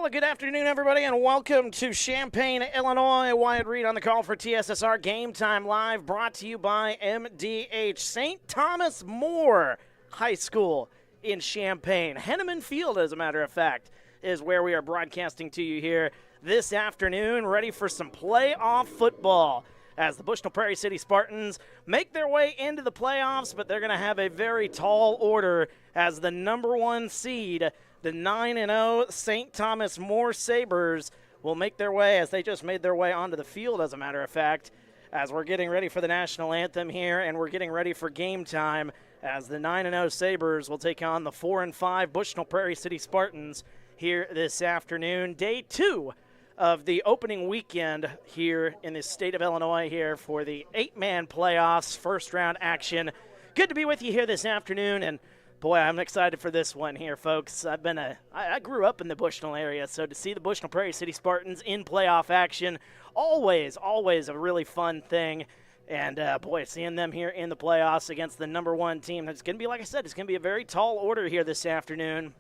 Well, good afternoon, everybody, and welcome to Champaign, Illinois. Wyatt Reed on the call for TSSR Game Time Live, brought to you by MDH. St. Thomas More High School in Champaign. Henneman Field, as a matter of fact, is where we are broadcasting to you here this afternoon, ready for some playoff football as the Bushnell-Prairie City Spartans make their way into the playoffs, but they're going to have a very tall order as the number one seed. The 9-0 St. Thomas More Sabers will make their way, as they just made their way onto the field, as a matter of fact, as we're getting ready for the national anthem here, and we're getting ready for game time, as the 9-0 Sabers will take on the 4-5 Bushnell-Prairie City Spartans here this afternoon. Day 2 of the opening weekend here in the state of Illinois here for the 8-man playoffs, first-round action. Good to be with you here this afternoon, and boy, I'm excited for this one here, folks. I grew up in the Bushnell area, so to see the Bushnell-Prairie City Spartans in playoff action, always a really fun thing. And, boy, seeing them here in the playoffs against the number one team, it's going to be, like I said, it's going to be a very tall order here this afternoon.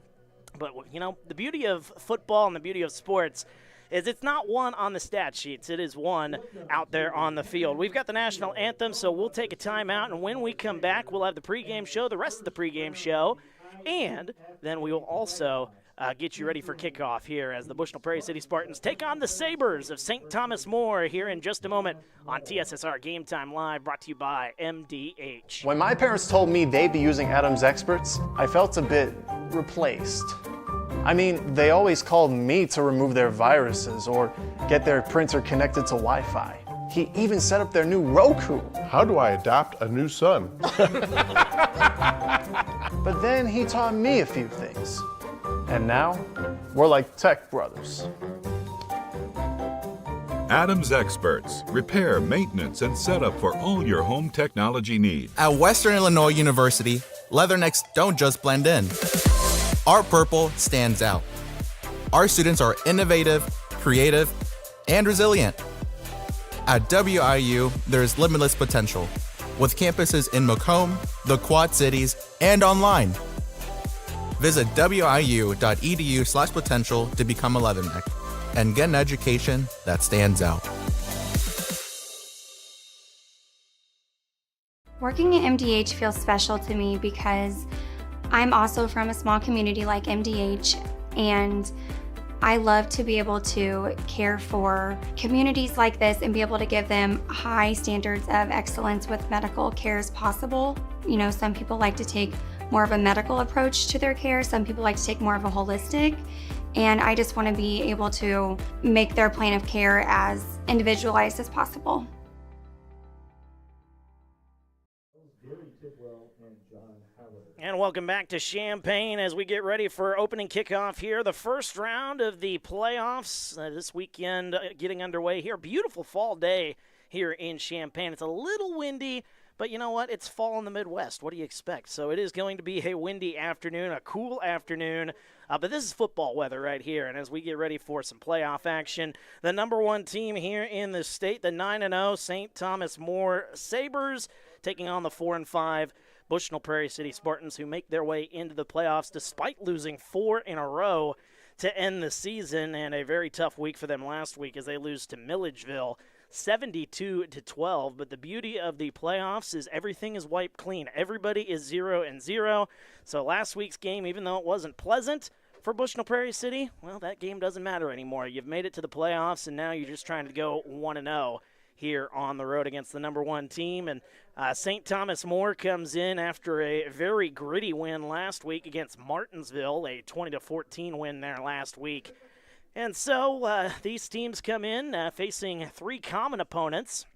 But, you know, the beauty of football and the beauty of sports is it's not one on the stat sheets. It is one out there on the field. We've got the national anthem, so we'll take a timeout, and when we come back, we'll have the pregame show, the rest of the pregame show, and then we will also get you ready for kickoff here as the Bushnell-Prairie City Spartans take on the Sabers of St. Thomas More here in just a moment on TSSR Game Time Live, brought to you by MDH. When my parents told me they'd be using Adams Experts, I felt a bit replaced. I mean, they always called me to remove their viruses or get their printer connected to Wi-Fi. He even set up their new Roku. How do I adopt a new son? But then he taught me a few things. And now, we're like tech brothers. Adams Experts. Repair, maintenance, and setup for all your home technology needs. At Western Illinois University, leathernecks don't just blend in. Our purple stands out. Our students are innovative, creative, and resilient. At WIU, there's limitless potential, with campuses in Macomb, the Quad Cities, and online. Visit wiu.edu/potential to become a leatherneck and get an education that stands out. Working at MDH feels special to me because I'm also from a small community like MDH, and I love to be able to care for communities like this and be able to give them high standards of excellence with medical care as possible. You know, some people like to take more of a medical approach to their care. Some people like to take more of a holistic. And I just want to be able to make their plan of care as individualized as possible. And welcome back to Champaign as we get ready for opening kickoff here. The first round of the playoffs this weekend getting underway here. Beautiful fall day here in Champaign. It's a little windy, but you know what? It's fall in the Midwest. What do you expect? So it is going to be a windy afternoon, a cool afternoon. But this is football weather right here. And as we get ready for some playoff action, the number one team here in the state, the 9-0 St. Thomas More Sabers, taking on the 4-5 Bushnell-Prairie City Spartans, who make their way into the playoffs despite losing 4 in a row to end the season, and a very tough week for them last week as they lose to Milledgeville 72-12. But the beauty of the playoffs is everything is wiped clean. Everybody is 0-0. So last week's game, even though it wasn't pleasant for Bushnell-Prairie City, well, that game doesn't matter anymore. You've made it to the playoffs, and now you're just trying to go 1-0 here on the road against the number one team. And St. Thomas More comes in after a very gritty win last week against Martinsville, a 20-14 win there last week. And so these teams come in facing 3 common opponents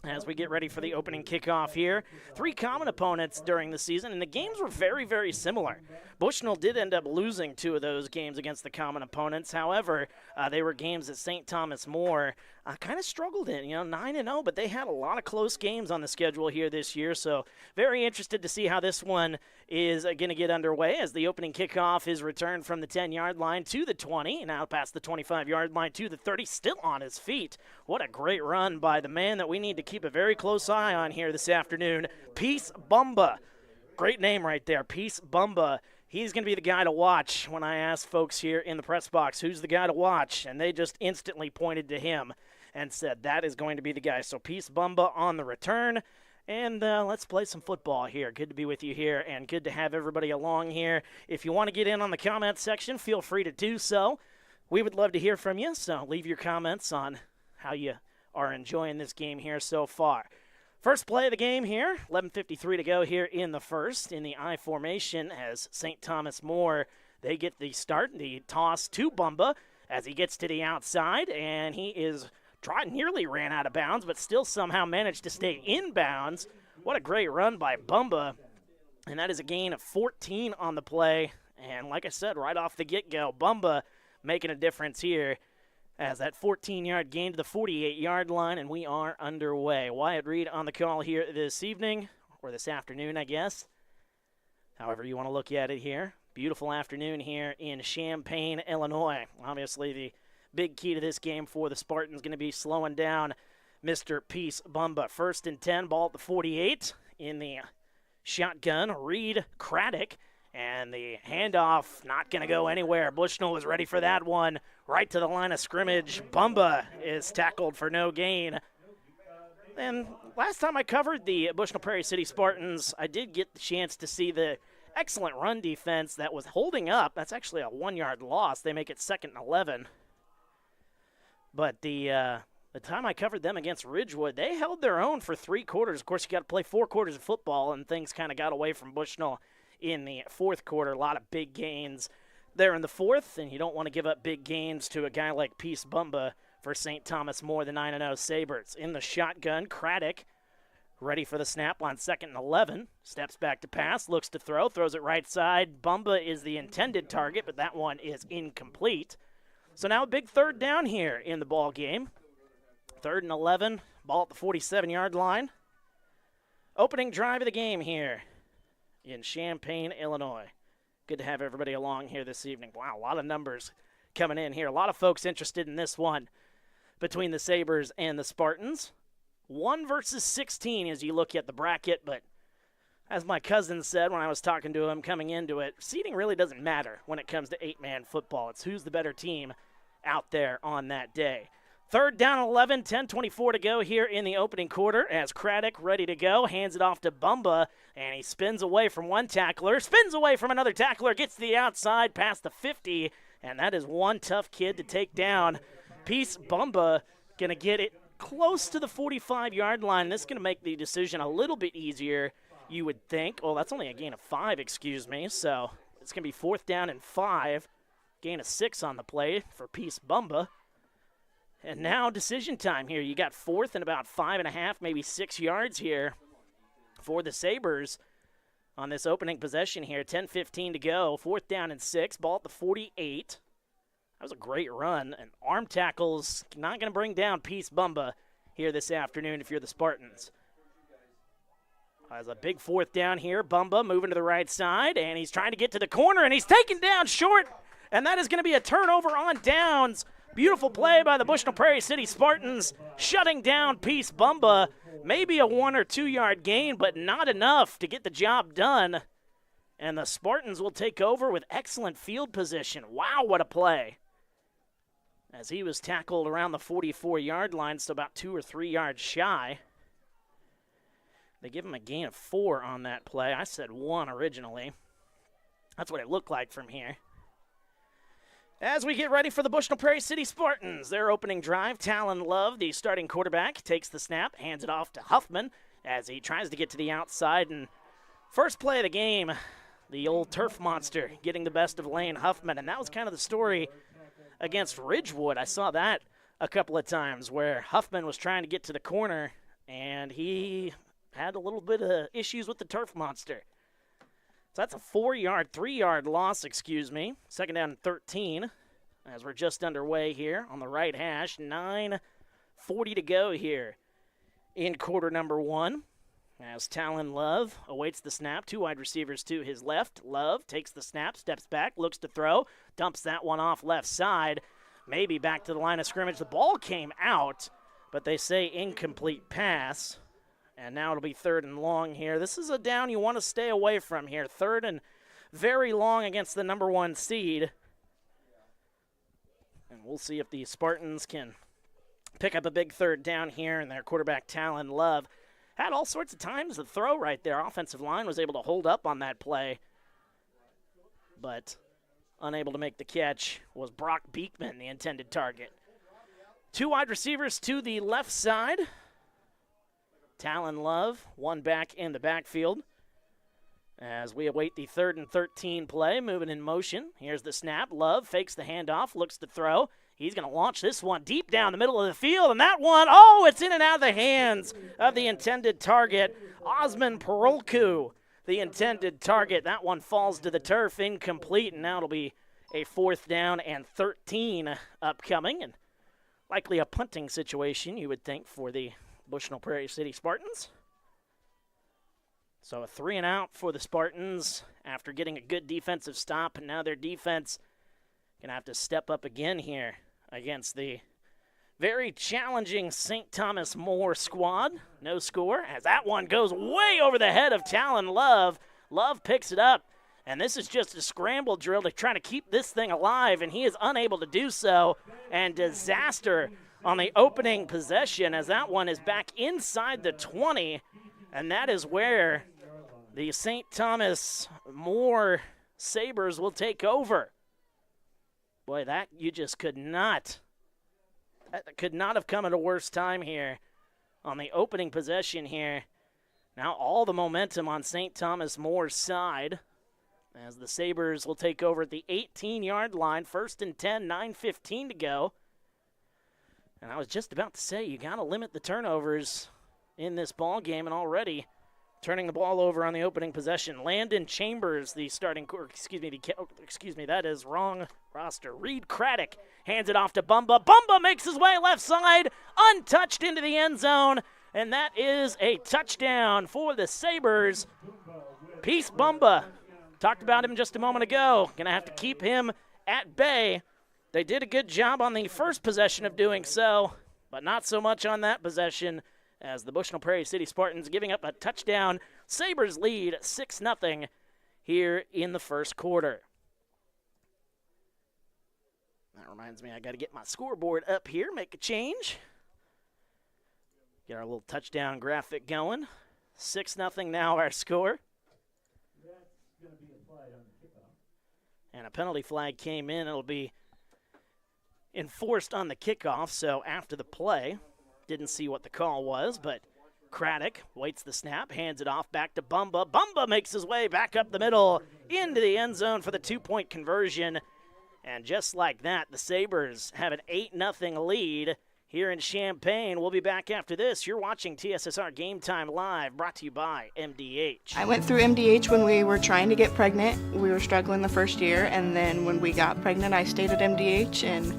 as we get ready for the opening kickoff here. 3 common opponents during the season, and the games were very, very similar. Bushnell did end up losing 2 of those games against the common opponents. However, they were games that St. Thomas More kind of struggled in, 9-0, but they had a lot of close games on the schedule here this year. So very interested to see how this one is going to get underway as the opening kickoff is returned from the 10-yard line to the 20, now past the 25-yard line to the 30, still on his feet. What a great run by the man that we need to keep a very close eye on here this afternoon, Peace Bumba. Great name right there, Peace Bumba. he's going to be the guy to watch when I asked folks here in the press box, who's the guy to watch? And they just instantly pointed to him and said that is going to be the guy. So Peace Bumba on the return. And let's play some football here. Good to be with you here, and good to have everybody along here. If you want to get in on the comment section, feel free to do so. We would love to hear from you, so leave your comments on how you are enjoying this game here so far. First play of the game here, 11:53 to go here in the first, in the I formation as St. Thomas More, they get the start, the toss to Bumba as he gets to the outside, and he is nearly ran out of bounds, but still somehow managed to stay in bounds. What a great run by Bumba, and that is a gain of 14 on the play, and like I said, right off the get-go, Bumba making a difference here as that 14-yard gain to the 48-yard line, and we are underway. Wyatt Reed on the call here this evening, or this afternoon, I guess. However you want to look at it here. Beautiful afternoon here in Champaign, Illinois. Obviously, the big key to this game for the Spartans going to be slowing down Mr. Peace Bumba. 1st and 10, ball at the 48 in the shotgun. Reed Craddock. And the handoff not going to go anywhere. Bushnell was ready for that one. Right to the line of scrimmage. Bumba is tackled for no gain. And last time I covered the Bushnell-Prairie City Spartans, I did get the chance to see the excellent run defense that was holding up. That's actually a 1-yard loss. They make it 2nd and 11. But the time I covered them against Ridgewood, they held their own for 3 quarters. Of course, you got to play 4 quarters of football, and things kind of got away from Bushnell in the 4th quarter. A lot of big gains there in the 4th, and you don't want to give up big gains to a guy like Peace Bumba for St. Thomas More, the 9-0 Sabers. In the shotgun, Craddock ready for the snap on 2nd and 11. Steps back to pass, looks to throw, throws it right side. Bumba is the intended target, but that one is incomplete. So now a big 3rd down here in the ball game. 3rd and 11, ball at the 47-yard line. Opening drive of the game here in Champaign, Illinois. Good to have everybody along here this evening. Wow, a lot of numbers coming in here. A lot of folks interested in this one between the Sabers and the Spartans. 1 versus 16 as you look at the bracket, but as my cousin said when I was talking to him coming into it, seeding really doesn't matter when it comes to 8-man football. It's who's the better team out there on that day. 3rd down 11, 10:24 to go here in the opening quarter as Craddock ready to go, hands it off to Bumba, and he spins away from one tackler, spins away from another tackler, gets to the outside past the 50, and that is one tough kid to take down. Peace Bumba going to get it close to the 45-yard line. This is going to make the decision a little bit easier, you would think. Oh, that's only a gain of 5, excuse me, so it's going to be 4th down and 5. Gain of 6 on the play for Peace Bumba. And now decision time here. You got 4th and about 5.5, maybe 6 yards here for the Sabers on this opening possession here. 10:15 to go. 4th down and 6. Ball at the 48. That was a great run. And arm tackles not going to bring down Peace Bumba here this afternoon if you're the Spartans. As a big 4th down here. Bumba moving to the right side. And he's trying to get to the corner. And he's taken down short. And that is going to be a turnover on downs. Beautiful play by the Bushnell-Prairie City Spartans, shutting down Peace Bumba. Maybe a 1 or 2 yard gain, but not enough to get the job done. And the Spartans will take over with excellent field position. Wow, what a play. As he was tackled around the 44-yard line, so about 2 or 3 yards shy. They give him a gain of 4 on that play. I said 1 originally. That's what it looked like from here. As we get ready for the Bushnell-Prairie City Spartans, their opening drive, Talon Love, the starting quarterback, takes the snap, hands it off to Huffman as he tries to get to the outside. And first play of the game, the old turf monster getting the best of Lane Huffman. And that was kind of the story against Ridgewood. I saw that a couple of times where Huffman was trying to get to the corner, and he had a little bit of issues with the turf monster. So that's a 3-yard loss, excuse me. 2nd down and 13 as we're just underway here on the right hash. 9:40 to go here in quarter number 1. As Talon Love awaits the snap. 2 wide receivers to his left. Love takes the snap, steps back, looks to throw, dumps that one off left side. Maybe back to the line of scrimmage. The ball came out, but they say incomplete pass. And now it'll be 3rd and long here. This is a down you want to stay away from here. 3rd and very long against the number 1 seed. And we'll see if the Spartans can pick up a big third down here, and their quarterback, Talon Love, had all sorts of times to throw right there. Offensive line was able to hold up on that play, but unable to make the catch was Brock Beekman, the intended target. 2 wide receivers to the left side. Talon Love, 1 back in the backfield. As we await the 3rd and 13 play, moving in motion. Here's the snap. Love fakes the handoff, looks to throw. He's going to launch this one deep down the middle of the field, and that one, it's in and out of the hands of the intended target, Osman Perolku, the intended target. That one falls to the turf, incomplete, and now it'll be a 4th down and 13 upcoming, and likely a punting situation, you would think, for the Bushnell-Prairie City Spartans. So a 3 and out for the Spartans after getting a good defensive stop, and now their defense going to have to step up again here against the very challenging St. Thomas More squad. No score as that one goes way over the head of Talon Love. Love picks it up, and this is just a scramble drill to try to keep this thing alive, and he is unable to do so, and disaster on the opening possession as that one is back inside the 20, and that is where the St. Thomas More Sabers will take over. Boy, that could not have come at a worse time here on the opening possession here. Now all the momentum on St. Thomas More's side as the Sabers will take over at the 18-yard line. 1st and 10, 9:15 to go. And I was just about to say, you got to limit the turnovers in this ball game, and already turning the ball over on the opening possession. Landon Chambers, the starting, that is wrong roster. Reed Craddock hands it off to Bumba. Bumba makes his way left side, untouched into the end zone, and that is a touchdown for the Sabers. Peace Bumba. Talked about him just a moment ago. Going to have to keep him at bay. They did a good job on the first possession of doing so, but not so much on that possession, as the Bushnell-Prairie City Spartans giving up a touchdown. Sabres lead 6-0 here in the first quarter. That reminds me, I got to get my scoreboard up here, make a change. Get our little touchdown graphic going. 6-0 now our score. And a penalty flag came in. It'll be enforced on the kickoff, so after the play, didn't see what the call was, but Craddock waits the snap, hands it off back to Bumba. Bumba makes his way back up the middle into the end zone for the 2-point conversion. And just like that, the Sabres have an 8-0 lead here in Champaign. We'll be back after this. You're watching TSSR Game Time Live, brought to you by MDH. I went through MDH when we were trying to get pregnant. We were struggling the first year, and then when we got pregnant, I stayed at MDH and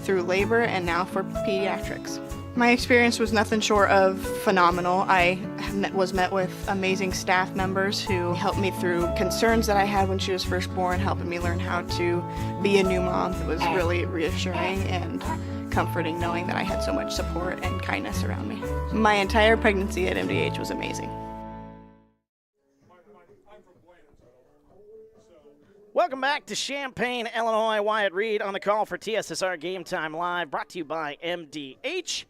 through labor and now for pediatrics. My experience was nothing short of phenomenal. I was met with amazing staff members who helped me through concerns that I had when she was first born, helping me learn how to be a new mom. It was really reassuring and comforting knowing that I had so much support and kindness around me. My entire pregnancy at MDH was amazing. Welcome back to Champaign, Illinois. Wyatt Reed on the call for TSSR Game Time Live, brought to you by MDH.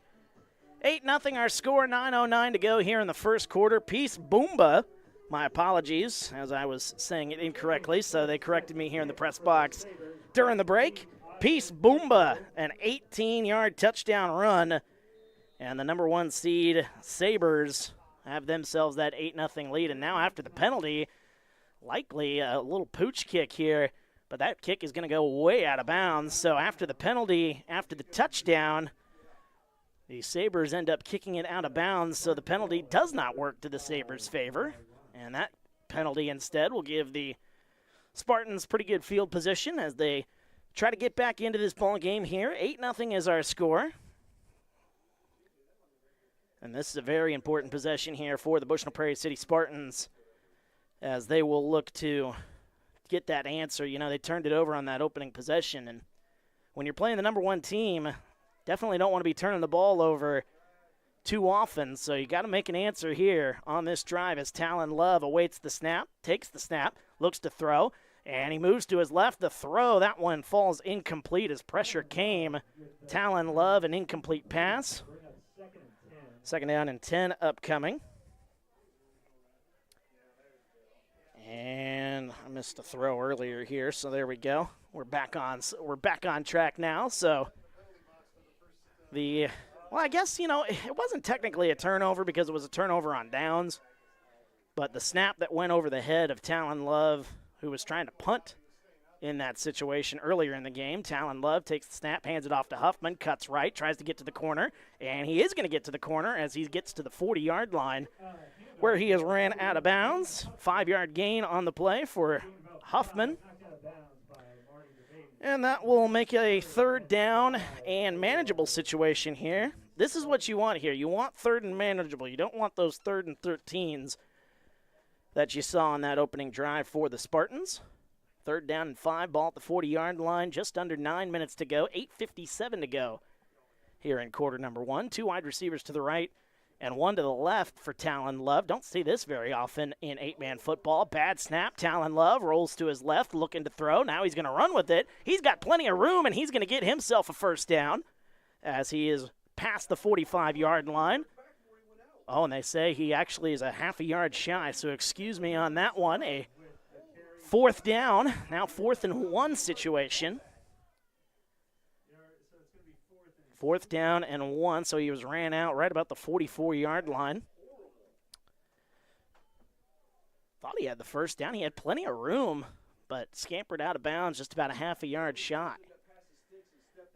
8-0 our score, 9:09 to go here in the first quarter. Peace Boomba, my apologies, as I was saying it incorrectly, so they corrected me here in the press box during the break. Peace Boomba, an 18-yard touchdown run, and the number 1 seed Sabres have themselves that 8-0 lead. And now after the penalty, likely a little pooch kick here, but that kick is going to go way out of bounds. So after the penalty, after the touchdown, the Sabres end up kicking it out of bounds, so the penalty does not work to the Sabres' favor. And that penalty instead will give the Spartans pretty good field position as they try to get back into this ball game here. 8-0 is our score. And this is a very important possession here for the Bushnell-Prairie City Spartans, as they will look to get that answer. You know, they turned it over on that opening possession, and when you're playing the number 1 team, definitely don't want to be turning the ball over too often, so you got to make an answer here on this drive as Talon Love awaits the snap, takes the snap, looks to throw, And he moves to his left. The throw, that one falls incomplete as pressure came. Talon Love, an incomplete pass. 2nd down and 10 upcoming. And I missed a throw earlier here, so there we go. We're back on track now. So I guess, it wasn't technically a turnover because it was a turnover on downs, but the snap that went over the head of Talon Love, who was trying to punt in that situation earlier in the game. Talon Love takes the snap, hands it off to Huffman, cuts right, tries to get to the corner, and he is going to get to the corner as he gets to the 40-yard line where he has ran out of bounds. 5-yard gain on the play for Huffman. And that will make a 3rd down and manageable situation here. This is what you want here. You want 3rd and manageable. You don't want those 3rd and 13s that you saw on that opening drive for the Spartans. 3rd down and 5, ball at the 40-yard line, just under 9 minutes to go, 8:57 to go here in quarter number 1. 2 wide receivers to the right and 1 to the left for Talon Love. Don't see this very often in 8-man football. Bad snap. Talon Love rolls to his left, looking to throw. Now he's going to run with it. He's got plenty of room, and he's going to get himself a 1st down as he is past the 45-yard line. Oh, and they say he actually is a half a yard shy, so excuse me on that one. A 4th down, now 4th and 1 situation. 4th down and 1, so he was ran out right about the 44-yard line. Thought he had the 1st down. He had plenty of room, but scampered out of bounds just about a half a yard shy.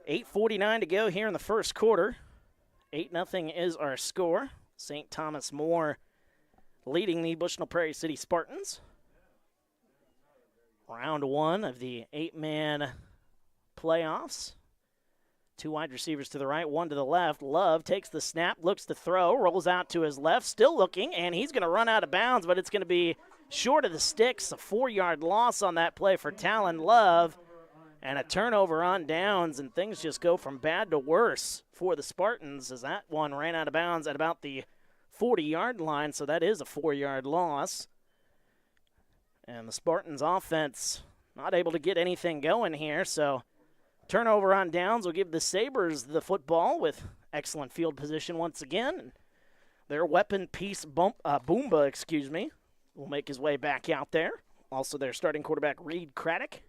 8:49 to go here in the 1st quarter. 8-0 is our score. St. Thomas More leading the Bushnell-Prairie City Spartans. Round 1 of the 8-man playoffs. 2 wide receivers to the right, 1 to the left. Love takes the snap, looks to throw, rolls out to his left, still looking, and he's going to run out of bounds, but it's going to be short of the sticks. A 4-yard loss on that play for Talon Love, and a turnover on downs, and things just go from bad to worse for the Spartans as that one ran out of bounds at about the 40-yard line, so that is a 4-yard loss. And the Spartans offense not able to get anything going here, so turnover on downs will give the Sabers the football with excellent field position once again. Their weapon piece, Boomba, will make his way back out there. Also their starting quarterback, Reed Craddock.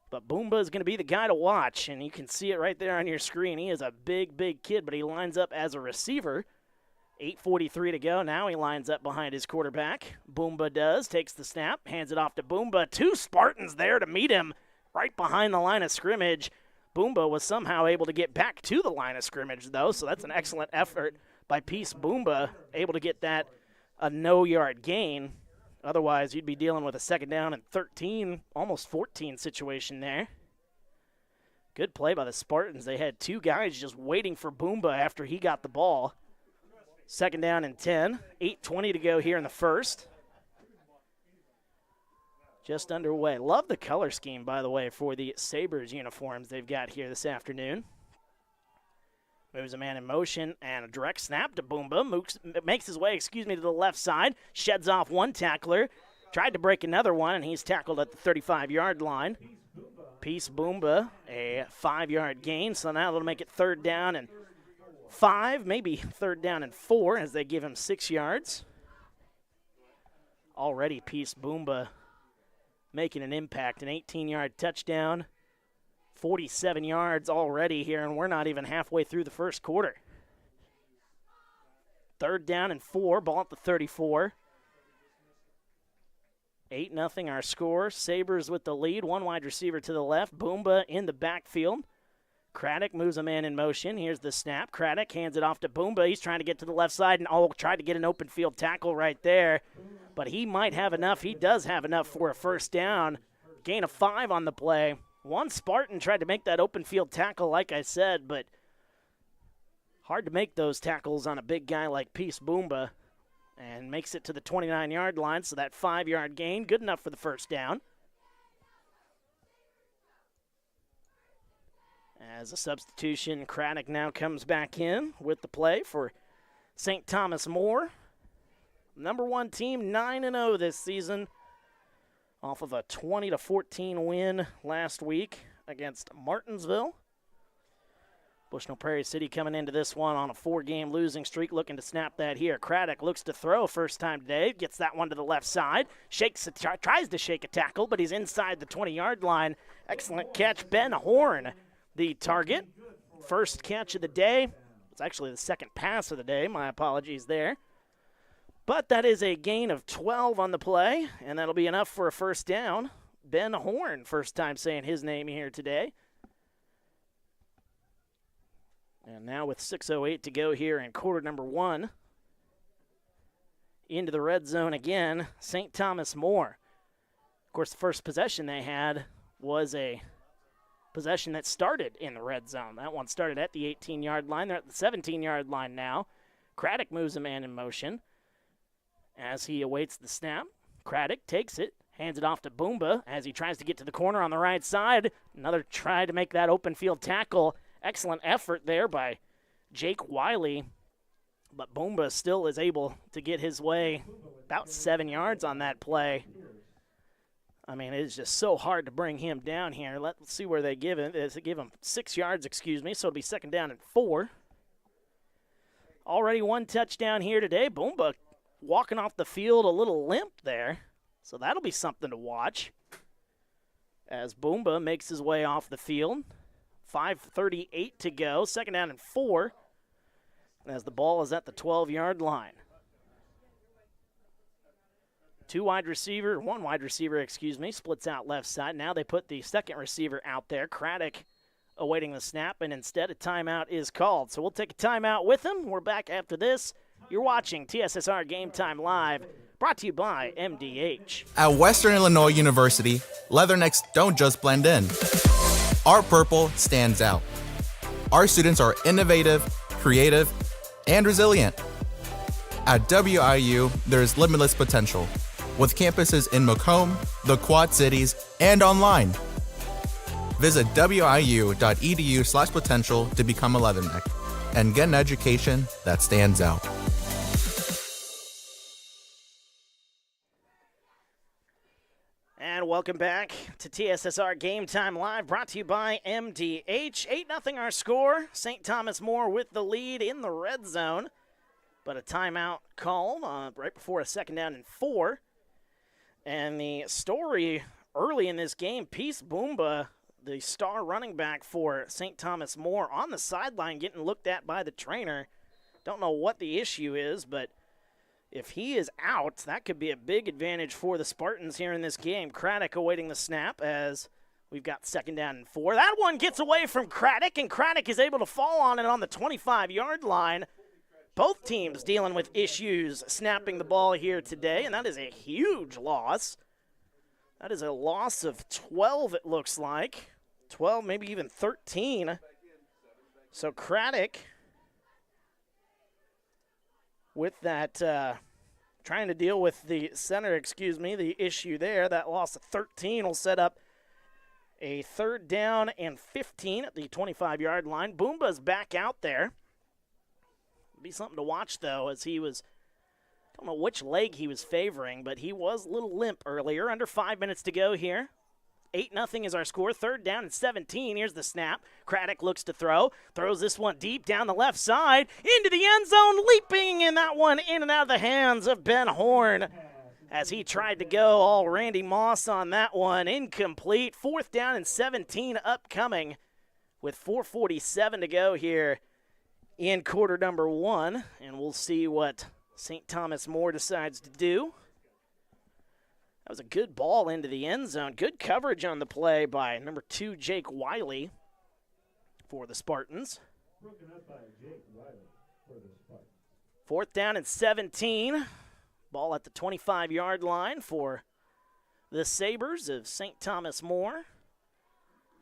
But Boomba is going to be the guy to watch, and you can see it right there on your screen. He is a big, big kid, but he lines up as a receiver. 8:43 to go. Now he lines up behind his quarterback. Boomba does, takes the snap, hands it off to Boomba. 2 Spartans there to meet him right behind the line of scrimmage. Boomba was somehow able to get back to the line of scrimmage, though, so that's an excellent effort by Peace Boomba, able to get that a no-yard gain. Otherwise, you'd be dealing with a 2nd down and 13, almost 14 situation there. Good play by the Spartans. They had 2 guys just waiting for Boomba after he got the ball. 2nd down and 10, 8:20 to go here in the 1st. Just underway. Love the color scheme, by the way, for the Sabers uniforms they've got here this afternoon. Moves a man in motion and a direct snap to Boomba. Makes his way, to the left side. Sheds off 1 tackler. Tried to break another one, and he's tackled at the 35-yard line. Peace Boomba, a 5-yard gain. So now they'll make it 3rd down and 5, maybe 3rd down and 4 as they give him 6 yards. Already Peace Boomba making an impact, an 18-yard touchdown. 47 yards already here, and we're not even halfway through the 1st quarter. 3rd down and 4, ball at the 34. 8-0 our score. Sabers with the lead, 1 wide receiver to the left. Boomba in the backfield. Craddock moves a man in motion. Here's the snap. Craddock hands it off to Boomba. He's trying to get to the left side and tried to get an open field tackle right there. But he might have enough. He does have enough for a 1st down. Gain of 5 on the play. 1 Spartan tried to make that open field tackle, like I said, but hard to make those tackles on a big guy like Peace Boomba, and makes it to the 29-yard line, so that 5-yard gain, good enough for the 1st down. As a substitution, Craddock now comes back in with the play for St. Thomas More. Number 1 team, 9-0 this season. off of a 20-14 win last week against Martinsville. Bushnell-Prairie City coming into this one on a 4-game losing streak, looking to snap that here. Craddock looks to throw first time today, gets that one to the left side, tries to shake a tackle, but he's inside the 20-yard line. Excellent catch. Ben Horn, the target. First catch of the day. It's actually the second pass of the day. My apologies there. But that is a gain of 12 on the play, and that'll be enough for a first down. Ben Horn, first time saying his name here today. And now with 6:08 to go here in quarter number 1, into the red zone again, St. Thomas More. Of course, the first possession they had was a possession that started in the red zone. That one started at the 18-yard line. They're at the 17-yard line now. Craddock moves a man in motion as he awaits the snap. Craddock takes it, hands it off to Boomba as he tries to get to the corner on the right side. Another try to make that open field tackle. Excellent effort there by Jake Wiley, but Boomba still is able to get his way about 7 yards on that play. I mean, it is just so hard to bring him down here. Let's see where they give him. They give him 6 yards, so it'll be second down and 4. Already one touchdown here today. Boomba walking off the field a little limp there, so that'll be something to watch as Boomba makes his way off the field. 5:38 to go, second down and 4, as the ball is at the 12-yard line. One wide receiver, splits out left side. Now they put the second receiver out there. Craddock awaiting the snap, and instead a timeout is called. So we'll take a timeout with him. We're back after this. You're watching TSSR Game Time Live, brought to you by MDH. At Western Illinois University, leathernecks don't just blend in. Our purple stands out. Our students are innovative, creative, and resilient. At WIU, there's limitless potential, with campuses in Macomb, the Quad Cities, and online. Visit wiu.edu/potential to become a leatherneck and get an education that stands out. And welcome back to TSSR Game Time Live, brought to you by MDH. 8-0 our score. St. Thomas More with the lead in the red zone. But a timeout called right before a second down and 4. And the story early in this game, Peace Boomba, the star running back for St. Thomas More, on the sideline getting looked at by the trainer. Don't know what the issue is, but if he is out, that could be a big advantage for the Spartans here in this game. Craddock awaiting the snap as we've got second down and 4. That one gets away from Craddock, and Craddock is able to fall on it on the 25-yard line. Both teams dealing with issues snapping the ball here today, and that is a huge loss. That is a loss of 12, it looks like. 12, maybe even 13. So Craddock with that, trying to deal with the center, the issue there. That loss of 13 will set up a third down and 15 at the 25-yard line. Boomba's back out there. Be something to watch, though, as he was, I don't know which leg he was favoring, but he was a little limp earlier. Under 5 minutes to go here. 8-0 is our score. Third down and 17. Here's the snap. Craddock looks to throw. Throws this one deep down the left side. Into the end zone. Leaping in that one in and out of the hands of Ben Horn. As he tried to go all Randy Moss on that one. Incomplete. Fourth down and 17 upcoming with 4:47 to go here in quarter number 1. And we'll see what St. Thomas More decides to do. That was a good ball into the end zone. Good coverage on the play by number 2, Jake Wiley, for the Spartans. Fourth down and 17. Ball at the 25-yard line for the Sabers of St. Thomas More.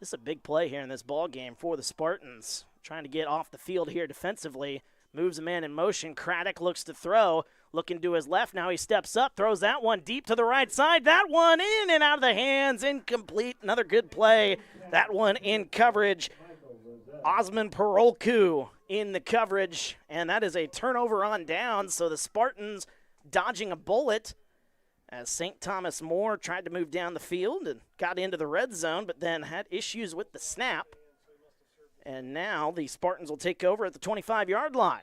This is a big play here in this ball game for the Spartans. Trying to get off the field here defensively. Moves a man in motion. Craddock looks to throw. Looking to his left. Now he steps up. Throws that one deep to the right side. That one in and out of the hands. Incomplete. Another good play. That one in coverage. Osman Parolku in the coverage. And that is a turnover on down. So the Spartans dodging a bullet as St. Thomas More tried to move down the field and got into the red zone, but then had issues with the snap. And now the Spartans will take over at the 25-yard line.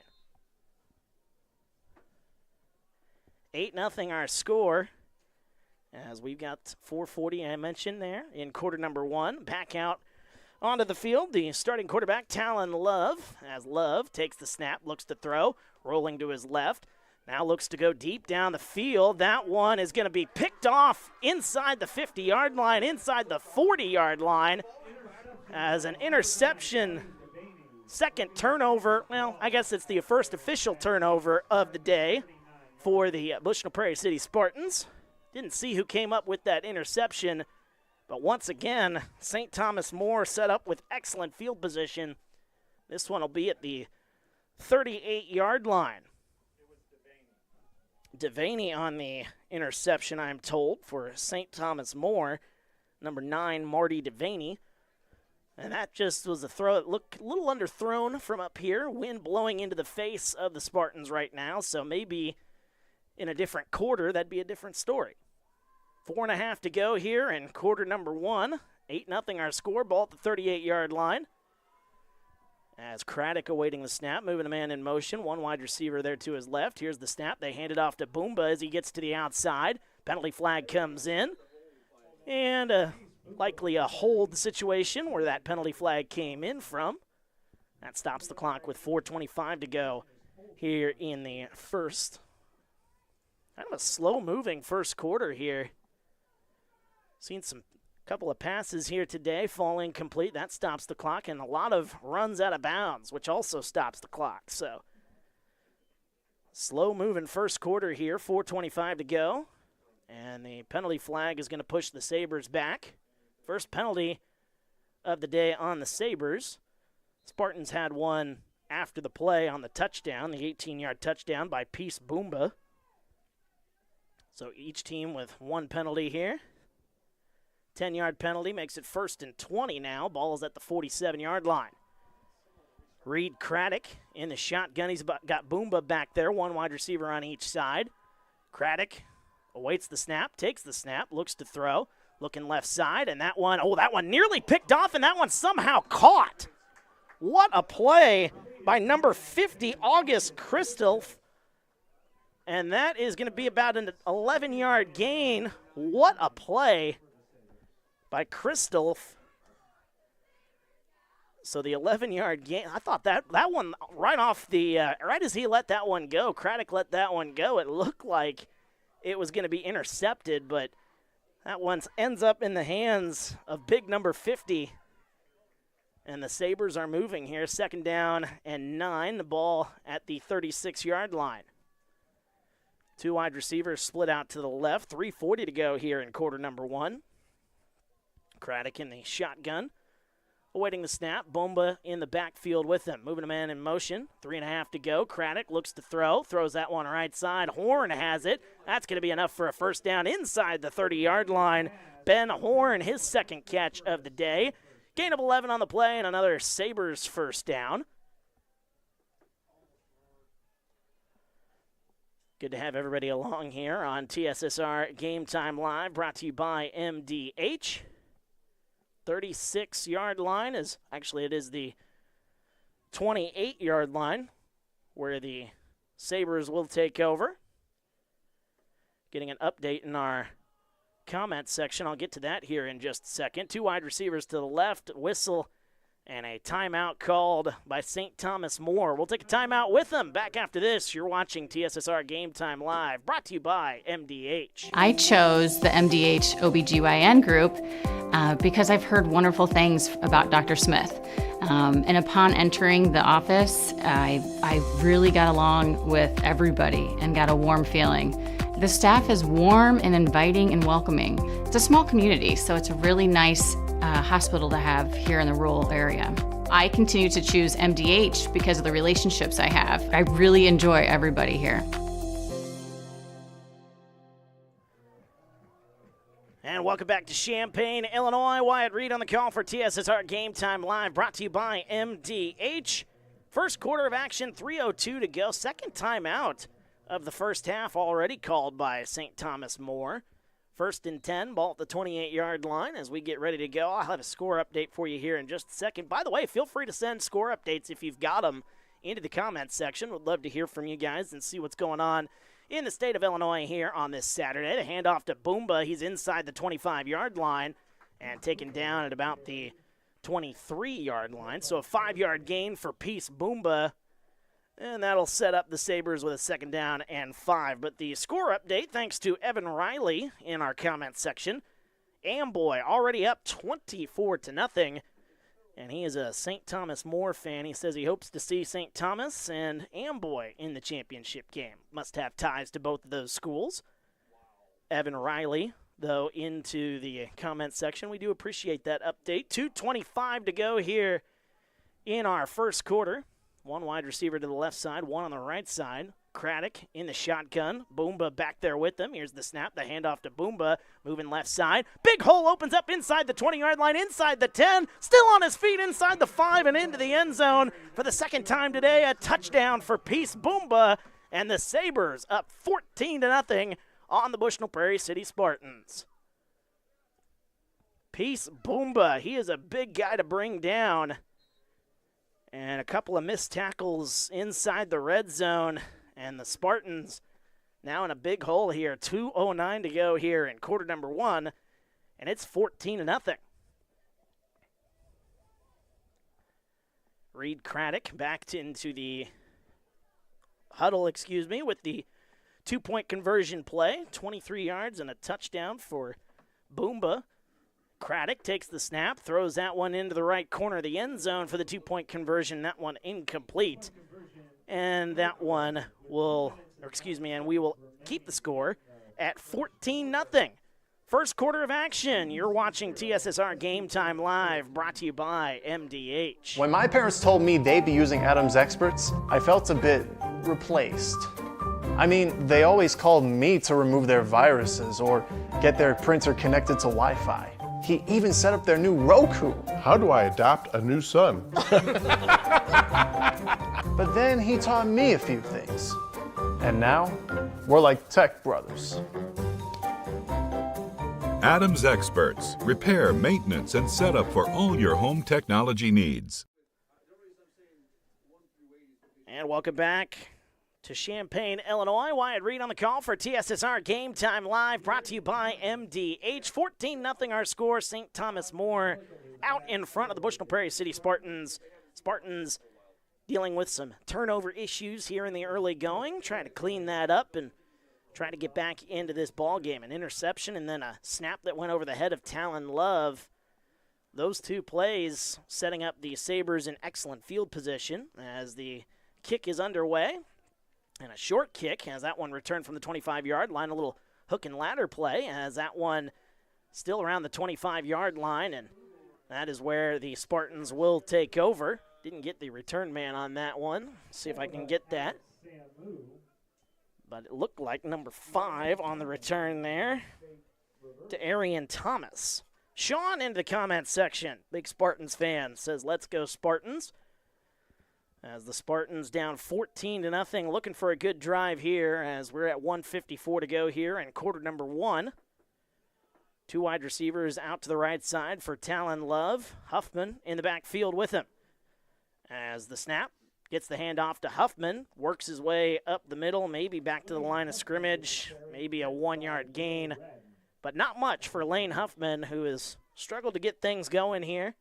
8-0 our score, as we've got 4:40 I mentioned there in quarter number 1. Back out onto the field, the starting quarterback, Talon Love, as Love takes the snap, looks to throw, rolling to his left. Now looks to go deep down the field. That one is going to be picked off inside the 50-yard line, inside the 40-yard line, as an interception. Second turnover. Well, I guess it's the first official turnover of the day for the Bushnell-Prairie City Spartans. Didn't see who came up with that interception, but once again, St. Thomas More set up with excellent field position. This one will be at the 38-yard line. Devaney on the interception, I'm told, for St. Thomas More. Number 9, Marty Devaney. And that just was a throw that looked a little underthrown from up here. Wind blowing into the face of the Spartans right now, so maybe in a different quarter, that'd be a different story. 4.5 to go here in quarter number 1. 8-0 our score, ball at the 38-yard line. As Craddock awaiting the snap, moving a man in motion. One wide receiver there to his left. Here's the snap. They hand it off to Boomba as he gets to the outside. Penalty flag comes in. And likely a hold situation where that penalty flag came in from. That stops the clock with 4:25 to go here in the first. Kind of a slow-moving first quarter here. Seen some couple of passes here today fall incomplete. That stops the clock, and a lot of runs out of bounds, which also stops the clock. So slow-moving first quarter here, 4:25 to go. And the penalty flag is going to push the Sabers back. First penalty of the day on the Sabers. Spartans had one after the play on the touchdown, the 18-yard touchdown by Peace Boomba. So each team with one penalty here. 10-yard penalty makes it 1st and 20 now. Ball is at the 47-yard line. Reed Craddock in the shotgun. He's got Boomba back there, one wide receiver on each side. Craddock awaits the snap, takes the snap, looks to throw, looking left side, and that one nearly picked off, and that one somehow caught. What a play by number 50, August Crystal. And that is going to be about an 11-yard gain. What a play by Crystal. So the 11-yard gain, I thought that one right off the, right as he let that one go, Craddock let that one go, it looked like it was going to be intercepted, but that one ends up in the hands of big number 50. And the Sabers are moving here. 2nd down and 9. The ball at the 36-yard line. Two wide receivers split out to the left. 3:40 to go here in quarter number 1. Craddock in the shotgun. Awaiting the snap. Bomba in the backfield with him. Moving a man in motion. 3.5 to go. Craddock looks to throw. Throws that one right side. Horn has it. That's going to be enough for a first down inside the 30-yard line. Ben Horn, his second catch of the day. Gain of 11 on the play and another Sabres first down. Good to have everybody along here on TSSR Game Time Live, brought to you by MDH. 36-yard line is, actually it is the 28-yard line where the Sabres will take over. Getting an update in our comment section. I'll get to that here in just a second. Two wide receivers to the left, whistle, and a timeout called by St. Thomas More. We'll take a timeout with them. Back after this, you're watching TSSR Game Time Live, brought to you by MDH. I chose the MDH OBGYN group because I've heard wonderful things about Dr. Smith. And upon entering the office, I really got along with everybody and got a warm feeling. The staff is warm and inviting and welcoming. It's a small community, so it's a really nice hospital to have here in the rural area. I continue to choose MDH because of the relationships I have. I really enjoy everybody here. And welcome back to Champaign, Illinois. Wyatt Reed on the call for TSSR Game Time Live, brought to you by MDH. First quarter of action, 3:02 to go. Second timeout of the first half already called by St. Thomas More. 1st and 10, ball at the 28-yard line as we get ready to go. I'll have a score update for you here in just a second. By the way, feel free to send score updates if you've got them into the comments section. Would love to hear from you guys and see what's going on in the state of Illinois here on this Saturday. The handoff to Boomba. He's inside the 25-yard line and taken down at about the 23-yard line. So a 5-yard gain for Peace Boomba. And that'll set up the Sabers with a 2nd down and 5. But the score update, thanks to Evan Riley in our comments section. Amboy already up 24-0. And he is a St. Thomas More fan. He says he hopes to see St. Thomas and Amboy in the championship game. Must have ties to both of those schools. Evan Riley, though, into the comments section. We do appreciate that update. 2:25 to go here in our first quarter. One wide receiver to the left side, one on the right side. Craddock in the shotgun. Boomba back there with them. Here's the snap, the handoff to Boomba, moving left side. Big hole opens up inside the 20-yard line, inside the 10. Still on his feet inside the 5 and into the end zone. For the second time today, a touchdown for Peace Boomba. And the Sabers up 14-0 on the Bushnell-Prairie City Spartans. Peace Boomba, he is a big guy to bring down. And a couple of missed tackles inside the red zone. And the Spartans now in a big hole here. 2:09 to go here in quarter number 1. And it's 14-0. Reed Craddock back into the huddle, with the 2-point conversion play. 23 yards and a touchdown for Boomba. Craddock takes the snap, throws that one into the right corner of the end zone for the 2-point conversion. That one incomplete. And that one will, and we will keep the score at 14-0. First quarter of action. You're watching TSSR Game Time Live, brought to you by MDH. When my parents told me they'd be using Adams Experts, I felt a bit replaced. I mean, they always called me to remove their viruses or get their printer connected to Wi-Fi. He even set up their new Roku. How do I adopt a new son? But then he taught me a few things. And now, we're like tech brothers. Adams Experts. Repair, maintenance, and setup for all your home technology needs. And welcome back to Champaign, Illinois. Wyatt Reed on the call for TSSR Game Time Live, brought to you by MDH. 14-0 our score. St. Thomas More out in front of the Bushnell-Prairie City Spartans. Spartans dealing with some turnover issues here in the early going, trying to clean that up and try to get back into this ball game. An interception and then a snap that went over the head of Talon Love. Those two plays setting up the Sabers in excellent field position as the kick is underway. And a short kick as that one returned from the 25-yard line. A little hook and ladder play as that one still around the 25-yard line. And that is where the Spartans will take over. Didn't get the return man on that one. See if I can get that. But it looked like number 5 on the return there to Arian Thomas. Sean into the comments section. Big Spartans fan. Says, let's go Spartans. As the Spartans down 14-0, looking for a good drive here as we're at 1:54 to go here in quarter number 1. 2 wide receivers out to the right side for Talon Love. Huffman in the backfield with him. As the snap gets the handoff to Huffman, works his way up the middle, maybe back to the line of scrimmage, maybe a 1-yard gain, but not much for Lane Huffman, who has struggled to get things going here.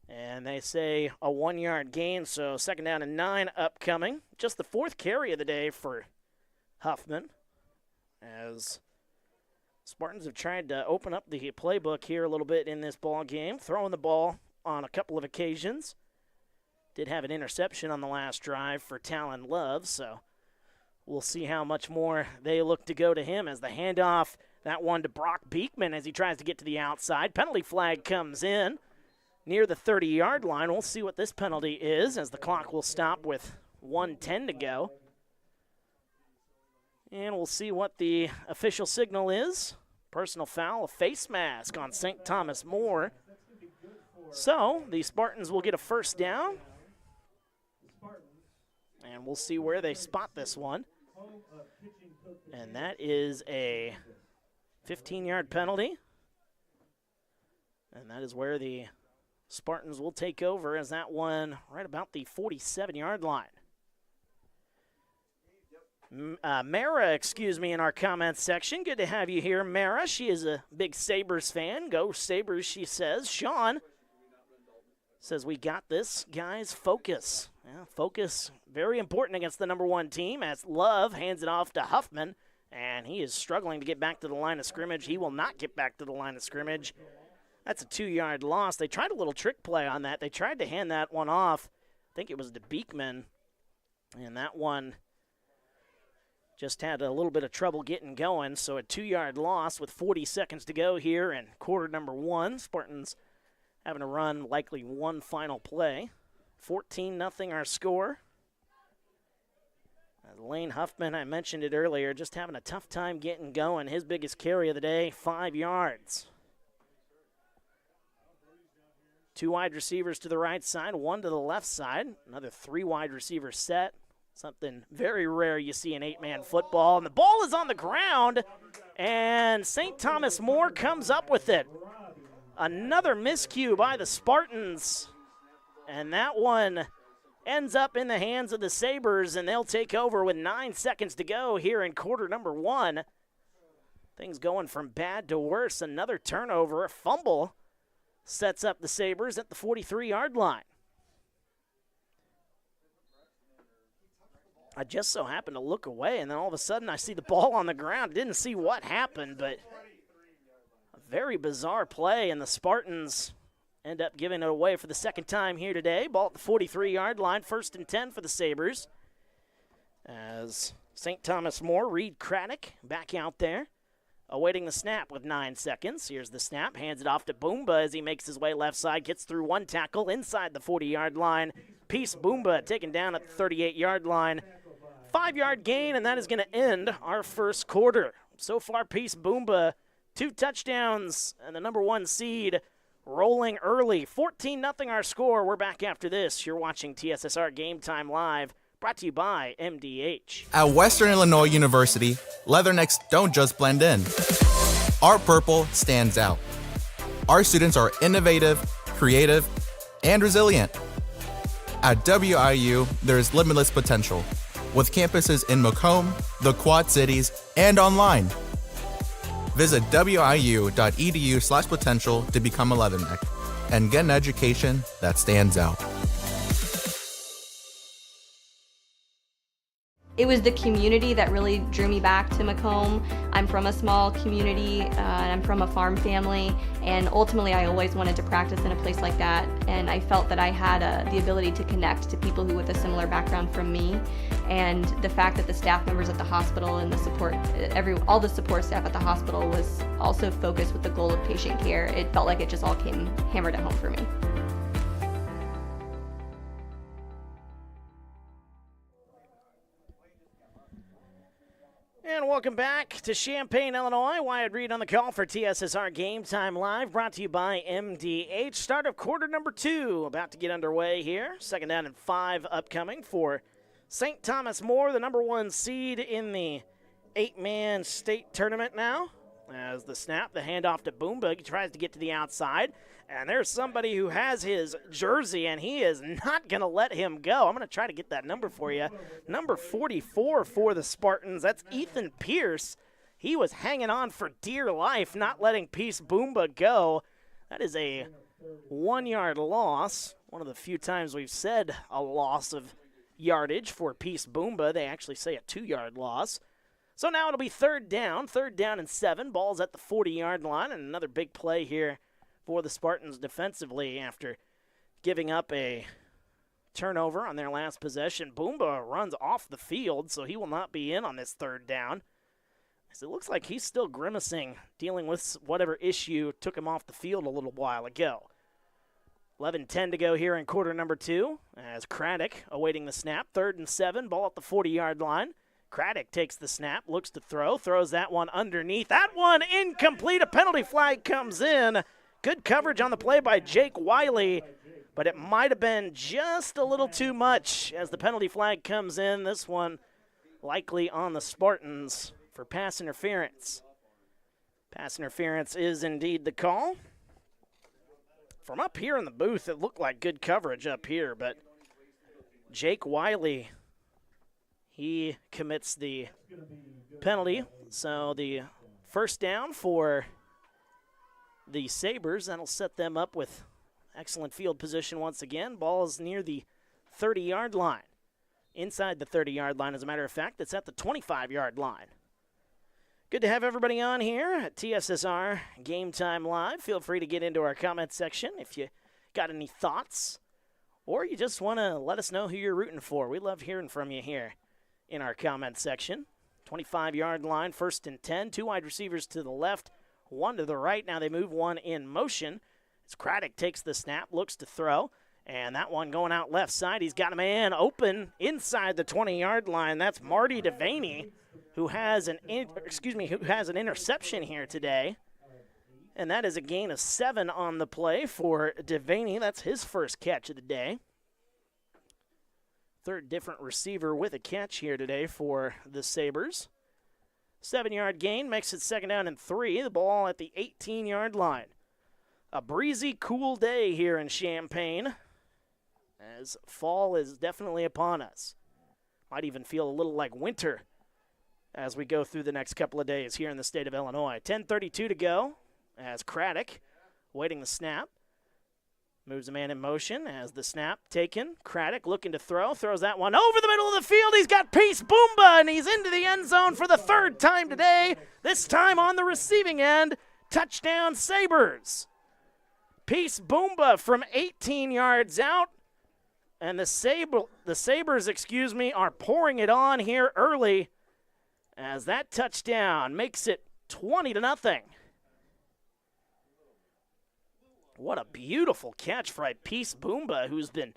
And they say a 1-yard gain, so 2nd down and 9 upcoming. Just the 4th carry of the day for Huffman, as Spartans have tried to open up the playbook here a little bit in this ball game, throwing the ball on a couple of occasions. Did have an interception on the last drive for Talon Love, so we'll see how much more they look to go to him as the handoff, that one to Brock Beekman as he tries to get to the outside. Penalty flag comes in near the 30-yard line. We'll see what this penalty is as the clock will stop with 1:10 to go. And we'll see what the official signal is. Personal foul, a face mask on St. Thomas More. So the Spartans will get a 1st down. And we'll see where they spot this one. And that is a 15-yard penalty. And that is where the Spartans will take over, as that one right about the 47-yard line. Mara, in our comments section. Good to have you here, Mara. She is a big Sabers fan. Go Sabers, she says. Sean says, we got this. Guys, focus. Yeah, focus, very important against the number 1 team, as Love hands it off to Huffman, and he is struggling to get back to the line of scrimmage. He will not get back to the line of scrimmage. That's a 2-yard loss. They tried a little trick play on that. They tried to hand that one off. I think it was to Beekman, and that one just had a little bit of trouble getting going. So a 2-yard loss with 40 seconds to go here in quarter number 1. Spartans having to run likely one final play. 14-0 our score. Lane Huffman, I mentioned it earlier, just having a tough time getting going. His biggest carry of the day, 5 yards. 2 wide receivers to the right side, 1 to the left side. Another 3 wide receiver set. Something very rare you see in 8-man football. And the ball is on the ground, and St. Thomas More comes up with it. Another miscue by the Spartans. And that one ends up in the hands of the Sabers, and they'll take over with 9 seconds to go here in quarter number 1. Things going from bad to worse. Another turnover, a fumble, sets up the Sabers at the 43-yard line. I just so happened to look away, and then all of a sudden I see the ball on the ground. Didn't see what happened, but a very bizarre play, and the Spartans end up giving it away for the second time here today. Ball at the 43-yard line, 1st and 10 for the Sabers. As St. Thomas More, Reed Craddock back out there, awaiting the snap with 9 seconds. Here's the snap, hands it off to Boomba as he makes his way left side, gets through 1 tackle inside the 40-yard line. Peace Boomba taken down at the 38-yard line. 5-yard gain, and that is going to end our first quarter. So far, Peace Boomba, 2 touchdowns, and the number 1 seed rolling early. 14-0 our score. We're back after this. You're watching TSSR Game Time Live, brought to you by MDH. At Western Illinois University, leathernecks don't just blend in. Our purple stands out. Our students are innovative, creative, and resilient. At WIU, there's limitless potential, with campuses in Macomb, the Quad Cities, and online. Visit wiu.edu/potential to become a leatherneck and get an education that stands out. It was the community that really drew me back to Macomb. I'm from a small community, and I'm from a farm family, and ultimately I always wanted to practice in a place like that, and I felt that I had the ability to connect to people who with a similar background from me, and the fact that the staff members at the hospital and the support, all the support staff at the hospital was also focused with the goal of patient care. It felt like it just all came hammered at home for me. And welcome back to Champaign, Illinois. Wyatt Reed on the call for TSSR Game Time Live, brought to you by MDH. Start of quarter number 2 about to get underway here. 2nd down and 5 upcoming for St. Thomas More, the number 1 seed in the 8-man state tournament now. As the snap, the handoff to Boomba, he tries to get to the outside. And there's somebody who has his jersey, and he is not going to let him go. I'm going to try to get that number for you. Number 44 for the Spartans. That's Ethan Pierce. He was hanging on for dear life, not letting Peace Boomba go. That is a 1-yard loss. One of the few times we've said a loss of yardage for Peace Boomba. They actually say a 2-yard loss. So now it'll be 3rd down and 7. Ball's at the 40-yard line, and another big play here for the Spartans defensively after giving up a turnover on their last possession. Boomba runs off the field, so he will not be in on this 3rd down. As it looks like he's still grimacing, dealing with whatever issue took him off the field a little while ago. 11:10 to go here in quarter number 2, as Craddock awaiting the snap. 3rd and 7, ball at the 40-yard line. Craddock takes the snap, looks to throw, throws that one underneath. That one incomplete. A penalty flag comes in. Good coverage on the play by Jake Wiley, but it might have been just a little too much as the penalty flag comes in. This one likely on the Spartans for pass interference. Pass interference is indeed the call. From up here in the booth, it looked like good coverage up here, but Jake Wiley, he commits the penalty. So the first down for the Sabers, that'll set them up with excellent field position once again. Ball is near the 30-yard line. Inside the 30-yard line, as a matter of fact, it's at the 25-yard line. Good to have everybody on here at TSSR Game Time Live. Feel free to get into our comment section if you got any thoughts or you just want to let us know who you're rooting for. We love hearing from you here in our comment section. 25-yard line, 1st and 10. 2 wide receivers to the left, 1 to the right. Now they move 1 in motion. As Craddock takes the snap, looks to throw. And that one going out left side. He's got a man open inside the 20-yard line. That's Marty Devaney, who has an interception here today. And that is a gain of 7 on the play for Devaney. That's his first catch of the day. Third different receiver with a catch here today for the Sabers. 7-yard gain makes it 2nd down and 3. The ball at the 18-yard line. A breezy, cool day here in Champaign, as fall is definitely upon us. Might even feel a little like winter as we go through the next couple of days here in the state of Illinois. 10:32 to go as Craddock waiting the snap. Moves a man in motion as the snap taken. Craddock looking to throw. Throws that one over the middle of the field. He's got Peace Boomba, and he's into the end zone for the 3rd time today. This time on the receiving end. Touchdown Sabers. Peace Boomba from 18 yards out. And the Sabers, are pouring it on here early as that touchdown makes it 20-0. What a beautiful catch by Peace Boomba, who's been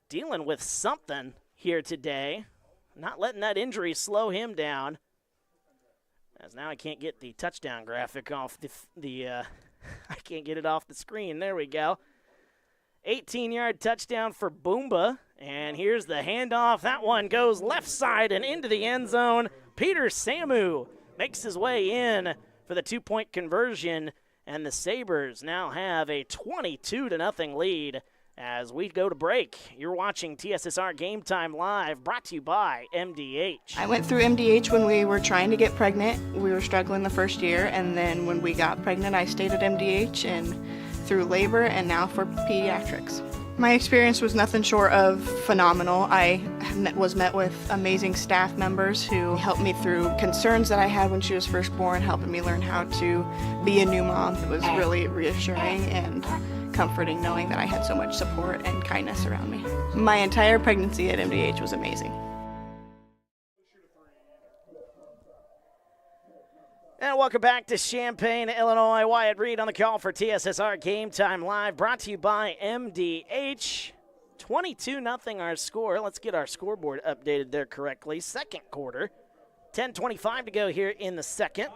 dealing with something here today. Not letting that injury slow him down. As now I can't get the touchdown graphic off I can't get it off the screen. There we go. 18-yard touchdown for Boomba. And here's the handoff. That one goes left side and into the end zone. Peter Samu makes his way in for the 2-point conversion. And the Sabers now have a 22-0 lead as we go to break. You're watching TSSR Game Time Live, brought to you by MDH. I went through MDH when we were trying to get pregnant. We were struggling the first year, and then when we got pregnant, I stayed at MDH and through labor and now for pediatrics. My experience was nothing short of phenomenal. I was met with amazing staff members who helped me through concerns that I had when she was first born, helping me learn how to be a new mom. It was really reassuring and comforting knowing that I had so much support and kindness around me. My entire pregnancy at MDH was amazing. And welcome back to Champaign, Illinois. Wyatt Reed on the call for TSSR Game Time Live, brought to you by MDH. 22-0 our score. Let's get our scoreboard updated there correctly. 2nd quarter, 10:25 to go here in the 2nd.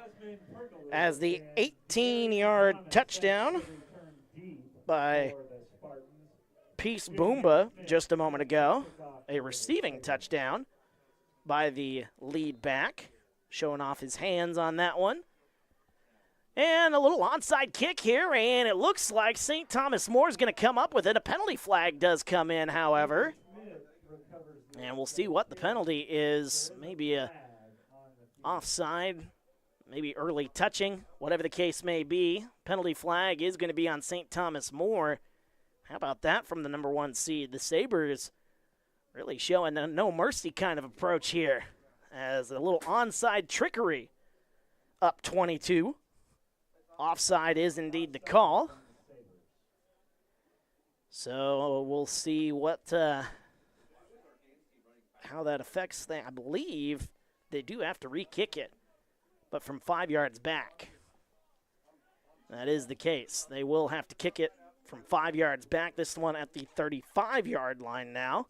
As the 18-yard touchdown by Peace Boomba just a moment ago. A receiving touchdown by the lead back. Showing off his hands on that one. And a little onside kick here, and it looks like St. Thomas More is going to come up with it. A penalty flag does come in, however. And we'll see what the penalty is. Maybe a offside, maybe early touching, whatever the case may be. Penalty flag is going to be on St. Thomas More. How about that from the number 1 seed? The Sabers really showing a no mercy kind of approach here. As a little onside trickery, up 22. Offside is indeed the call. So we'll see what how that affects things. I believe they do have to re-kick it, but from 5 yards back. That is the case. They will have to kick it from 5 yards back. This one at the 35-yard line now.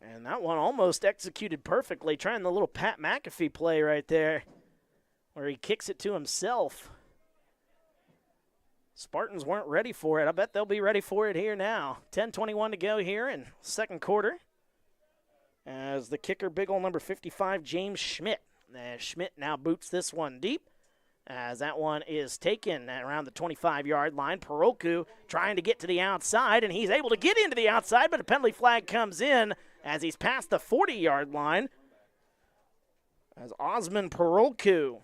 And that one almost executed perfectly, trying the little Pat McAfee play right there, where he kicks it to himself. Spartans weren't ready for it. I bet they'll be ready for it here now. 10:21 to go here in 2nd quarter. as the kicker, big ol' number 55, James Schmidt. Schmidt now boots this one deep, as that one is taken at around the 25-yard line. Perolku trying to get to the outside, and he's able to get into the outside, but a penalty flag comes in as he's past the 40-yard line. As Osman Perolku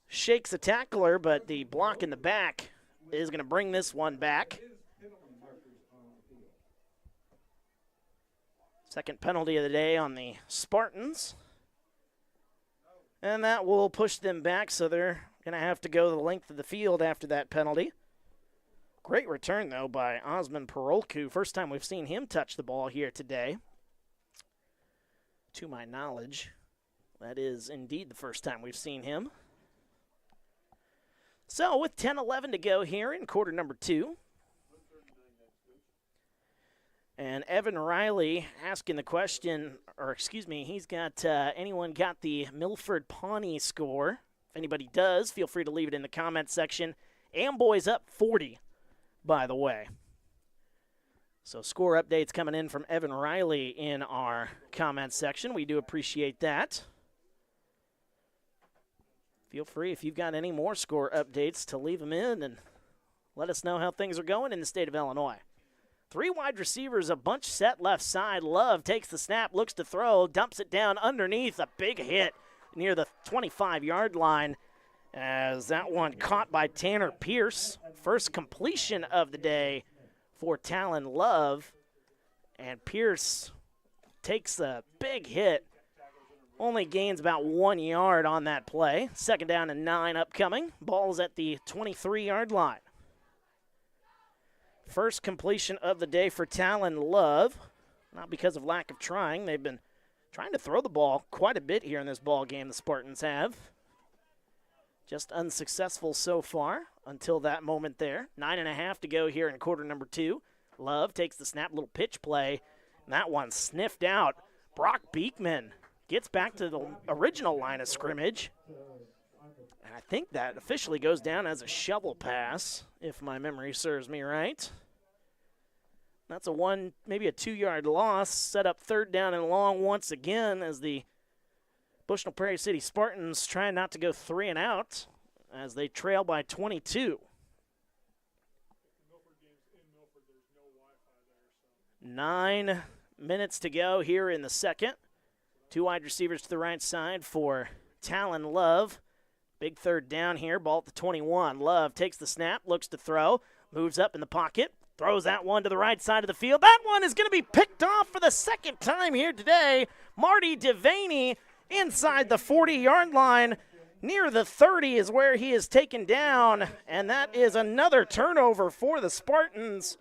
shakes a tackler, but the block in the back is going to bring this one back. Second penalty of the day on the Spartans. And that will push them back, so they're going to have to go the length of the field after that penalty. Great return, though, by Osman Perolku. First time we've seen him touch the ball here today. To my knowledge, that is indeed the first time we've seen him. So with 10-11 to go here in quarter number 2. And Evan Riley asking the question, or excuse me, he's got, anyone got the Milford Pawnee score? If anybody does, feel free to leave it in the comment section. Amboy's up 40, by the way. So score updates coming in from Evan Riley in our comment section. We do appreciate that. Feel free, if you've got any more score updates, to leave them in and let us know how things are going in the state of Illinois. 3 wide receivers, a bunch set left side. Love takes the snap, looks to throw, dumps it down underneath. A big hit near the 25-yard line as that one caught by Tanner Pierce. First completion of the day for Talon Love. And Pierce takes a big hit. Only gains about 1 yard on that play. 2nd down and 9 upcoming. Ball's at the 23-yard line. First completion of the day for Talon Love. Not because of lack of trying. They've been trying to throw the ball quite a bit here in this ball game, the Spartans have. Just unsuccessful so far until that moment there. 9.5 to go here in quarter number 2. Love takes the snap, little pitch play. And that one sniffed out. Brock Beekman gets back to the original line of scrimmage. And I think that officially goes down as a shovel pass, if my memory serves me right. That's maybe a 2-yard loss. Set up 3rd down and long once again as the Bushnell-Prairie City Spartans try not to go 3 and out as they trail by 22. 9 minutes to go here in the second. 2 wide receivers to the right side for Talon Love. Big 3rd down here, ball at the 21. Love takes the snap, looks to throw, moves up in the pocket, throws that one to the right side of the field. That one is going to be picked off for the 2nd time here today. Marty Devaney inside the 40-yard line. Near the 30 is where he is taken down, and that is another turnover for the Spartans.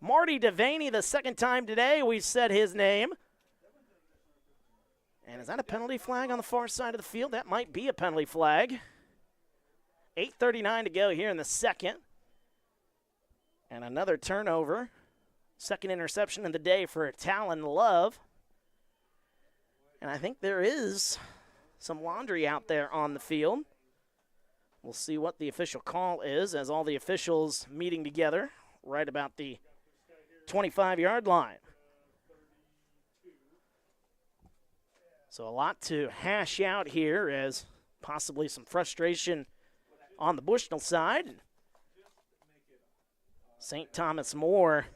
Marty Devaney, the 2nd time today we've said his name. And is that a penalty flag on the far side of the field? That might be a penalty flag. 8:39 to go here in the 2nd. And another turnover. 2nd interception of the day for Talon Love. And I think there is some laundry out there on the field. We'll see what the official call is as all the officials meeting together right about the 25-yard line. So a lot to hash out here as possibly some frustration on the Bushnell side. St. Thomas More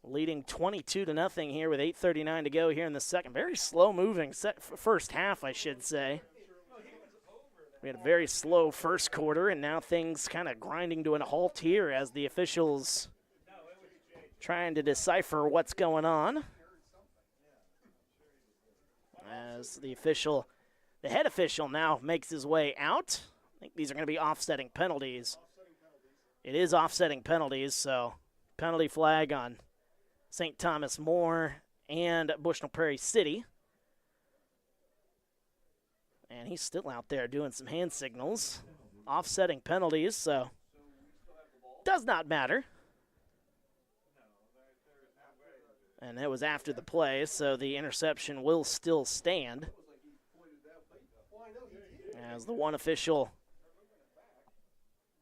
leading 22-0 here with 8:39 to go here in the second. Very slow-moving first half, I should say. We had a very slow first quarter, and now things kind of grinding to a halt here as the officials trying to decipher what's going on. As the head official now makes his way out. I think these are going to be offsetting penalties. It is offsetting penalties, so penalty flag on St. Thomas More and Bushnell-Prairie City. And he's still out there doing some hand signals. Offsetting penalties, so does not matter. And it was after the play, so the interception will still stand. As the one official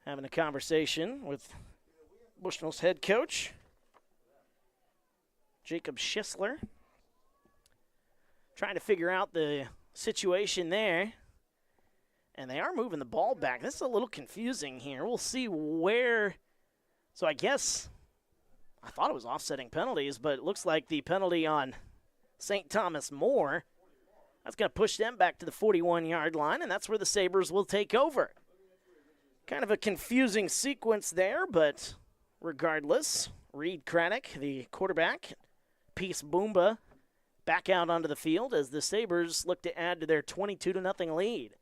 having a conversation with Bushnell's head coach, Jacob Schisler. Trying to figure out the situation there. And they are moving the ball back. This is a little confusing here. We'll see where. So I guess I thought it was offsetting penalties, but it looks like the penalty on St. Thomas More, that's going to push them back to the 41-yard line, and that's where the Sabers will take over. Kind of a confusing sequence there, but regardless, Reed Craddock, the quarterback, Peace Boomba, back out onto the field as the Sabers look to add to their 22-0 lead.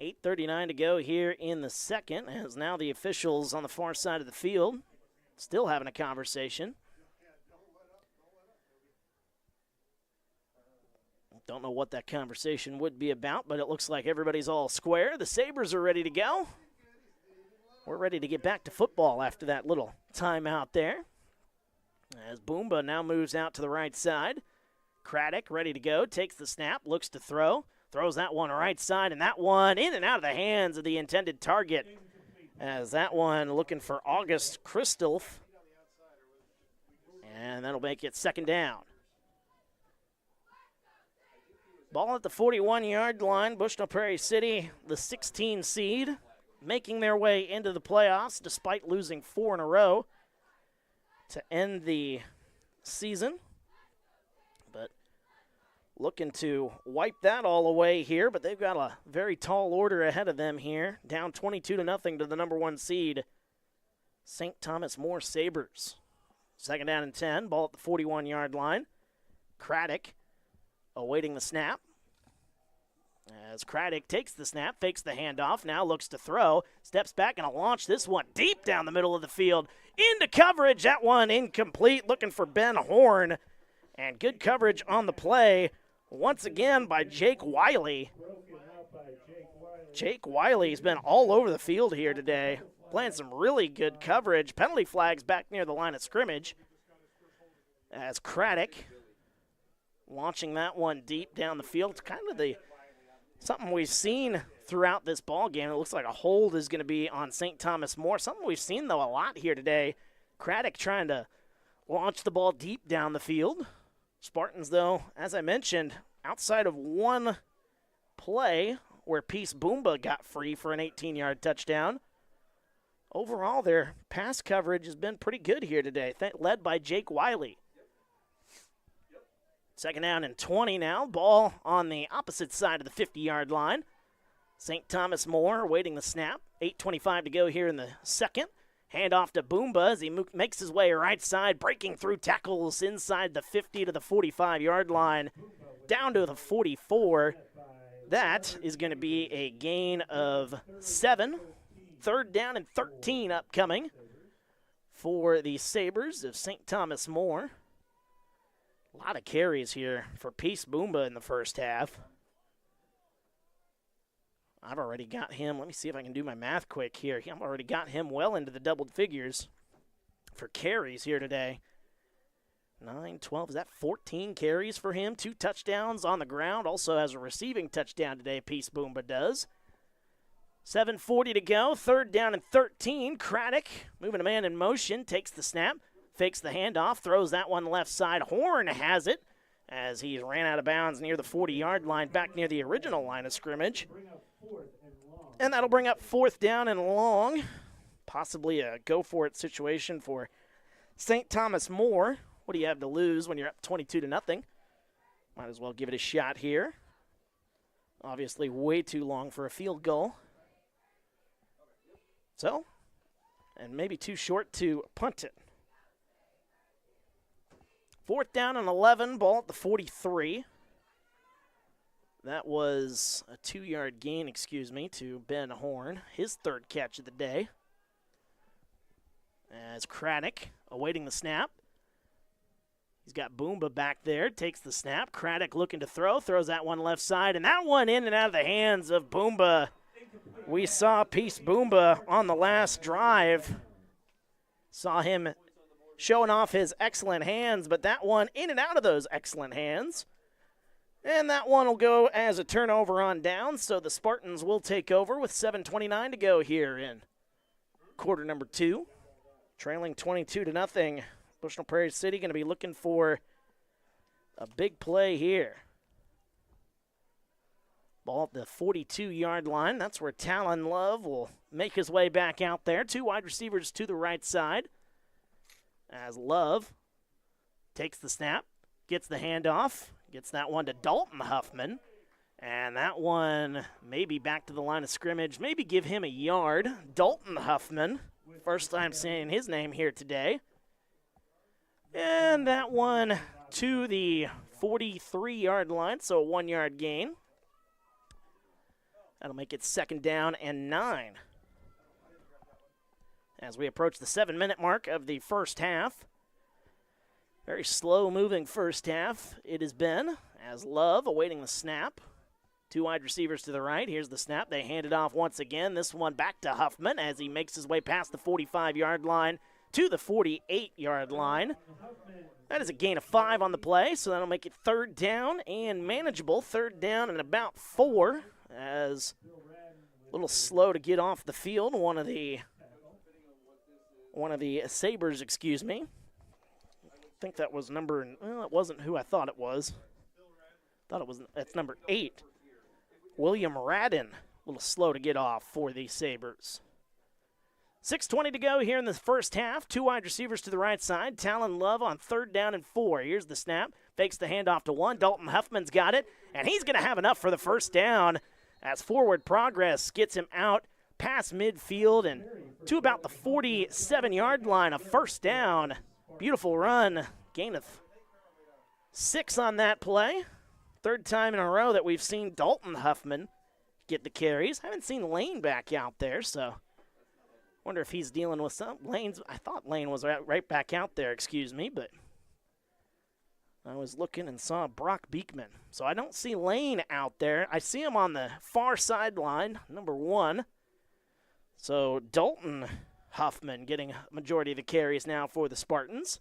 8:39 to go here in the second, as now the officials on the far side of the field still having a conversation. Don't know what that conversation would be about, but it looks like everybody's all square. The Sabers are ready to go. We're ready to get back to football after that little timeout there. As Boomba now moves out to the right side. Craddock ready to go, takes the snap, looks to throw. Throws that one right side, and that one in and out of the hands of the intended target. As that one looking for August Christoph. And that'll make it second down. Ball at the 41-yard line. Bushnell-Prairie City, the 16 seed, making their way into the playoffs despite losing 4 in a row to end the season. But looking to wipe that all away here, but they've got a very tall order ahead of them here. Down 22-0 to the number 1 seed, St. Thomas More Sabers. Second down and 10, ball at the 41-yard line. Craddock awaiting the snap. As Craddock takes the snap, fakes the handoff, now looks to throw, steps back and will launch this one deep down the middle of the field. Into coverage, that one incomplete, looking for Ben Horn. And good coverage on the play. Once again by Jake Wiley. Jake Wiley's been all over the field here today, playing some really good coverage. Penalty flags back near the line of scrimmage. As Craddock launching that one deep down the field. It's kind of something we've seen throughout this ball game. It looks like a hold is going to be on St. Thomas More. Something we've seen, though, a lot here today. Craddock trying to launch the ball deep down the field. Spartans, though, as I mentioned, outside of one play where Peace Boomba got free for an 18-yard touchdown, overall their pass coverage has been pretty good here today, led by Jake Wiley. Second down and 20 now. Ball on the opposite side of the 50-yard line. St. Thomas More awaiting the snap. 8:25 to go here in the second. Handoff to Boomba as he makes his way right side, breaking through tackles inside the 50 to the 45-yard line, down to the 44. That is going to be a gain of 7. Third down and 13 upcoming for the Sabers of St. Thomas More. A lot of carries here for Peace Boomba in the first half. I've already got him. Let me see if I can do my math quick here. I've already got him well into the double figures for carries here today. 9, 12, is that 14 carries for him? 2 touchdowns on the ground. Also has a receiving touchdown today, Peace Boomba does. 7:40 to go. Third down and 13. Craddock moving a man in motion, takes the snap, fakes the handoff, throws that one left side. Horn has it as he ran out of bounds near the 40-yard line, back near the original line of scrimmage. And that'll bring up 4th down and long. Possibly a go-for-it situation for St. Thomas More. What do you have to lose when you're up 22-0? Might as well give it a shot here. Obviously way too long for a field goal. So, and maybe too short to punt it. 4th down and 11, ball at the 43. That was a 2-yard gain, to Ben Horn. His 3rd catch of the day. As Craddock awaiting the snap. He's got Boomba back there, takes the snap. Craddock looking to throw, throws that one left side, and that one in and out of the hands of Boomba. We saw Peace Boomba on the last drive. Saw him showing off his excellent hands, but that one in and out of those excellent hands. And that one will go as a turnover on down, so the Spartans will take over with 7:29 to go here in quarter number 2. Trailing 22-0 Bushnell-Prairie City going to be looking for a big play here. Ball at the 42-yard line. That's where Talon Love will make his way back out there. 2 wide receivers to the right side. As Love takes the snap, gets the handoff, gets that one to Dalton Huffman. And that one maybe back to the line of scrimmage, maybe give him a yard. Dalton Huffman, first time seeing his name here today. And that one to the 43-yard line, so a 1-yard gain. That'll make it 2nd down and 9. As we approach the 7-minute mark of the first half. Very slow-moving first half it has been, as Love awaiting the snap. 2 wide receivers to the right. Here's the snap. They hand it off once again. This one back to Huffman as he makes his way past the 45-yard line to the 48-yard line. That is a gain of 5 on the play, so that'll make it 3rd down and manageable. 3rd down and about 4, as a little slow to get off the field. One of the Sabers, excuse me. I think that was it wasn't who I thought it was. That's number 8. William Radden, a little slow to get off for the Sabers. 6:20 to go here in the first half. 2 wide receivers to the right side. Talon Love on 3rd down and 4. Here's the snap. Fakes the handoff to 1. Dalton Huffman's got it, and he's going to have enough for the 1st down as forward progress gets him out past midfield and to about the 47-yard line. A 1st down. Beautiful run. Gain of 6 on that play. 3rd time in a row that we've seen Dalton Huffman get the carries. Haven't seen Lane back out there, so wonder if he's dealing with some. I thought Lane was right back out there, excuse me, but I was looking and saw Brock Beekman. So I don't see Lane out there. I see him on the far sideline, number 1. So Dalton Huffman getting a majority of the carries now for the Spartans.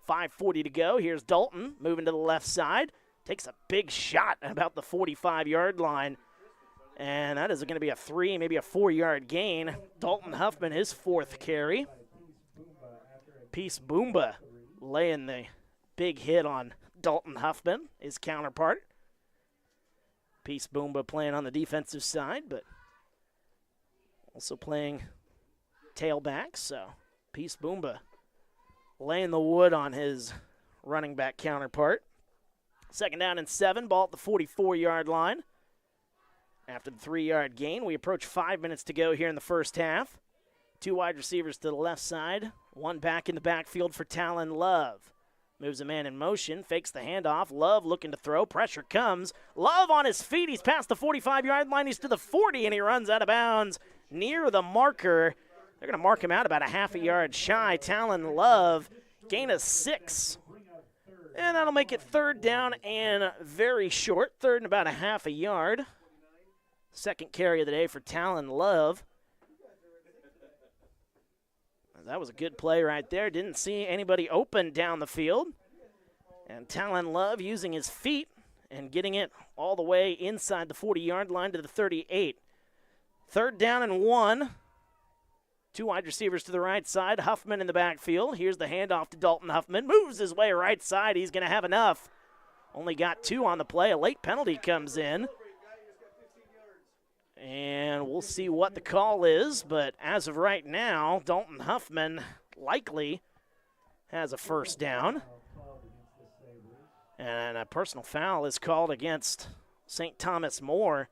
5:40 to go. Here's Dalton moving to the left side. Takes a big shot at about the 45-yard line. And that is going to be a 3, maybe a 4-yard gain. Dalton Huffman, his 4th carry. Peace Boomba laying the big hit on Dalton Huffman, his counterpart. Peace Boomba playing on the defensive side, but also playing tailback. So Peace Boomba laying the wood on his running back counterpart. 2nd down and 7, ball at the 44-yard line. After the 3-yard gain, we approach 5 minutes to go here in the first half. 2 wide receivers to the left side, 1 back in the backfield for Talon Love. Moves a man in motion, fakes the handoff. Love looking to throw, pressure comes. Love on his feet, he's past the 45-yard line, he's to the 40, and he runs out of bounds near the marker. They're going to mark him out about a half a yard shy. Talon Love, gain of 6. And that'll make it 3rd down and very short. 3rd and about a half a yard. 2nd carry of the day for Talon Love. That was a good play right there. Didn't see anybody open down the field. And Talon Love using his feet and getting it all the way inside the 40-yard line to the 38. 3rd down and 1. 2 wide receivers to the right side. Huffman in the backfield. Here's the handoff to Dalton Huffman. Moves his way right side. He's going to have enough. Only got 2 on the play. A late penalty comes in. And we'll see what the call is. But as of right now, Dalton Huffman likely has a 1st down. And a personal foul is called against St. Thomas More.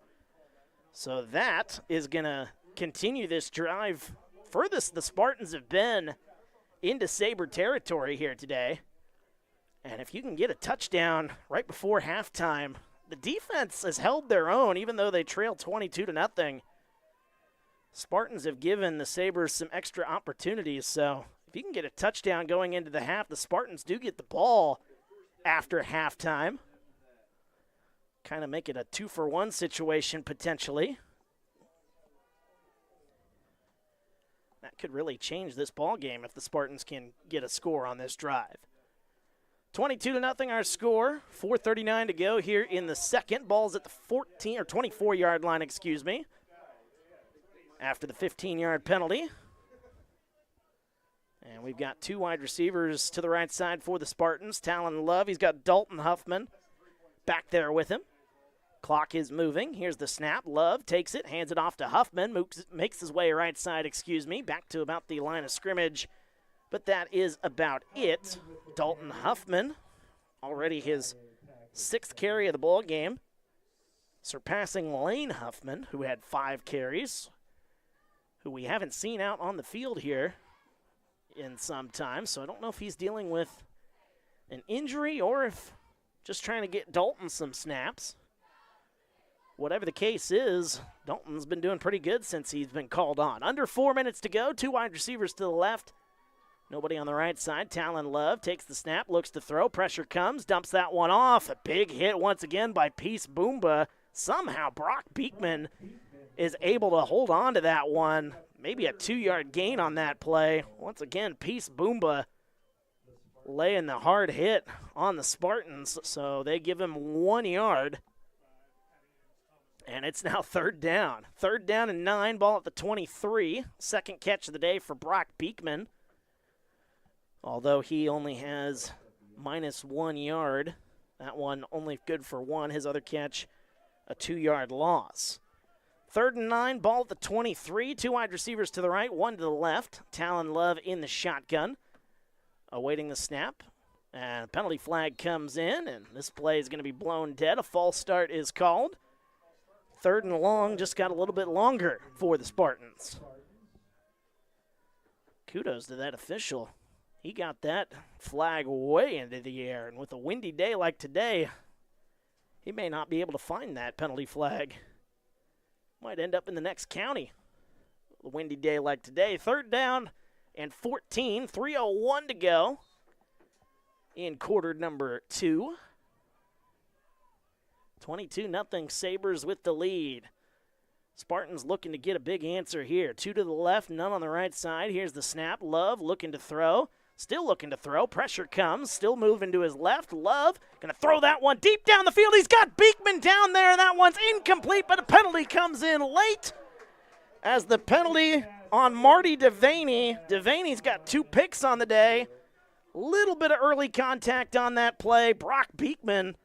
So that is going to continue this drive. Furthest the Spartans have been into Saber territory here today. And if you can get a touchdown right before halftime, the defense has held their own even though they trail 22-0. Spartans have given the Sabers some extra opportunities. So if you can get a touchdown going into the half, the Spartans do get the ball after halftime. Kind of make it a 2-for-1 situation potentially. That could really change this ball game if the Spartans can get a score on this drive. 22-0 our score. 4:39 to go here in the second. Ball's at the 24-yard line, excuse me. After the 15-yard penalty. And we've got two wide receivers to the right side for the Spartans. Talon Love, he's got Dalton Huffman back there with him. Clock is moving. Here's the snap. Love takes it, hands it off to Huffman, makes his way right side, back to about the line of scrimmage. But that is about it. Dalton Huffman, already his 6th carry of the ball game, surpassing Lane Huffman, who had 5 carries, who we haven't seen out on the field here in some time. So I don't know if he's dealing with an injury or if just trying to get Dalton some snaps. Whatever the case is, Dalton's been doing pretty good since he's been called on. Under 4 minutes to go, 2 wide receivers to the left. Nobody on the right side. Talon Love takes the snap, looks to throw. Pressure comes, dumps that one off. A big hit once again by Peace Boomba. Somehow Brock Beekman is able to hold on to that one. Maybe a 2-yard gain on that play. Once again, Peace Boomba laying the hard hit on the Spartans, so they give him 1 yard. And it's now 3rd down. 3rd down and 9, ball at the 23. Second catch of the day for Brock Beekman. Although he only has minus 1 yard. That one only good for 1. His other catch, a 2-yard loss. 3rd and 9, ball at the 23. 2 wide receivers to the right, 1 to the left. Talon Love in the shotgun, awaiting the snap. And a penalty flag comes in, and this play is going to be blown dead. A false start is called. 3rd and long just got a little bit longer for the Spartans. Kudos to that official. He got that flag way into the air, and with a windy day like today, he may not be able to find that penalty flag. Might end up in the next county. A windy day like today. 3rd down and 14, 3:01 to go in quarter number 2. 22-0 Sabers with the lead. Spartans looking to get a big answer here. 2 to the left, none on the right side. Here's the snap. Love looking to throw. Still looking to throw. Pressure comes. Still moving to his left. Love going to throw that one deep down the field. He's got Beekman down there. That one's incomplete, but a penalty comes in late. As the penalty on Marty Devaney. Devaney's got 2 picks on the day. Little bit of early contact on that play. Brock Beekman,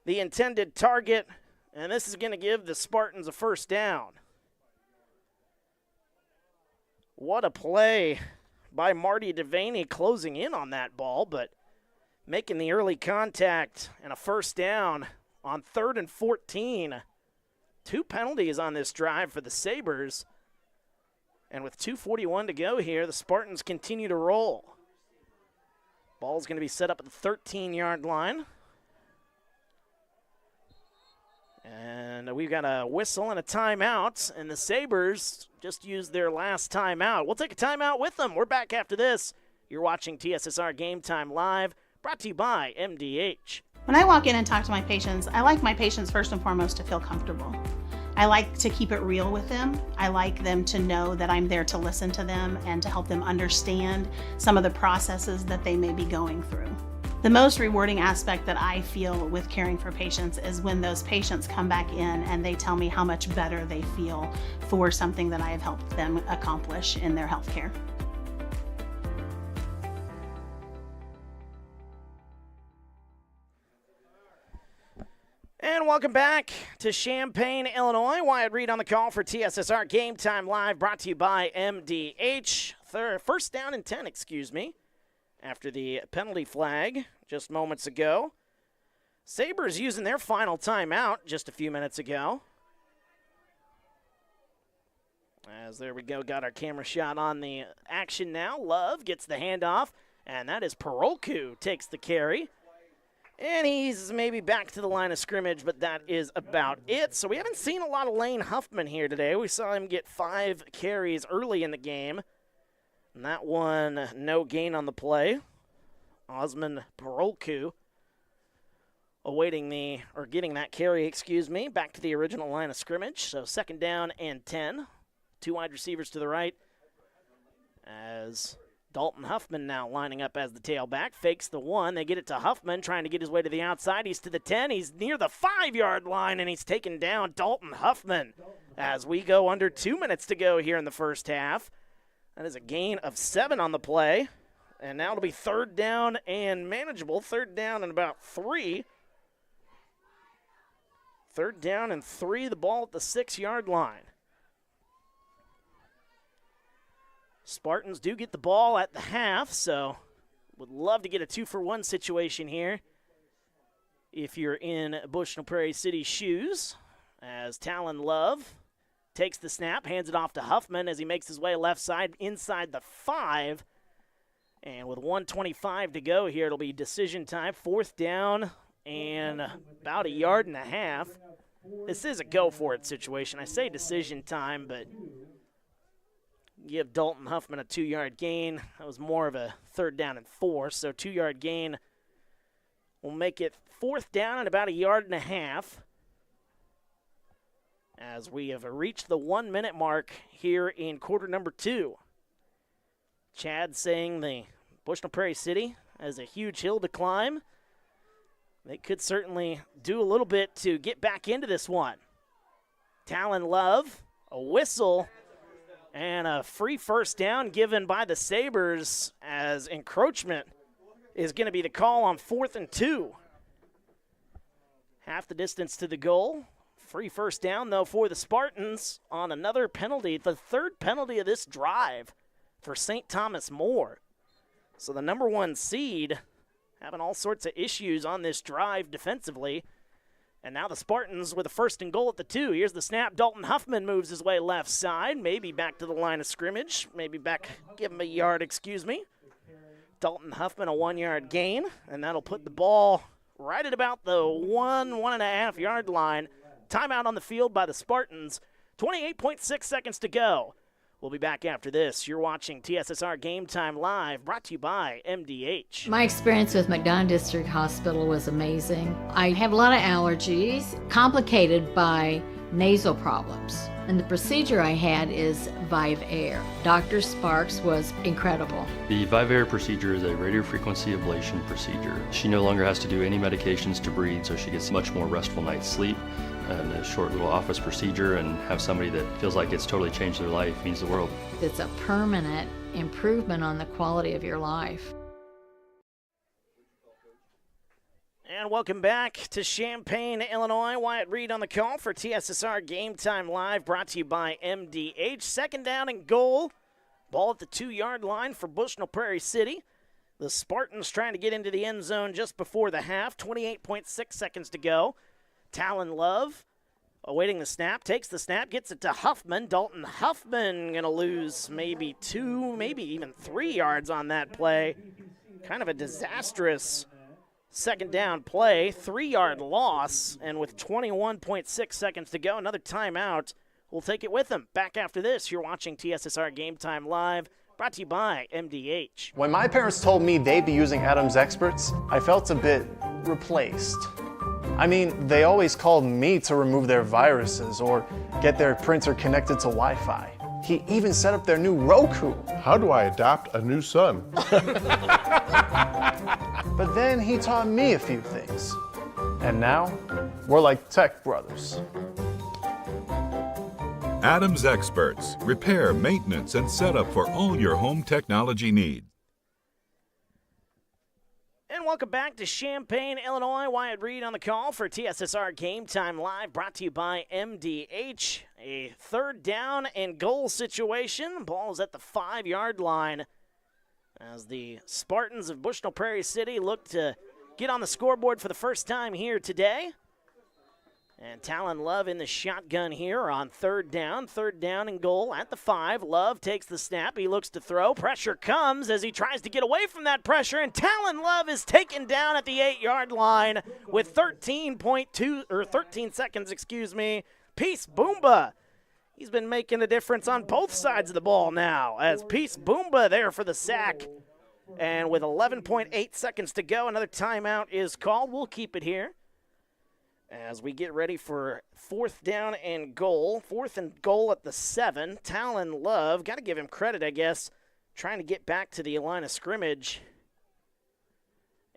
the intended target, and this is going to give the Spartans a 1st down. What a play by Marty Devaney closing in on that ball, but making the early contact and a 1st down on 3rd and 14. 2 penalties on this drive for the Sabers, and with 2:41 to go here, the Spartans continue to roll. Ball's going to be set up at the 13-yard line. And we've got a whistle and a timeout, and the Sabers just used their last timeout. We'll take a timeout with them. We're back after this. You're watching TSSR Game Time Live, brought to you by MDH. When I walk in and talk to my patients, I like my patients first and foremost to feel comfortable. I like to keep it real with them. I like them to know that I'm there to listen to them and to help them understand some of the processes that they may be going through. The most rewarding aspect that I feel with caring for patients is when those patients come back in and they tell me how much better they feel for something that I have helped them accomplish in their healthcare. And welcome back to Champaign, Illinois. Wyatt Reed on the call for TSSR Game Time Live, brought to you by MDH. 1st down and 10, after the penalty flag just moments ago. Sabres using their final timeout just a few minutes ago. As there we go, got our camera shot on the action now. Love gets the handoff, and that is Perolku takes the carry. And he's maybe back to the line of scrimmage, but that is about it. So we haven't seen a lot of Lane Huffman here today. We saw him get 5 carries early in the game. And that one, no gain on the play. Osman Perolku awaiting getting that carry, back to the original line of scrimmage. So 2nd down and 10. 2 wide receivers to the right. As Dalton Huffman now lining up as the tailback. Fakes the one. They get it to Huffman, trying to get his way to the outside. He's to the 10. He's near the 5-yard line, and he's taken down. Dalton Huffman as we go under 2 minutes to go here in the first half. That is a gain of 7 on the play. And now it'll be 3rd down and manageable. 3rd down and about 3. 3rd down and 3, the ball at the 6-yard line. Spartans do get the ball at the half, so would love to get a 2-for-1 situation here if you're in Bushnell-Prairie City's shoes. As Talon Love takes the snap, hands it off to Huffman as he makes his way left side inside the 5. And with 1:25 to go here, it'll be decision time. 4th down and about 1.5 yards. This is a go-for-it situation. I say decision time, but give Dalton Huffman a 2-yard gain. That was more of a 3rd down and 4, so 2-yard gain will make it 4th down and about 1.5 yards. As we have reached the 1-minute mark here in quarter number 2. Chad saying the Bushnell-Prairie City has a huge hill to climb. They could certainly do a little bit to get back into this one. Talon Love, a whistle, and a free 1st down given by the Sabers as encroachment is going to be the call on 4th and 2. Half the distance to the goal. Free 1st down, though, for the Spartans on another penalty. The 3rd penalty of this drive for St. Thomas More. So the number 1 seed having all sorts of issues on this drive defensively. And now the Spartans with a 1st and goal at the 2. Here's the snap. Dalton Huffman moves his way left side, maybe back to the line of scrimmage. Maybe back, give him a yard, excuse me. Dalton Huffman, a 1-yard gain, and that'll put the ball right at about the 1.5 yard line. Timeout on the field by the Spartans. 28.6 seconds to go. We'll be back after this. You're watching TSSR Game Time Live, brought to you by MDH. My experience with McDonough District Hospital was amazing. I have a lot of allergies, complicated by nasal problems. And the procedure I had is Vive Air. Dr. Sparks was incredible. The Vive Air procedure is a radiofrequency ablation procedure. She no longer has to do any medications to breathe, so she gets much more restful night's sleep. And a short little office procedure, and have somebody that feels like it's totally changed their life means the world. It's a permanent improvement on the quality of your life. And welcome back to Champaign, Illinois. Wyatt Reed on the call for TSSR Game Time Live, brought to you by MDH. 2nd down and goal. Ball at the 2-yard line for Bushnell-Prairie City. The Spartans trying to get into the end zone just before the half. 28.6 seconds to go. Talon Love awaiting the snap, takes the snap, gets it to Huffman. Dalton Huffman going to lose maybe 2, maybe even 3 yards on that play. Kind of a disastrous 2nd down play, 3-yard loss, and with 21.6 seconds to go, another timeout. We'll take it with them. Back after this, you're watching TSSR Game Time Live, brought to you by MDH. When my parents told me they'd be using Adams Experts, I felt a bit replaced. I mean, they always called me to remove their viruses or get their printer connected to Wi-Fi. He even set up their new Roku. How do I adopt a new son? But then he taught me a few things. And now, we're like tech brothers. Adams Experts. Repair, maintenance, and setup for all your home technology needs. And welcome back to Champaign, Illinois. Wyatt Reed on the call for TSSR Game Time Live, brought to you by MDH. A 3rd down and goal situation. Ball is at the 5-yard line as the Spartans of Bushnell-Prairie City look to get on the scoreboard for the first time here today. And Talon Love in the shotgun here on 3rd down and goal at the 5. Love takes the snap. He looks to throw. Pressure comes as he tries to get away from that pressure, and Talon Love is taken down at the 8-yard line with 13 seconds, Peace Boomba. He's been making a difference on both sides of the ball now as Peace Boomba there for the sack. And with 11.8 seconds to go, another timeout is called. We'll keep it here as we get ready for 4th down and goal. 4th and goal at the 7. Talon Love, got to give him credit, I guess, trying to get back to the line of scrimmage.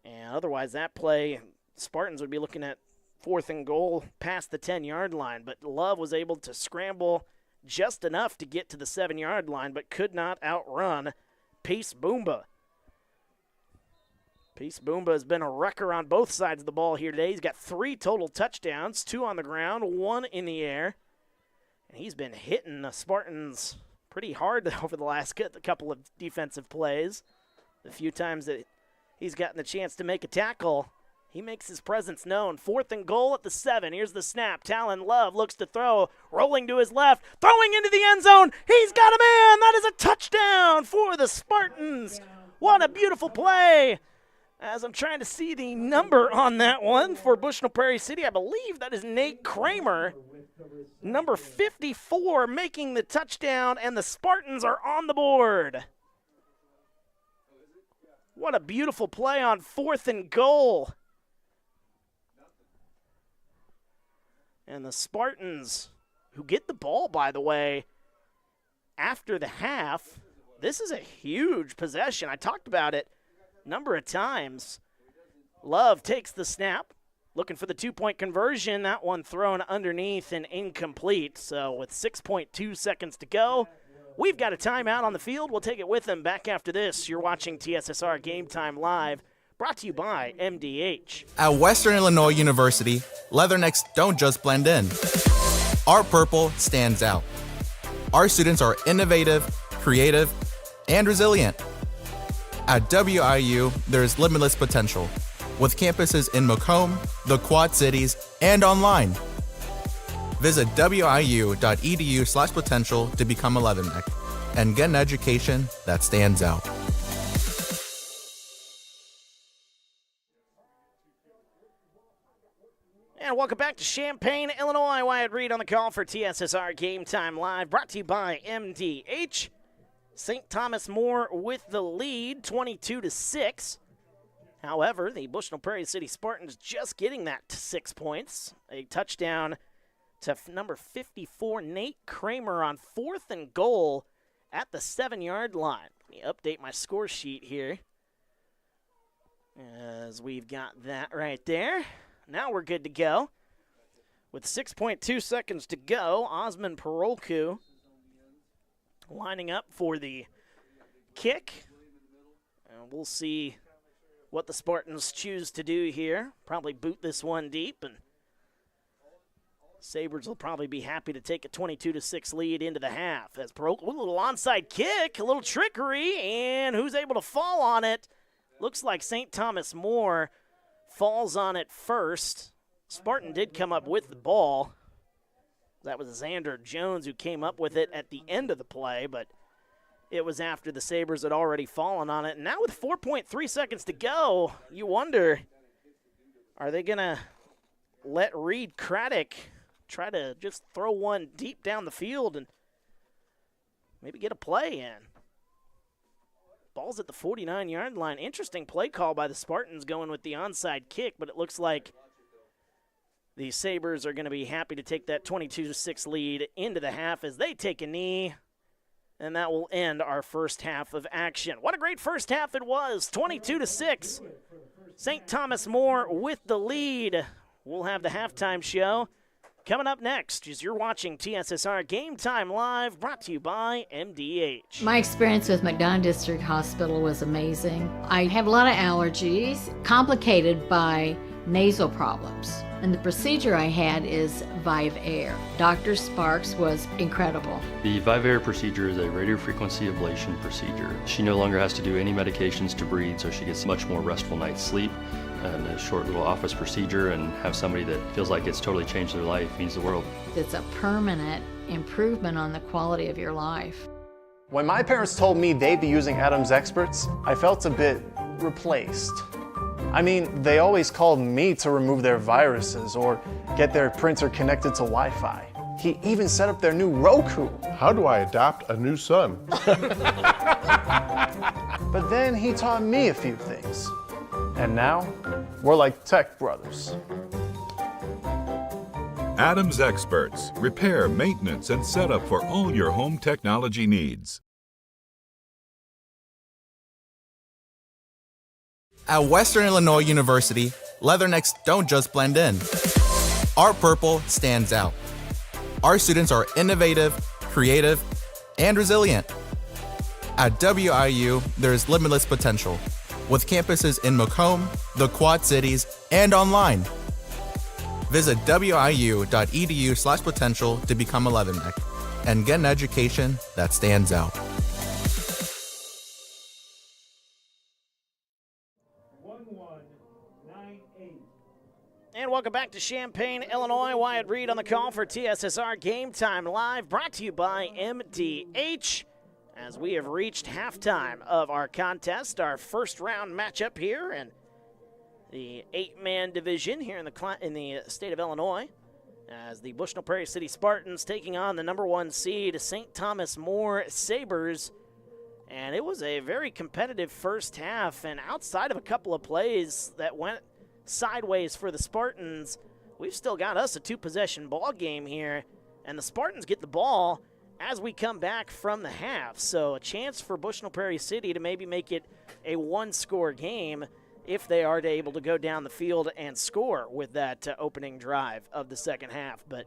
And otherwise, that play, Spartans would be looking at 4th and goal past the 10-yard line. But Love was able to scramble just enough to get to the 7-yard line, but could not outrun Peace Boomba. Peace Boomba has been a wrecker on both sides of the ball here today. He's got 3 total touchdowns, 2 on the ground, 1 in the air. And he's been hitting the Spartans pretty hard over the last couple of defensive plays. The few times that he's gotten the chance to make a tackle, he makes his presence known. 4th and goal at the 7. Here's the snap. Talon Love looks to throw, rolling to his left, throwing into the end zone. He's got a man. That is a touchdown for the Spartans. What a beautiful play. As I'm trying to see the number on that one for Bushnell-Prairie City, I believe that is Nate Kramer, number 54, making the touchdown, and the Spartans are on the board. What a beautiful play on 4th and goal. And the Spartans, who get the ball, by the way, after the half, this is a huge possession. I talked about it a number of times. Love takes the snap, looking for the 2-point conversion. That one thrown underneath and incomplete. So with 6.2 seconds to go, we've got a timeout on the field. We'll take it with them back after this. You're watching TSSR Game Time Live, brought to you by MDH. At Western Illinois University, leathernecks don't just blend in. Our purple stands out. Our students are innovative, creative, and resilient. At WIU, there is limitless potential, with campuses in Macomb, the Quad Cities, and online. Visit wiu.edu/potential to become a leatherneck and get an education that stands out. And welcome back to Champaign, Illinois. Wyatt Reed on the call for TSSR Game Time Live, brought to you by MDH. St. Thomas More with the lead, 22-6. However, the Bushnell-Prairie City Spartans just getting that to 6 points. A touchdown to number 54, Nate Kramer, on 4th and goal at the 7-yard line. Let me update my score sheet here, as we've got that right there. Now we're good to go. With 6.2 seconds to go, Osman Parolku lining up for the kick. And we'll see what the Spartans choose to do here. Probably boot this one deep, and Sabers will probably be happy to take a 22-6 lead into the half. As Parolku, a little onside kick, a little trickery, and who's able to fall on it? Looks like St. Thomas More falls on it first. Spartan did come up with the ball. That was Xander Jones who came up with it at the end of the play, but it was after the Sabers had already fallen on it. And now with 4.3 seconds to go, you wonder, are they going to let Reed Craddock try to just throw one deep down the field and maybe get a play in? Ball's at the 49-yard line. Interesting play call by the Spartans going with the onside kick, but it looks like the Sabers are going to be happy to take that 22-6 lead into the half as they take a knee, and that will end our first half of action. What a great first half it was, 22-6. St. Thomas More with the lead. We'll have the halftime show coming up next as you're watching TSSR Game Time Live, brought to you by MDH. My experience with McDonough District Hospital was amazing. I have a lot of allergies, complicated by nasal problems. And the procedure I had is Vive Air. Dr. Sparks was incredible. The Vive Air procedure is a radiofrequency ablation procedure. She no longer has to do any medications to breathe, so she gets much more restful night's sleep. And a short little office procedure, and have somebody that feels like it's totally changed their life means the world. It's a permanent improvement on the quality of your life. When my parents told me they'd be using Adam's experts, I felt a bit replaced. I mean, they always called me to remove their viruses or get their printer connected to Wi-Fi. He even set up their new Roku. How do I adopt a new son? But then he taught me a few things. And now, we're like tech brothers. Adams Experts. Repair, maintenance, and setup for all your home technology needs. At Western Illinois University, leathernecks don't just blend in. Our purple stands out. Our students are innovative, creative, and resilient. At WIU, there's limitless potential, with campuses in Macomb, the Quad Cities, and online. Visit wiu.edu/potential to become a Leatherneck and get an education that stands out. And welcome back to Champaign, Illinois. Wyatt Reed on the call for TSSR Game Time Live, brought to you by MDH. As we have reached halftime of our contest, our first round matchup here in the 8-man division here in the state of Illinois, as the Bushnell-Prairie City Spartans taking on the number 1 seed St. Thomas More Sabers. And it was a very competitive first half, and outside of a couple of plays that went sideways for the Spartans, we've still got us a 2-possession ball game here, and the Spartans get the ball as we come back from the half. So a chance for Bushnell-Prairie City to maybe make it a 1-score game if they are able to go down the field and score with that opening drive of the second half. But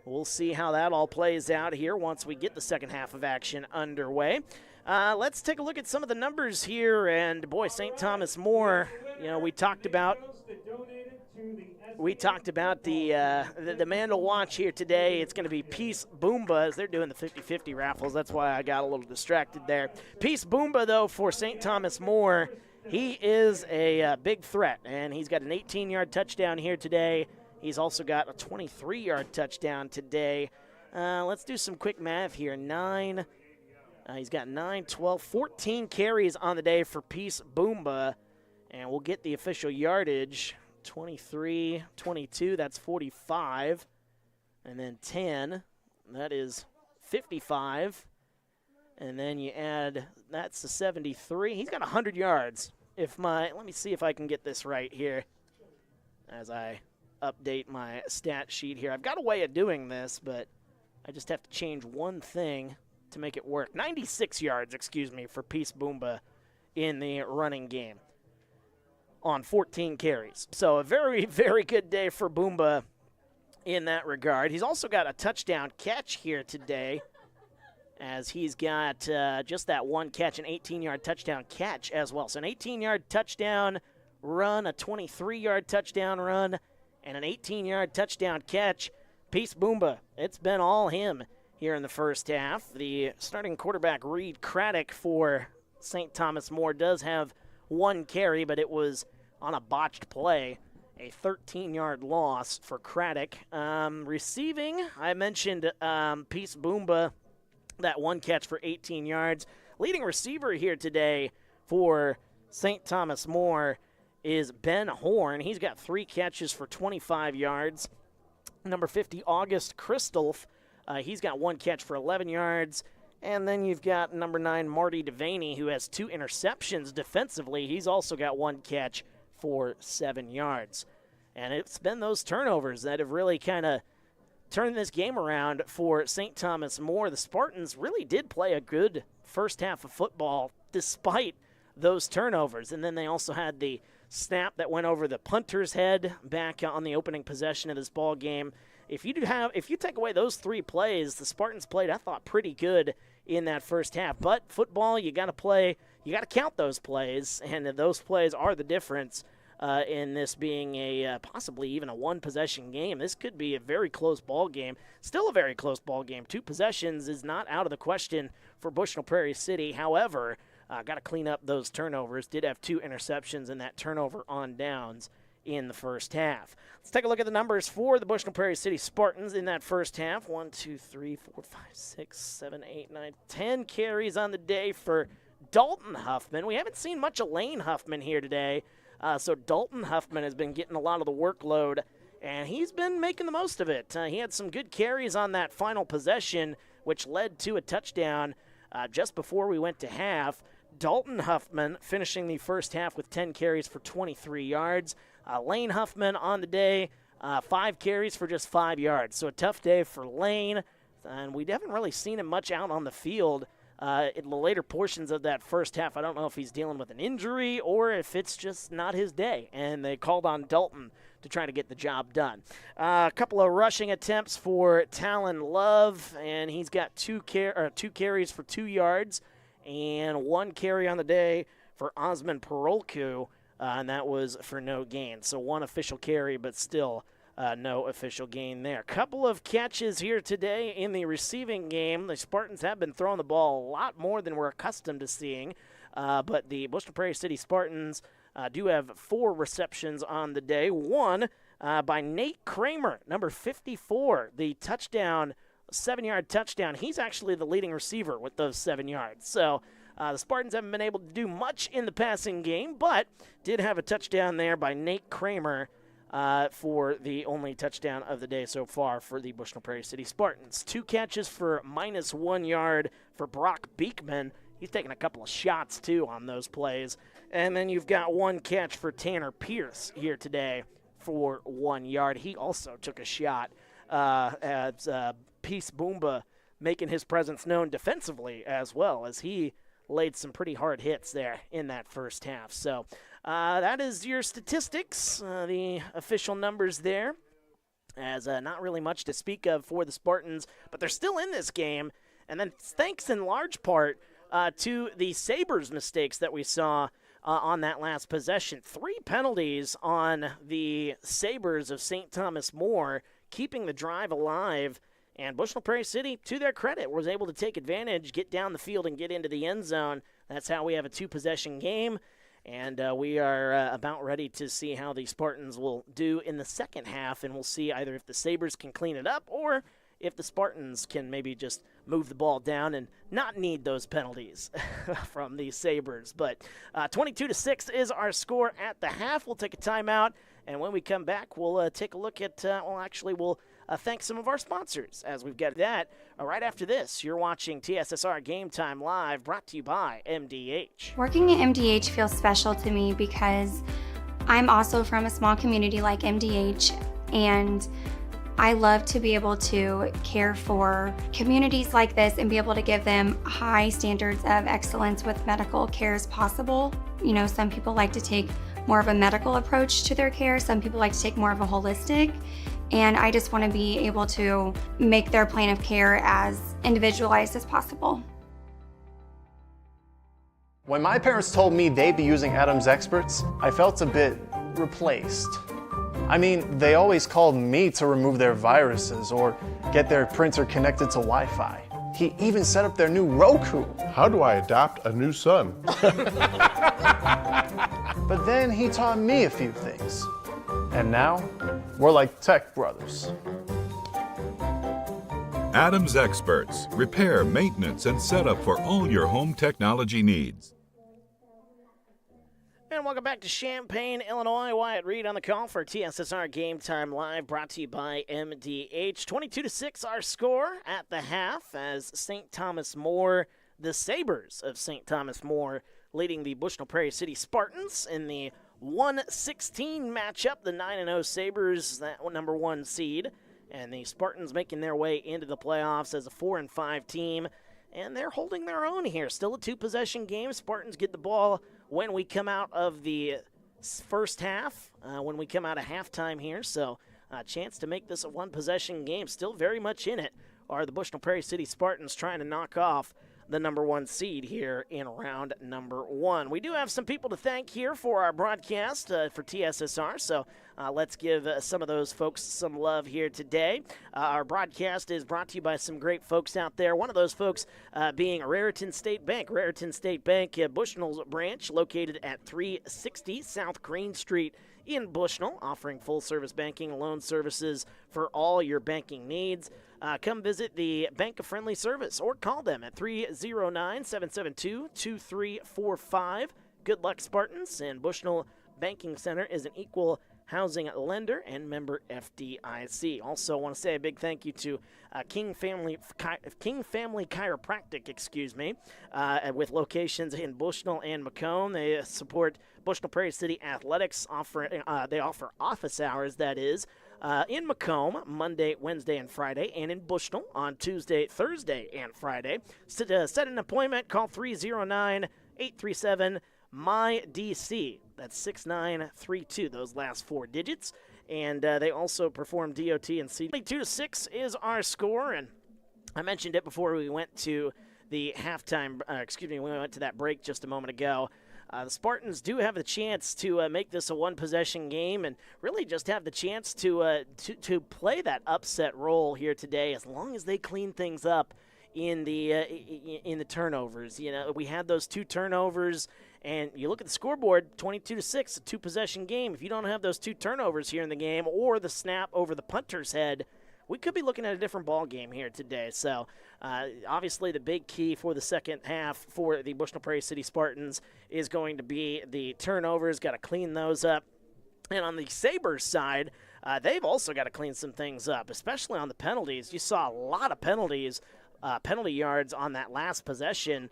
we'll see how that all plays out here once we get the second half of action underway. Let's take a look at some of the numbers here, and boy, St. Thomas More, we talked about the man to watch here today. It's going to be Peace Boomba as they're doing the 50-50 raffles. That's why I got a little distracted there. Peace Boomba, though, for St. Thomas More, he is a big threat, and he's got an 18-yard touchdown here today. He's also got a 23-yard touchdown today. Let's do some quick math here. He's got 9, 12, 14 carries on the day for Peace Boomba, and we'll get the official yardage. 23, 22, that's 45, and then 10, that is 55, and then you add, that's the 73. He's got 100 yards. Let me see if I can get this right here as I update my stat sheet here. I've got a way of doing this, but I just have to change one thing to make it work. 96 yards, for Peace Boomba in the running game on 14 carries. So a very, very good day for Boomba in that regard. He's also got a touchdown catch here today, as he's got just that one catch, an 18-yard touchdown catch as well. So an 18-yard touchdown run, a 23-yard touchdown run, and an 18-yard touchdown catch. Peace Boomba, it's been all him here in the first half. The starting quarterback, Reed Craddock, for St. Thomas More does have one carry, but it was on a botched play, a 13-yard loss for Craddock. Receiving, I mentioned Peace Boomba, that one catch for 18 yards. Leading receiver here today for St. Thomas More is Ben Horn. He's got 3 catches for 25 yards. Number 50, August Christolf, he's got 1 catch for 11 yards. And then you've got number 9, Marty Devaney, who has 2 interceptions defensively. He's also got 1 catch for 7 yards. And it's been those turnovers that have really kind of turned this game around for St. Thomas More. The Spartans really did play a good first half of football despite those turnovers. And then they also had the snap that went over the punter's head back on the opening possession of this ball game. If you take away those 3 plays, the Spartans played, I thought, pretty good in that first half. But football, you got to count those plays, and those plays are the difference in this being a possibly even a 1-possession game. This could be a very close ball game. Still a very close ball game. 2 possessions is not out of the question for Bushnell-Prairie City. However, got to clean up those turnovers. Did have 2 interceptions in that turnover on downs in the first half. Let's take a look at the numbers for the Bushnell-Prairie City Spartans in that first half. 1, 2, 3, 4, 5, 6, 7, 8, 9, 10 carries on the day for Dalton Huffman. We haven't seen much of Lane Huffman here today. So Dalton Huffman has been getting a lot of the workload, and he's been making the most of it. He had some good carries on that final possession, which led to a touchdown just before we went to half. Dalton Huffman finishing the first half with 10 carries for 23 yards. Lane Huffman on the day, 5 carries for just 5 yards. So a tough day for Lane, and we haven't really seen him much out on the field in the later portions of that first half. I don't know if he's dealing with an injury or if it's just not his day, and they called on Dalton to try to get the job done. A couple of rushing attempts for Talon Love, and he's got two carries for 2 yards and 1 carry on the day for Osman Parolku, and that was for no gain. So 1 official carry, but still no official gain there. Couple of catches here today in the receiving game. The Spartans have been throwing the ball a lot more than we're accustomed to seeing, but the Bushnell-Prairie City Spartans do have 4 receptions on the day. 1 by Nate Kramer, number 54, the touchdown, 7-yard touchdown. He's actually the leading receiver with those 7 yards. So the Spartans haven't been able to do much in the passing game, but did have a touchdown there by Nate Kramer for the only touchdown of the day so far for the Bushnell-Prairie City Spartans. 2 catches for -1 yard for Brock Beekman. He's taking a couple of shots, too, on those plays. And then you've got 1 catch for Tanner Pierce here today for 1 yard. He also took a shot as Peace Boomba making his presence known defensively as well, as he laid some pretty hard hits there in that first half. So that is your statistics, the official numbers there, as not really much to speak of for the Spartans, but they're still in this game. And then thanks in large part to the Sabers mistakes that we saw on that last possession. 3 penalties on the Sabers of St. Thomas More, keeping the drive alive. And Bushnell-Prairie City, to their credit, was able to take advantage, get down the field, and get into the end zone. That's how we have a 2-possession game. And we are about ready to see how the Spartans will do in the second half. And we'll see either if the Sabers can clean it up or if the Spartans can maybe just move the ball down and not need those penalties from the Sabers. But 22-6 is our score at the half. We'll take a timeout, and when we come back, we'll take a look at, we'll thank some of our sponsors as we've got that. Right after this, you're watching TSSR Game Time Live, brought to you by MDH. Working at MDH feels special to me because I'm also from a small community like MDH, and I love to be able to care for communities like this and be able to give them high standards of excellence with medical care as possible. You know, some people like to take more of a medical approach to their care. Some people like to take more of a holistic. And I just want to be able to make their plan of care as individualized as possible. When my parents told me they'd be using Adam's experts, I felt a bit replaced. I mean, they always called me to remove their viruses or get their printer connected to Wi-Fi. He even set up their new Roku. How do I adopt a new son? But then he taught me a few things. And now, we're like tech brothers. Adam's Experts. Repair, maintenance, and setup for all your home technology needs. And welcome back to Champaign, Illinois. Wyatt Reed on the call for TSSR Game Time Live, brought to you by MDH. 22-6 our score at the half as St. Thomas More, the Sabers of St. Thomas More, leading the Bushnell-Prairie City Spartans in the 1-16 matchup. The 9-0 Sabers, that number 1 seed, and the Spartans making their way into the playoffs as a 4-5 team. And they're holding their own here. Still a 2-possession game. Spartans get the ball when we come out of the first half, when we come out of halftime here. So a chance to make this a 1-possession game. Still very much in it are the Bushnell-Prairie City Spartans trying to knock off the number 1 seed here in round number 1. We do have some people to thank here for our broadcast for TSSR, so let's give some of those folks some love here today. Our broadcast is brought to you by some great folks out there. One of those folks being Raritan State Bank. Raritan State Bank, Bushnell's branch, located at 360 South Green Street in Bushnell, offering full-service banking and loan services for all your banking needs. Come visit the Bank of Friendly Service or call them at 309-772-2345. Good luck, Spartans. And Bushnell Banking Center is an equal housing lender and member FDIC. Also want to say a big thank you to King Family Chiropractic, with locations in Bushnell and Macomb. They support Bushnell-Prairie City Athletics. They offer office hours, that is, in Macomb, Monday, Wednesday, and Friday, and in Bushnell on Tuesday, Thursday, and Friday. Set an appointment, call 309-837-MyDC. That's 6932, those last 4 digits. And they also perform DOT and CD. 2-6 is our score, and I mentioned it before we went to the halftime, we went to that break just a moment ago. The Spartans do have the chance to make this a one-possession game and really just have the chance to play that upset role here today as long as they clean things up in the turnovers. You know, we had those 2 turnovers, and you look at the scoreboard, 22-6, a 2-possession game. If you don't have those 2 turnovers here in the game or the snap over the punter's head, we could be looking at a different ball game here today. So, obviously, the big key for the second half for the Bushnell-Prairie City Spartans is going to be the turnovers. Got to clean those up. And on the Sabers side, they've also got to clean some things up, especially on the penalties. You saw a lot of penalty yards on that last possession,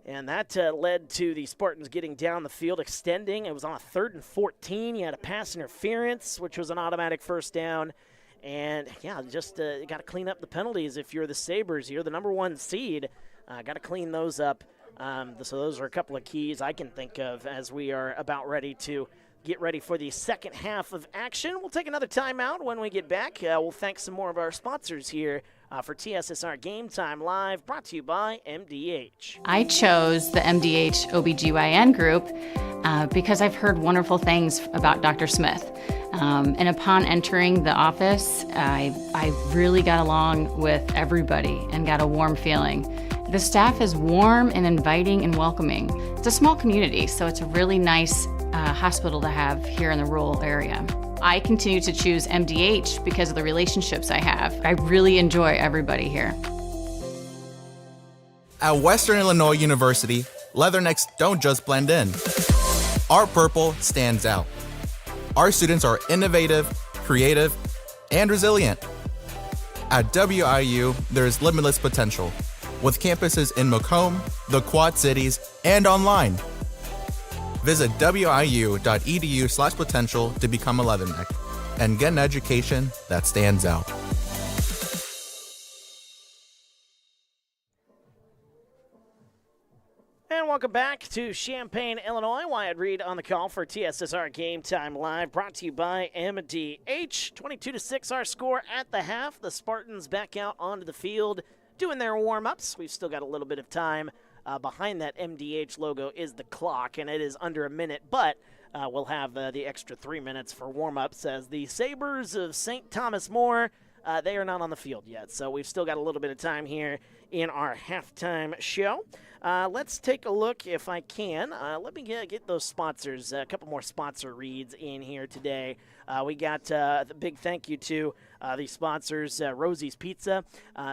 and that led to the Spartans getting down the field, extending. It was on a 3rd and 14. You had a pass interference, which was an automatic first down. And, yeah, just got to clean up the penalties if you're the Sabers. You're the number 1 seed. Got to clean those up. So those are a couple of keys I can think of as we are about ready to get ready for the second half of action. We'll take another timeout. When we get back, we'll thank some more of our sponsors here for TSSR Game Time Live, brought to you by MDH. I chose the MDH OBGYN group because I've heard wonderful things about Dr. Smith. And upon entering the office, I really got along with everybody and got a warm feeling. The staff is warm and inviting and welcoming. It's a small community, so it's a really nice hospital to have here in the rural area. I continue to choose MDH because of the relationships I have. I really enjoy everybody here. At Western Illinois University, leathernecks don't just blend in. Our purple stands out. Our students are innovative, creative, and resilient. At WIU, there is limitless potential, with campuses in Macomb, the Quad Cities, and online. Visit wiu.edu/potential to become a leatherneck and get an education that stands out. And welcome back to Champaign, Illinois. Wyatt Reed on the call for TSSR Game Time Live, brought to you by MDH. 22-6 our score at the half. The Spartans back out onto the field doing their warm-ups. We've still got a little bit of time. Behind that MDH logo is the clock, and it is under a minute, but we'll have the extra 3 minutes for warm-ups as the Sabers of St. Thomas More, they are not on the field yet, so we've still got a little bit of time here in our halftime show. Let's take a look, if I can. Let me get those sponsors, a couple more sponsor reads in here today. We got the big thank you to the sponsors, Rosie's Pizza.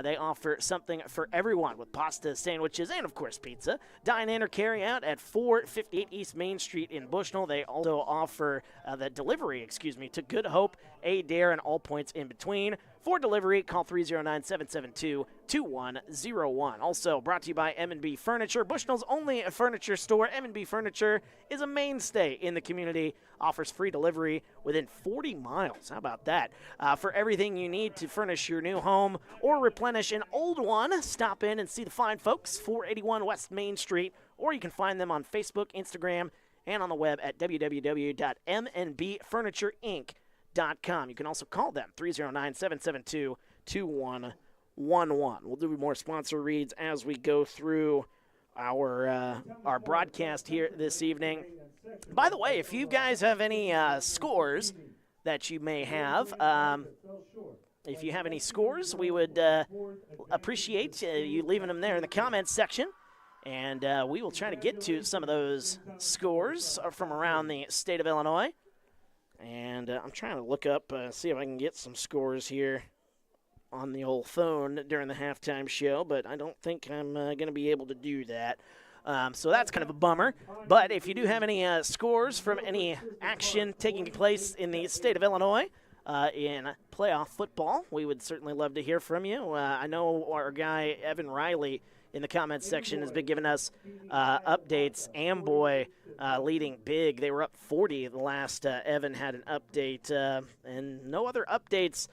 They offer something for everyone with pasta, sandwiches, and, of course, pizza. Dine in or carry out at 458 East Main Street in Bushnell. They also offer the delivery, to Good Hope, Adair, and all points in between. For delivery, call 309-772-2101. Also brought to you by M&B Furniture, Bushnell's only furniture store. M&B Furniture is a mainstay in the community, offers free delivery within 40 miles. How about that? For everything you need to furnish your new home or replenish an old one, stop in and see the fine folks, 481 West Main Street, or you can find them on Facebook, Instagram, and on the web at www.mnbfurniturinc.com. You can also call them, 309-772-2111. We'll do more sponsor reads as we go through our broadcast here this evening. By the way, if you guys have any scores that you may have, if you have any scores, we would appreciate you leaving them there in the comments section. And we will try to get to some of those scores from around the state of Illinois. And I'm trying to look up, see if I can get some scores here on the old phone during the halftime show, but I don't think I'm going to be able to do that. So that's kind of a bummer. But if you do have any scores from any action taking place in the state of Illinois in playoff football, we would certainly love to hear from you. I know our guy Evan Riley in the comments section has been giving us updates. Amboy leading big. They were up 40 the last Evan had an update. And no other updates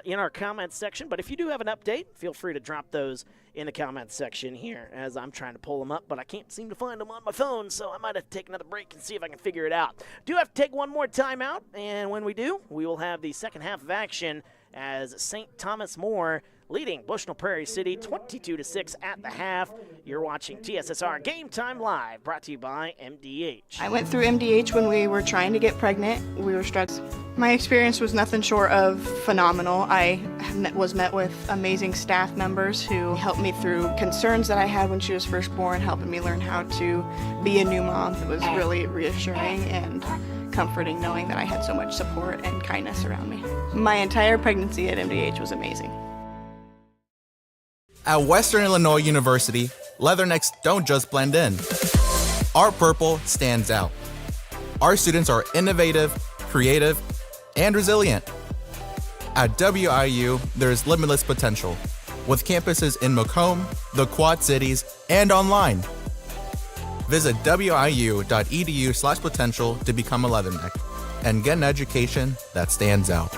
in our comments section. But if you do have an update, feel free to drop those in the comments section here as I'm trying to pull them up, but I can't seem to find them on my phone, so I might have to take another break and see if I can figure it out. Do have to take one more timeout, and when we do, we will have the second half of action as St. Thomas More leading Bushnell-Prairie City 22-6 at the half. You're watching TSSR Game Time Live, brought to you by MDH. I went through MDH when we were trying to get pregnant. We were struggling. My experience was nothing short of phenomenal. I was met with amazing staff members who helped me through concerns that I had when she was first born, helping me learn how to be a new mom. It was really reassuring and comforting knowing that I had so much support and kindness around me. My entire pregnancy at MDH was amazing. At Western Illinois University, leathernecks don't just blend in. Our purple stands out. Our students are innovative, creative, and resilient. At WIU, there's limitless potential, with campuses in Macomb, the Quad Cities, and online. Visit wiu.edu/potential to become a leatherneck and get an education that stands out.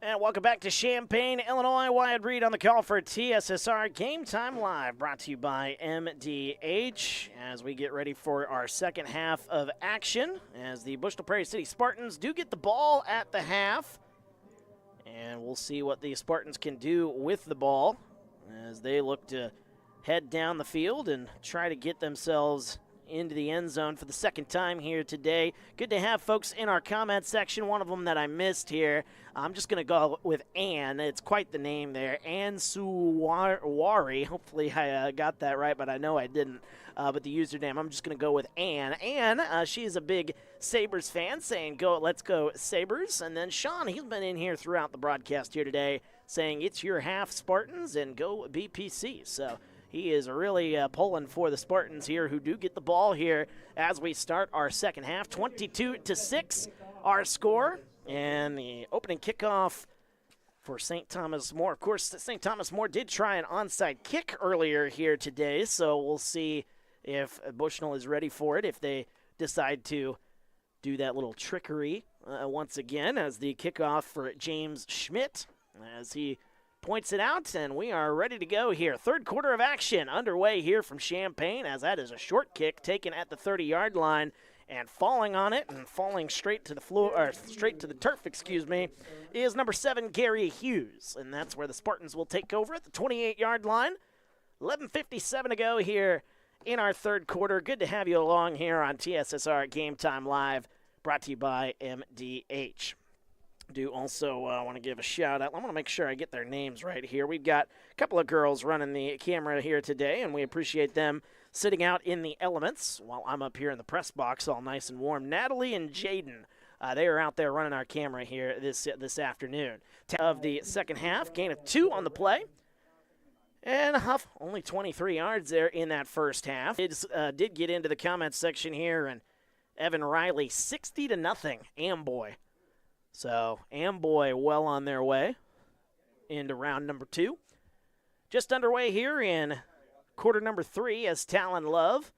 And welcome back to Champaign, Illinois. Wyatt Reed on the call for TSSR Game Time Live, brought to you by MDH as we get ready for our second half of action as the Bushnell-Prairie City Spartans do get the ball at the half. And we'll see what the Spartans can do with the ball as they look to head down the field and try to get themselves into the end zone for the second time here today. Good to have folks in our comment section. One of them that I missed here, I'm just going to go with Ann. It's quite the name there, Ann Suwari. Hopefully I got that right, but I know I didn't. But the username, I'm just going to go with Ann. Ann, she is a big Sabers fan, saying, let's go Sabers. And then Sean, he's been in here throughout the broadcast here today, saying it's your half Spartans and go BPC. So he is really pulling for the Spartans here, who do get the ball here as we start our second half. 22-6 our score, and the opening kickoff for St. Thomas More. Of course, St. Thomas More did try an onside kick earlier here today, so we'll see if Bushnell is ready for it, if they decide to do that little trickery once again as the kickoff for James Schmidt as he points it out, and we are ready to go here. Third quarter of action underway here from Champaign, as that is a short kick taken at the 30-yard line, and falling on it and falling straight to the floor, or straight to the turf, is number 7, Gary Hughes, and that's where the Spartans will take over at the 28-yard line. 11:57 to go here in our third quarter. Good to have you along here on TSSR Game Time Live, brought to you by MDH. Do also want to give a shout out. I want to make sure I get their names right here. We've got a couple of girls running the camera here today, and we appreciate them sitting out in the elements while I'm up here in the press box all nice and warm. Natalie and Jaden, they are out there running our camera here this afternoon. Of the second half, gain of 2 on the play. And Huff, only 23 yards there in that first half. It did get into the comments section here, and Evan Riley, 60-0, Amboy. So, Amboy well on their way into round number 2. Just underway here in quarter number 3 as Talon Love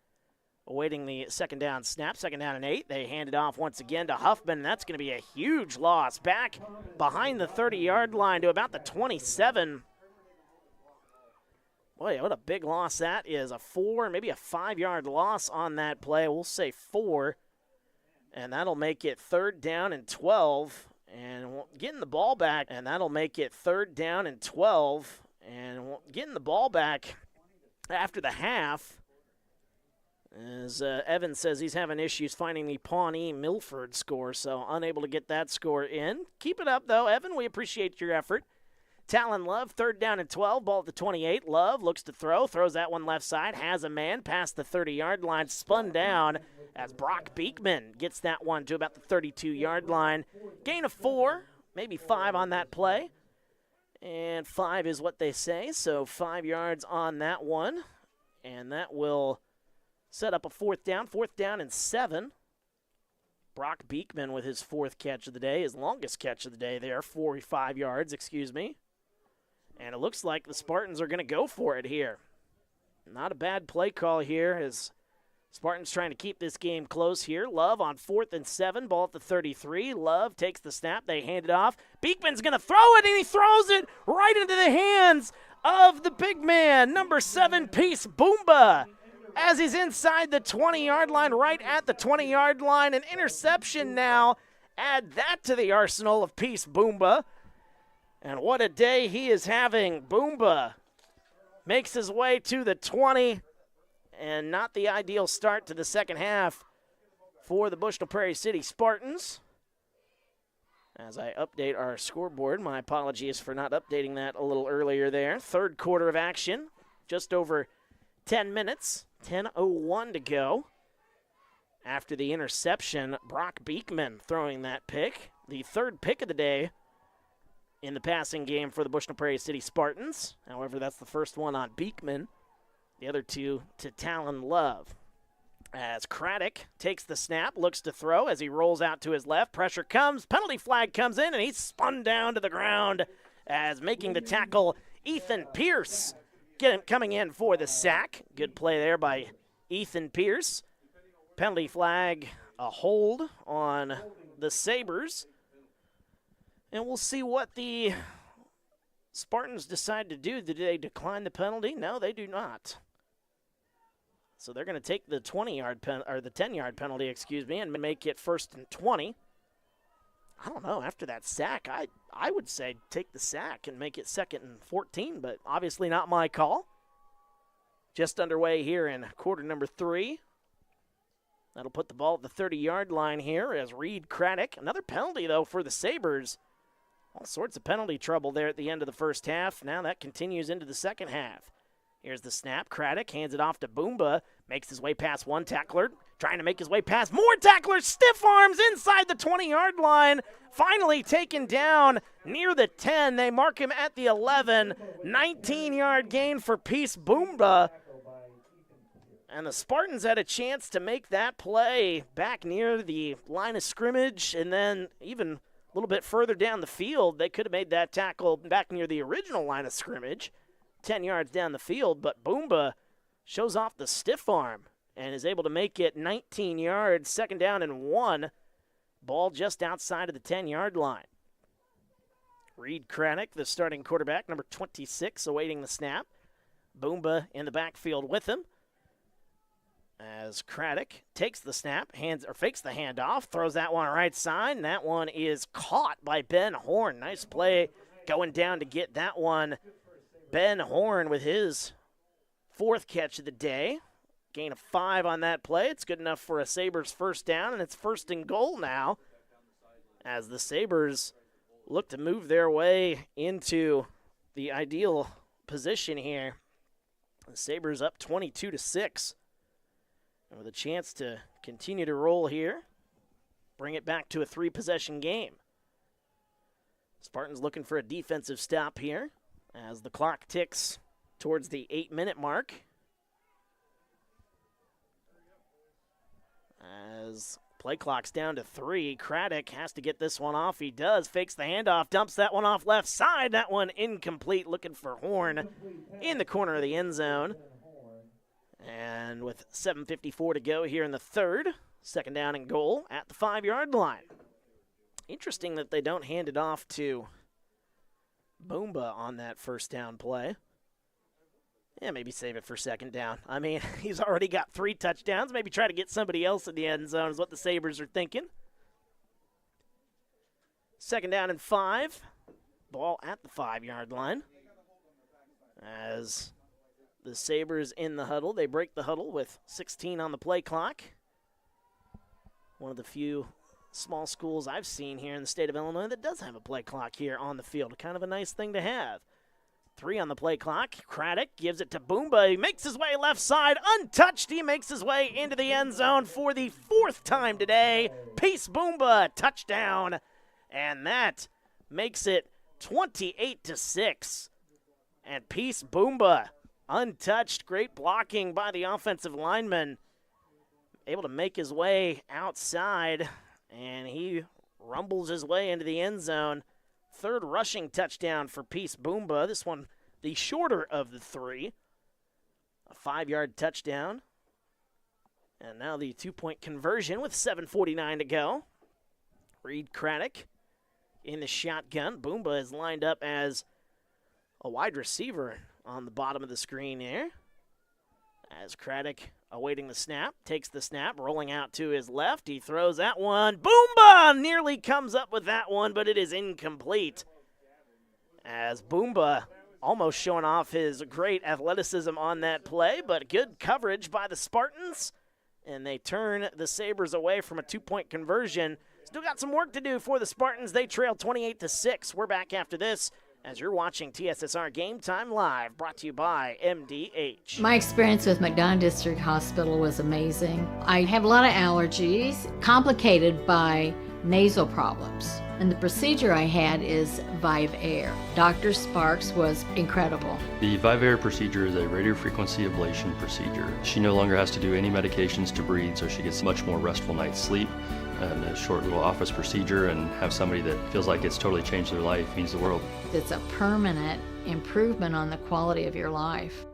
awaiting the second down snap. Second down and 8. They hand it off once again to Huffman. That's going to be a huge loss. Back behind the 30-yard line to about the 27. Boy, what a big loss that is. A 4, maybe a 5-yard loss on that play. We'll say 4. And that'll make it 3rd down and 12. And getting the ball back, and that'll make it 3rd down and 12. And getting the ball back after the half, as Evan says he's having issues finding the Pawnee Milford score, so unable to get that score in. Keep it up, though, Evan. We appreciate your effort. Talon Love, 3rd down and 12, ball at the 28. Love looks to throws that one left side, has a man past the 30-yard line, spun down as Brock Beekman gets that one to about the 32-yard line. Gain of 4, maybe 5 on that play, and 5 is what they say, so 5 yards on that one, and that will set up a 4th down and 7. Brock Beekman with his 4th catch of the day, his longest catch of the day there, 45 yards, And it looks like the Spartans are going to go for it here. Not a bad play call here as Spartans trying to keep this game close here. Love on 4th and 7, ball at the 33. Love takes the snap. They hand it off. Beekman's going to throw it, and he throws it right into the hands of the big man, number 7, Peace Boomba, as he's inside the 20-yard line, right at the 20-yard line. An interception now. Add that to the arsenal of Peace Boomba. And what a day he is having. Boomba makes his way to the 20. And not the ideal start to the second half for the Bushnell-Prairie City Spartans. As I update our scoreboard, my apologies for not updating that a little earlier there. Third quarter of action, just over 10 minutes, 10:01 to go. After the interception, Brock Beekman throwing that pick, the third pick of the day in the passing game for the Bushnell-Prairie City Spartans. However, that's the first one on Beekman. The other two to Talon Love. As Craddock takes the snap, looks to throw as he rolls out to his left. Pressure comes, penalty flag comes in, and he's spun down to the ground as making the tackle Ethan Pierce coming in for the sack. Good play there by Ethan Pierce. Penalty flag, a hold on the Sabers. And we'll see what the Spartans decide to do. Did they decline the penalty? No, they do not. So they're going to take the 20-yard or the 10-yard penalty, and make it 1st and 20. I don't know. After that sack, I would say take the sack and make it 2nd and 14, but obviously not my call. Just underway here in quarter number 3. That'll put the ball at the 30-yard line here as Reed Craddock. Another penalty, though, for the Sabers. All sorts of penalty trouble there at the end of the first half. Now that continues into the second half. Here's the snap. Craddock hands it off to Boomba. Makes his way past one tackler. Trying to make his way past more tacklers. Stiff arms inside the 20-yard line. Finally taken down near the 10. They mark him at the 11. 19-yard gain for Peace Boomba. And the Spartans had a chance to make that play back near the line of scrimmage, and then even a little bit further down the field, they could have made that tackle back near the original line of scrimmage, 10 yards down the field, but Boomba shows off the stiff arm and is able to make it 19 yards, 2nd down and 1, ball just outside of the 10-yard line. Reed Craddock, the starting quarterback, number 26, awaiting the snap. Boomba in the backfield with him. As Craddock takes the snap, fakes the handoff, throws that one right side, and that one is caught by Ben Horn. Nice play going down to get that one. Ben Horn with his 4th catch of the day. Gain of 5 on that play. It's good enough for a Sabres first down, and it's 1st and goal now as the Sabres look to move their way into the ideal position here. The Sabres up 22-6. And with a chance to continue to roll here, bring it back to a 3-possession game. Spartans looking for a defensive stop here as the clock ticks towards the 8-minute mark. As play clock's down to 3, Craddock has to get this one off. He does, fakes the handoff, dumps that one off left side. That one incomplete, looking for Horn in the corner of the end zone. And with 7:54 to go here in the third, 2nd down and goal at the 5-yard line. Interesting that they don't hand it off to Boomba on that first down play. Yeah, maybe save it for 2nd down. I mean, he's already got 3 touchdowns. Maybe try to get somebody else in the end zone is what the Sabres are thinking. 2nd down and 5. Ball at the 5-yard line. As the Sabres in the huddle. They break the huddle with 16 on the play clock. One of the few small schools I've seen here in the state of Illinois that does have a play clock here on the field. Kind of a nice thing to have. 3 on the play clock. Craddock gives it to Boomba. He makes his way left side, untouched. He makes his way into the end zone for the 4th time today. Peace Boomba, touchdown. And that makes it 28-6. And Peace Boomba, untouched, great blocking by the offensive lineman. Able to make his way outside, and he rumbles his way into the end zone. 3rd rushing touchdown for Peace Boomba. This one, the shorter of the 3. A 5-yard touchdown. And now the two-point conversion with 7:49 to go. Reed Craddock in the shotgun. Boomba is lined up as a wide receiver on the bottom of the screen here. As Craddock awaiting the snap, takes the snap, rolling out to his left. He throws that one. Boomba nearly comes up with that one, but it is incomplete. As Boomba almost showing off his great athleticism on that play, but good coverage by the Spartans. And they turn the Sabers away from a two-point conversion. Still got some work to do for the Spartans. They trail 28-6. We're back after this as you're watching TSSR Game Time Live, brought to you by MDH. My experience with McDonough District Hospital was amazing. I have a lot of allergies, complicated by nasal problems. And the procedure I had is Vive Air. Dr. Sparks was incredible. The Vive Air procedure is a radiofrequency ablation procedure. She no longer has to do any medications to breathe, so she gets much more restful night's sleep. And a short little office procedure, and have somebody that feels like it's totally changed their life means the world. It's a permanent improvement on the quality of your life.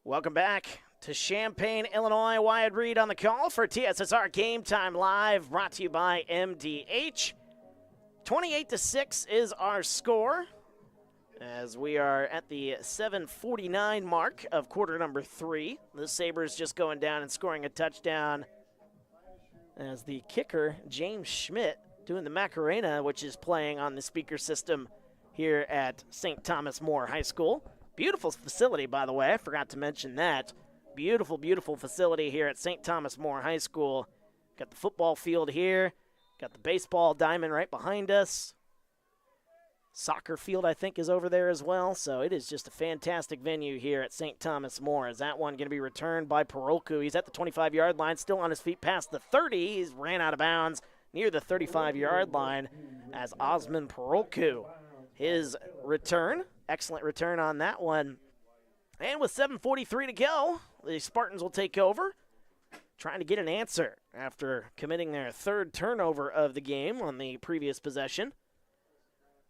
Welcome back to Champaign, Illinois. Wyatt Reed on the call for TSSR Game Time Live, brought to you by MDH. 28-6 is our score, as we are at the 7:49 mark of quarter number 3. The Sabres just going down and scoring a touchdown as the kicker, James Schmidt, doing the Macarena, which is playing on the speaker system here at St. Thomas More High School. Beautiful facility, by the way. I forgot to mention that. Beautiful, beautiful facility here at St. Thomas More High School. Got the football field here. Got the baseball diamond right behind us. Soccer field, I think, is over there as well. So it is just a fantastic venue here at St. Thomas More. Is that one going to be returned by Parolku? He's at the 25-yard line, still on his feet past the 30. He's ran out of bounds near the 35-yard line as Osman Parolku. His return, excellent return on that one. And with 7:43 to go, the Spartans will take over, trying to get an answer after committing their third turnover of the game on the previous possession.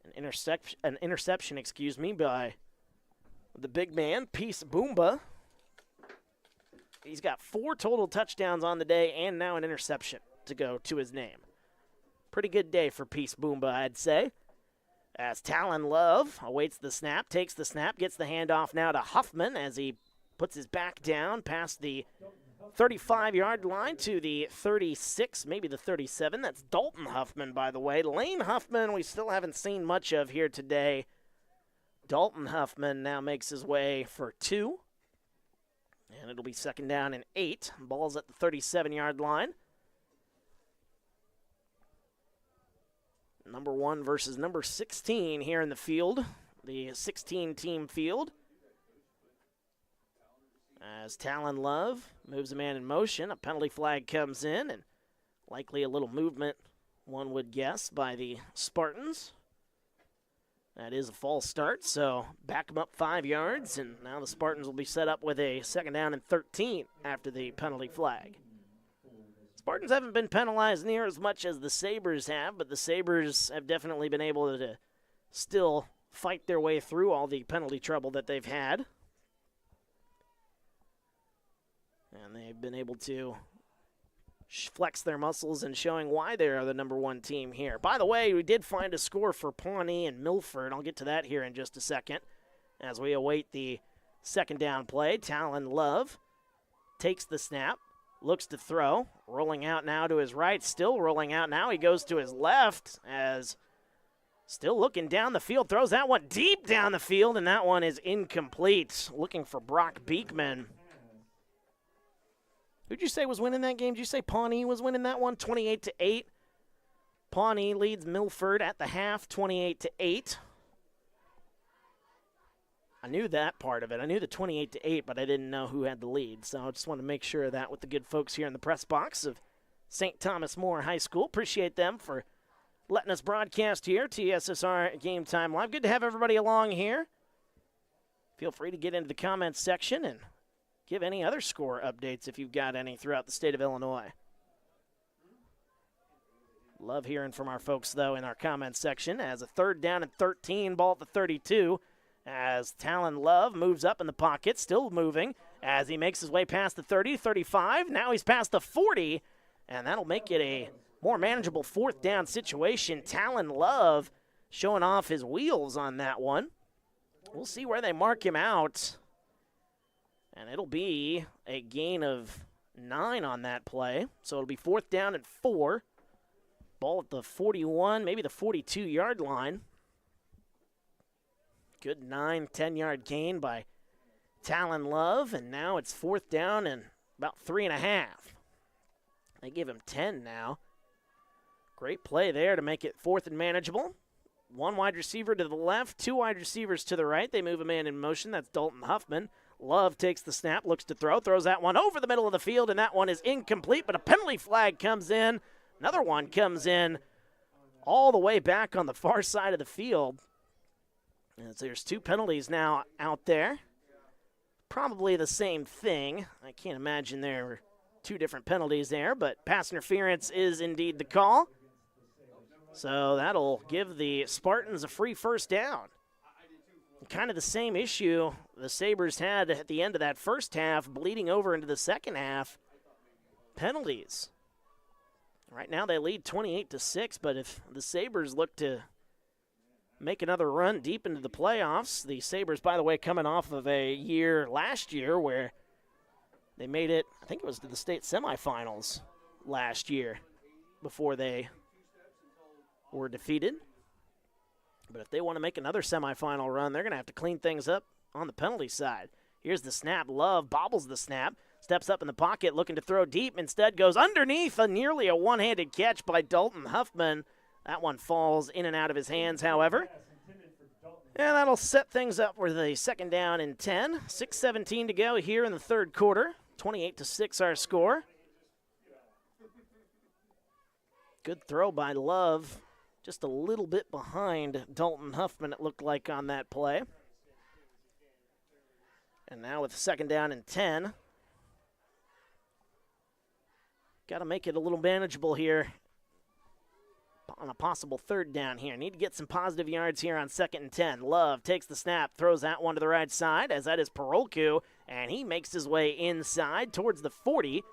An interception, by the big man, Peace Boomba. He's got 4 total touchdowns on the day and now an interception to go to his name. Pretty good day for Peace Boomba, I'd say. As Talon Love awaits the snap, takes the snap, gets the handoff now to Huffman as he puts his back down past the 35-yard line to the 36, maybe the 37. That's Dalton Huffman, by the way. Lane Huffman we still haven't seen much of here today. Dalton Huffman now makes his way for 2. And it'll be second down and 8. Ball's at the 37-yard line. Number 1 versus number 16 here in the field, the 16-team field. As Talon Love moves a man in motion, a penalty flag comes in, and likely a little movement, one would guess, by the Spartans. That is a false start, so back them up 5 yards, and now the Spartans will be set up with a second down and 13 after the penalty flag. Spartans haven't been penalized near as much as the Sabres have, but the Sabres have definitely been able to still fight their way through all the penalty trouble that they've had. And they've been able to flex their muscles and showing why they are the number 1 team here. By the way, we did find a score for Pawnee and Milford. I'll get to that here in just a second as we await the second down play. Talon Love takes the snap, looks to throw, rolling out now to his right, still rolling out now. He goes to his left as still looking down the field, throws that one deep down the field, and that one is incomplete. Looking for Brock Beekman. Who'd you say was winning that game? Did you say Pawnee was winning that one, 28-8? Pawnee leads Milford at the half, 28-8. I knew that part of it. I knew the 28-8, but I didn't know who had the lead. So I just wanted to make sure of that with the good folks here in the press box of St. Thomas More High School. Appreciate them for letting us broadcast here, TSSR Game Time Live. Good to have everybody along here. Feel free to get into the comments section and give any other score updates if you've got any throughout the state of Illinois. Love hearing from our folks, though, in our comments section as a third down and 13, ball at the 32. As Talon Love moves up in the pocket, still moving, as he makes his way past the 30, 35. Now he's past the 40, and that'll make it a more manageable fourth down situation. Talon Love showing off his wheels on that one. We'll see where they mark him out, and it'll be a gain of 9 on that play. So it'll be fourth down and 4. Ball at the 41, maybe the 42-yard line. Good 9, 10-yard gain by Talon Love, and now it's fourth down and about 3.5. They give him 10 now. Great play there to make it fourth and manageable. One wide receiver to the left, 2 wide receivers to the right. They move a man in motion. That's Dalton Huffman. Love takes the snap, looks to throw, throws that one over the middle of the field, and that one is incomplete, but a penalty flag comes in. Another one comes in all the way back on the far side of the field. And so there's 2 penalties now out there. Probably the same thing. I can't imagine there were 2 different penalties there, but pass interference is indeed the call. So that'll give the Spartans a free first down. Kind of the same issue the Sabers had at the end of that first half, bleeding over into the second half. Penalties. Right now they lead 28-6, but if the Sabers look to make another run deep into the playoffs, the Sabers, by the way, coming off of a year last year where they made it, I think it was to the state semifinals last year before they were defeated. But if they want to make another semifinal run, they're going to have to clean things up on the penalty side. Here's the snap. Love bobbles the snap, steps up in the pocket, looking to throw deep. Instead goes underneath, nearly a one-handed catch by Dalton Huffman. That one falls in and out of his hands, however. And that'll set things up for the second down and 10. 6:17 to go here in the third quarter. 28-6 our score. Good throw by Love. Just a little bit behind Dalton Huffman, it looked like, on that play. And now with second down and 10. Got to make it a little manageable here on a possible third down here. Need to get some positive yards here on second and 10. Love takes the snap, throws that one to the right side, as that is Perolku, and he makes his way inside towards the 40.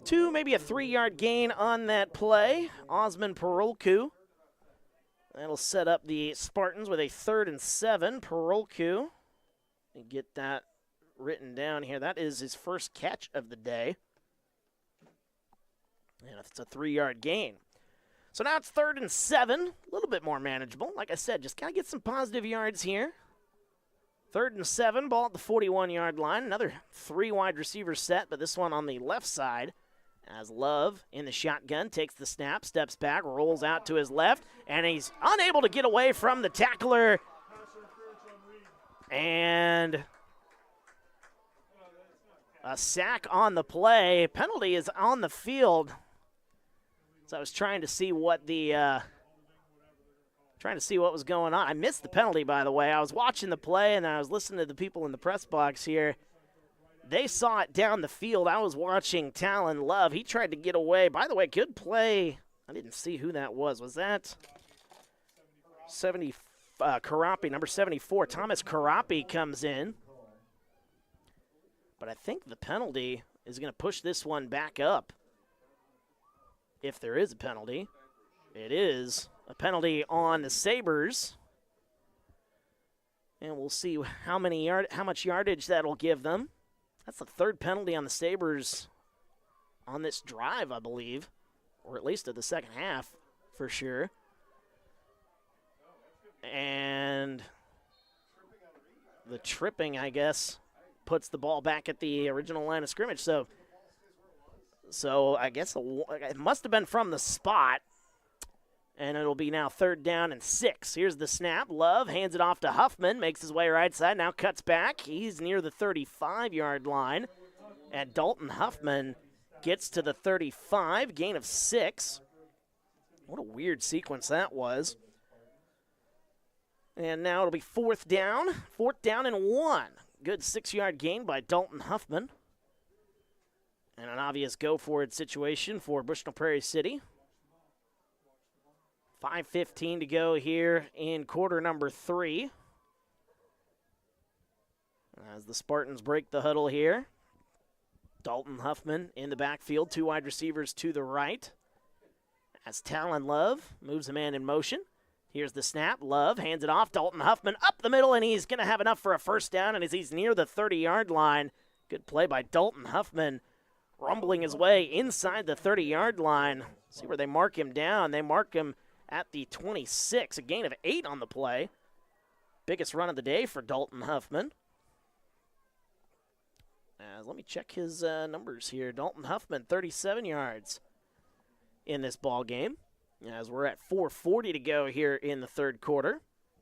2, maybe a 3-yard gain on that play. Osman Perolku. That'll set up the Spartans with a 3rd and 7. Perolku. Get that written down here. That is his first catch of the day. And it's a 3-yard gain. So now it's 3rd and 7. A little bit more manageable. Like I said, just got to get some positive yards here. 3rd and 7. Ball at the 41-yard line. Another 3 wide receiver set, but this one on the left side. As Love in the shotgun takes the snap, steps back, rolls out to his left, and he's unable to get away from the tackler. And a sack on the play. Penalty is on the field. So I was trying to see what was going on. I missed the penalty, by the way. I was watching the play, and I was listening to the people in the press box here. They saw it down the field. I was watching Talon Love. He tried to get away. By the way, good play. I didn't see who that was. Was that Karapi, number 74? Thomas Karapi comes in. But I think the penalty is going to push this one back up. If there is a penalty. It is a penalty on the Sabers. And we'll see how much yardage that'll give them. That's the 3rd penalty on the Sabers on this drive, I believe, or at least of the second half for sure. And the tripping, I guess, puts the ball back at the original line of scrimmage. So I guess it must have been from the spot. And it'll be now 3rd down and 6. Here's the snap. Love hands it off to Huffman, makes his way right side, now cuts back. He's near the 35-yard line. And Dalton Huffman gets to the 35, gain of 6. What a weird sequence that was. And now it'll be 4th down and 1. Good 6-yard gain by Dalton Huffman. And an obvious go-for-it situation for Bushnell-Prairie City. 5:15 to go here in quarter number 3. As the Spartans break the huddle here, Dalton Huffman in the backfield, 2 wide receivers to the right. As Talon Love moves a man in motion. Here's the snap. Love hands it off. Dalton Huffman up the middle, and he's going to have enough for a first down, and as he's near the 30-yard line, good play by Dalton Huffman, rumbling his way inside the 30-yard line. See where they mark him down. They mark him at the 26, a gain of 8 on the play. Biggest run of the day for Dalton Huffman. Let me check his numbers here. Dalton Huffman, 37 yards in this ball game. As we're at 4:40 to go here in the third quarter.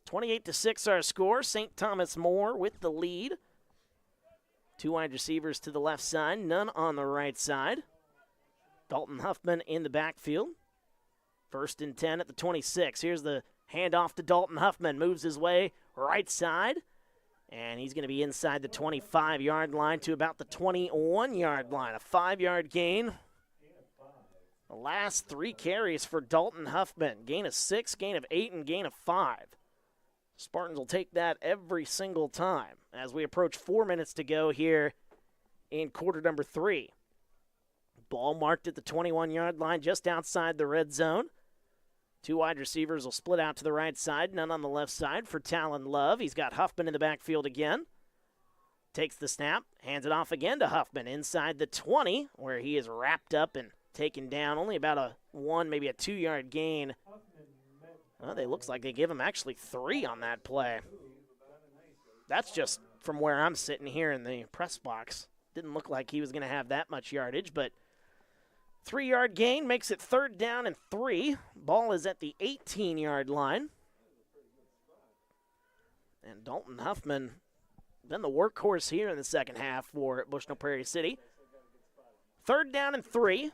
28-6 our score. St. Thomas More with the lead. 2 wide receivers to the left side, none on the right side. Dalton Huffman in the backfield. 1st and 10 at the 26. Here's the handoff to Dalton Huffman. Moves his way right side. And he's going to be inside the 25-yard line to about the 21-yard line. A 5-yard gain. The last 3 carries for Dalton Huffman. Gain of 6, gain of 8, and gain of 5. Spartans will take that every single time as we approach 4 minutes to go here in quarter number 3. Ball marked at the 21-yard line just outside the red zone. 2 wide receivers will split out to the right side, none on the left side for Talon Love. He's got Huffman in the backfield again. Takes the snap, hands it off again to Huffman inside the 20, where he is wrapped up and taken down. Only about a 1, maybe a 2-yard gain. Well, it looks like they give him actually 3 on that play. That's just from where I'm sitting here in the press box. Didn't look like he was going to have that much yardage, but 3-yard gain makes it 3rd down and 3. Ball is at the 18-yard line. And Dalton Huffman been the workhorse here in the second half for Bushnell-Prairie City. 3rd down and 3.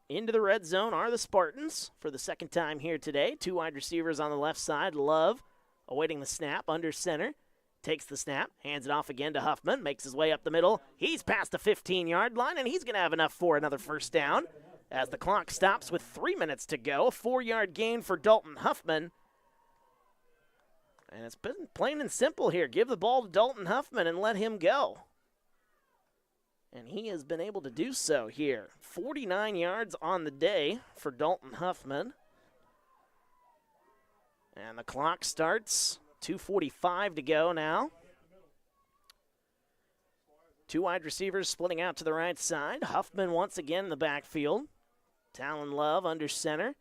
Into the red zone are the Spartans for the second time here today. 2 wide receivers on the left side. Love awaiting the snap under center. Takes the snap, hands it off again to Huffman, makes his way up the middle. He's past the 15-yard line, and he's going to have enough for another first down as the clock stops with 3 minutes to go. A 4-yard gain for Dalton Huffman. And it's been plain and simple here. Give the ball to Dalton Huffman and let him go. And he has been able to do so here. 49 yards on the day for Dalton Huffman. And the clock starts. 2:45 to go now. 2 wide receivers splitting out to the right side. Huffman once again in the backfield. Talon Love under center.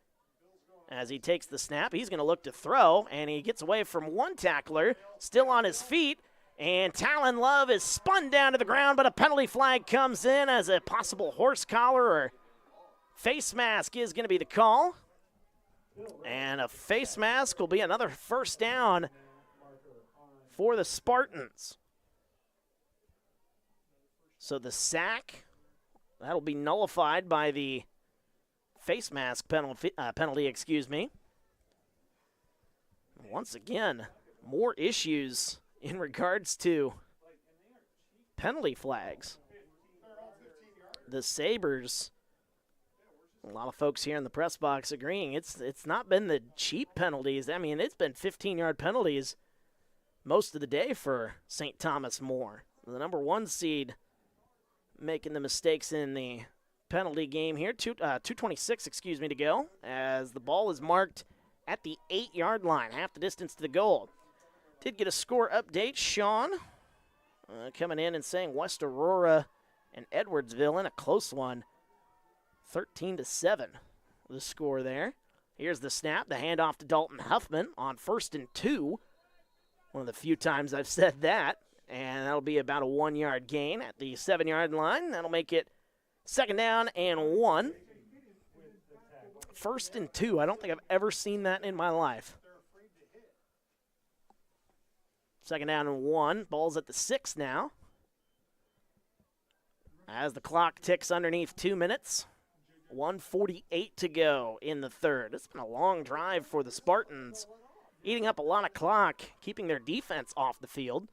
As he takes the snap, he's going to look to throw, and he gets away from 1 tackler, still on his feet, and Talon Love is spun down to the ground, but a penalty flag comes in as a possible horse collar or face mask is going to be the call. And a face mask will be another first down for the Spartans. So the sack, that'll be nullified by the face mask penalty, excuse me. Once again, more issues in regards to penalty flags. The Sabers, a lot of folks here in the press box agreeing it's not been the cheap penalties. I mean, it's been 15-yard penalties most of the day for St. Thomas More. The number 1 seed making the mistakes in the penalty game here. 2:26, to go, as the ball is marked at the 8-yard line, half the distance to the goal. Did get a score update. Sean coming in and saying West Aurora and Edwardsville in a close one. 13-7, the score there. Here's the snap, the handoff to Dalton Huffman on 1st and 2. One of the few times I've said that. And that'll be about a 1-yard gain at the 7-yard line. That'll make it 2nd down and 1. 1st and 2. I don't think I've ever seen that in my life. 2nd down and 1. Ball's at the 6 now. As the clock ticks underneath 2 minutes. 1:48 to go in the third. It's been a long drive for the Spartans, eating up a lot of clock, keeping their defense off the field.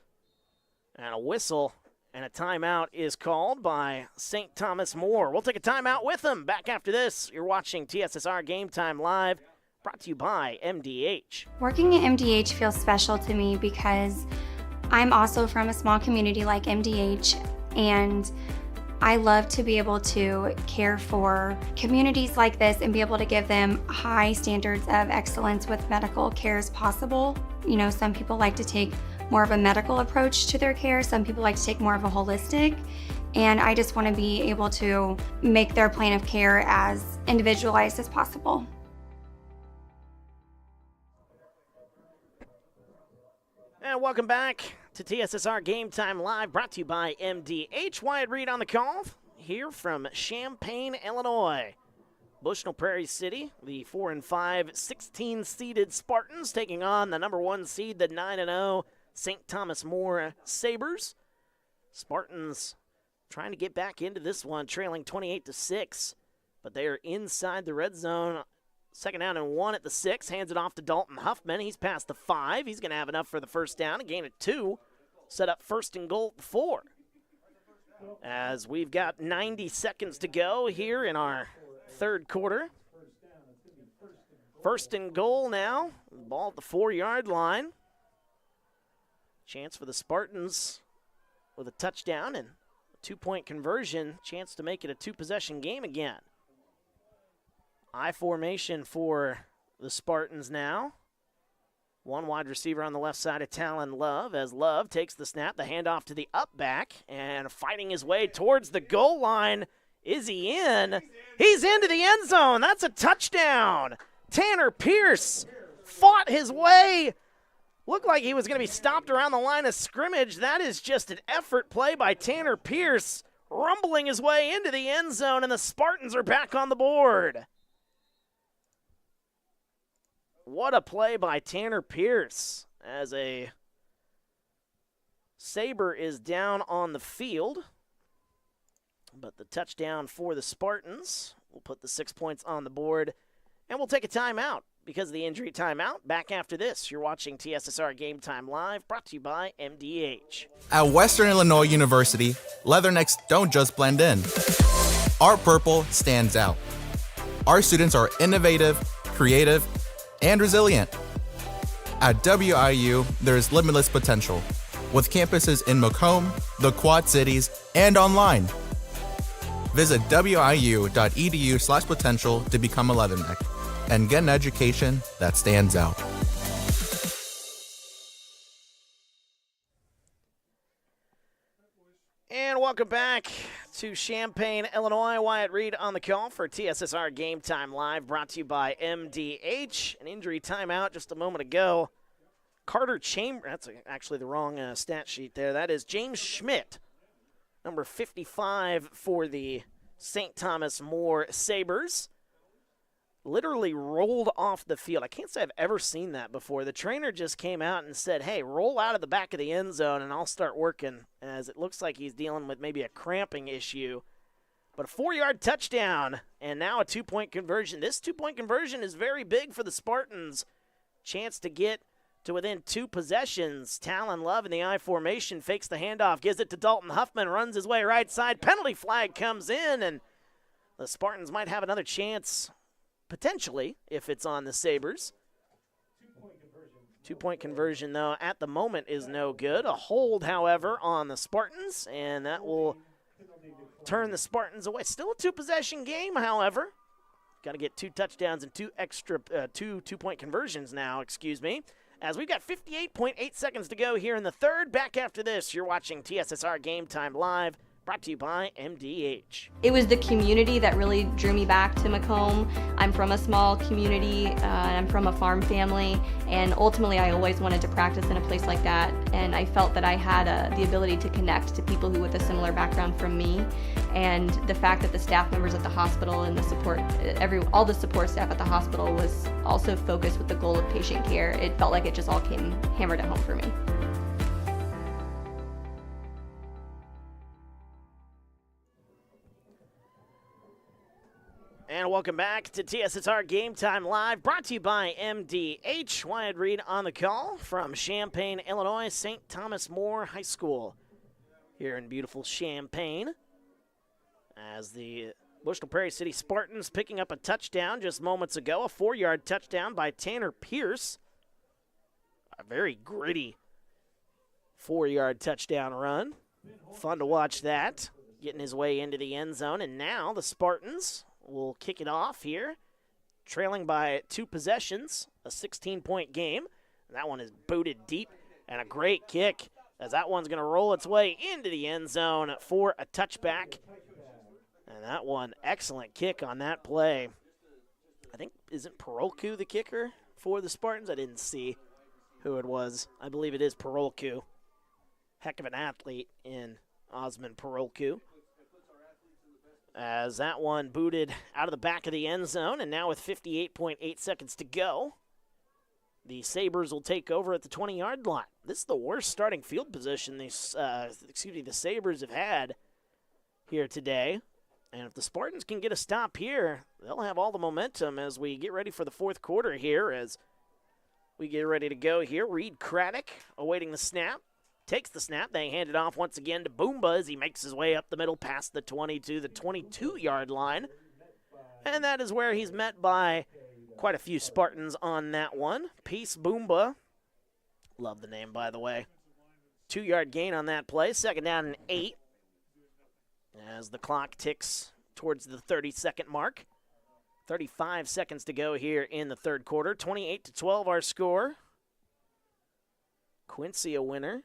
And a whistle and a timeout is called by St. Thomas More. We'll take a timeout with them. Back after this, you're watching TSSR Game Time Live, brought to you by MDH. Working at MDH feels special to me because I'm also from a small community like MDH, and I love to be able to care for communities like this and be able to give them high standards of excellence with medical care as possible. You know, some people like to take more of a medical approach to their care. Some people like to take more of a holistic. And I just want to be able to make their plan of care as individualized as possible. And welcome back to TSSR Game Time Live, brought to you by MDH. Wyatt Reed on the call here from Champaign, Illinois. Bushnell-Prairie City, the 4-5, 16-seeded Spartans, taking on the number 1 seed, the 9-0 St. Thomas More Sabers. Spartans trying to get back into this one, trailing 28-6, but they are inside the red zone. Second down and 1 at the 6. Hands it off to Dalton Huffman. He's past the 5. He's going to have enough for the first down. A gain of 2. Set up first and goal at the 4. As we've got 90 seconds to go here in our third quarter. First and goal now. Ball at the 4-yard line. Chance for the Spartans with a touchdown and a 2-point conversion. Chance to make it a 2-possession game again. I formation for the Spartans now. One wide receiver on the left side of Talon Love, as Love takes the snap, the handoff to the up back, and fighting his way towards the goal line. Is he in? He's into the end zone. That's a touchdown. Tanner Pierce fought his way. Looked like he was going to be stopped around the line of scrimmage. That is just an effort play by Tanner Pierce, rumbling his way into the end zone, and the Spartans are back on the board. What a play by Tanner Pierce, as a Saber is down on the field. But the touchdown for the Spartans will put the 6 points on the board. And we'll take a timeout because of the injury timeout. Back after this, you're watching TSSR Game Time Live, brought to you by MDH. At Western Illinois University, leathernecks don't just blend in. Our purple stands out. Our students are innovative, creative, and resilient. At WIU, there's limitless potential, with campuses in Macomb, the Quad Cities, and online. Visit wiu.edu/potential to become a leatherneck and get an education that stands out. And welcome back to Champaign, Illinois. Wyatt Reed on the call for TSSR Game Time Live, brought to you by MDH. An injury timeout just a moment ago. Carter Chambers, that's actually the wrong stat sheet there. That is James Schmidt, number 55 for the St. Thomas More Sabers. Literally rolled off the field. I can't say I've ever seen that before. The trainer just came out and said, hey, roll out of the back of the end zone and I'll start working, as it looks like he's dealing with maybe a cramping issue. But a 4-yard touchdown and now a 2-point conversion. This 2-point conversion is very big for the Spartans. Chance to get to within 2 possessions. Talon Love in the I formation fakes the handoff, gives it to Dalton Huffman, runs his way right side. Penalty flag comes in, and the Spartans might have another chance potentially if it's on the Sabers. 2-point conversion, though, at the moment is no good. A hold, however, on the Spartans, and that will turn the Spartans away. Still a 2-possession game, however. Got to get 2 touchdowns and 2 extra, 2-point conversions now, as we've got 58.8 seconds to go here in the third. Back after this, you're watching TSSR Game Time Live, brought to you by MDH. It was the community that really drew me back to Macomb. I'm from a small community, and I'm from a farm family, and ultimately I always wanted to practice in a place like that, and I felt that I had the ability to connect to people who with a similar background from me, and the fact that the staff members at the hospital and the support, all the support staff at the hospital was also focused with the goal of patient care. It felt like it just all came hammered at home for me. And welcome back to TSSR Game Time Live, brought to you by MDH. Wyatt Reed on the call from Champaign, Illinois, St. Thomas More High School here in beautiful Champaign. As the Bushnell-Prairie City Spartans picking up a touchdown just moments ago, a 4-yard touchdown by Tanner Pierce. A very gritty 4-yard touchdown run. Fun to watch that, getting his way into the end zone. And now the Spartans will kick it off here, trailing by 2 possessions, a 16-point game. And that one is booted deep, and a great kick as that one's going to roll its way into the end zone for a touchback. And that one, excellent kick on that play. I think, isn't Parolku the kicker for the Spartans? I didn't see who it was. I believe it is Parolku. Heck of an athlete in Osman Parolku. As that one booted out of the back of the end zone, and now with 58.8 seconds to go, the Sabers will take over at the 20-yard line. This is the worst starting field position the Sabers have had here today. And if the Spartans can get a stop here, they'll have all the momentum as we get ready for the fourth quarter here. As we get ready to go here, Reed Craddock awaiting the snap. Takes the snap. They hand it off once again to Boomba as he makes his way up the middle past the 20 to the 22-yard line. And that is where he's met by quite a few Spartans on that one. Peace Boomba. Love the name, by the way. 2-yard gain on that play. Second down and 8. As the clock ticks towards the 30-second mark. 35 seconds to go here in the third quarter. 28-12 our score. Quincy a winner,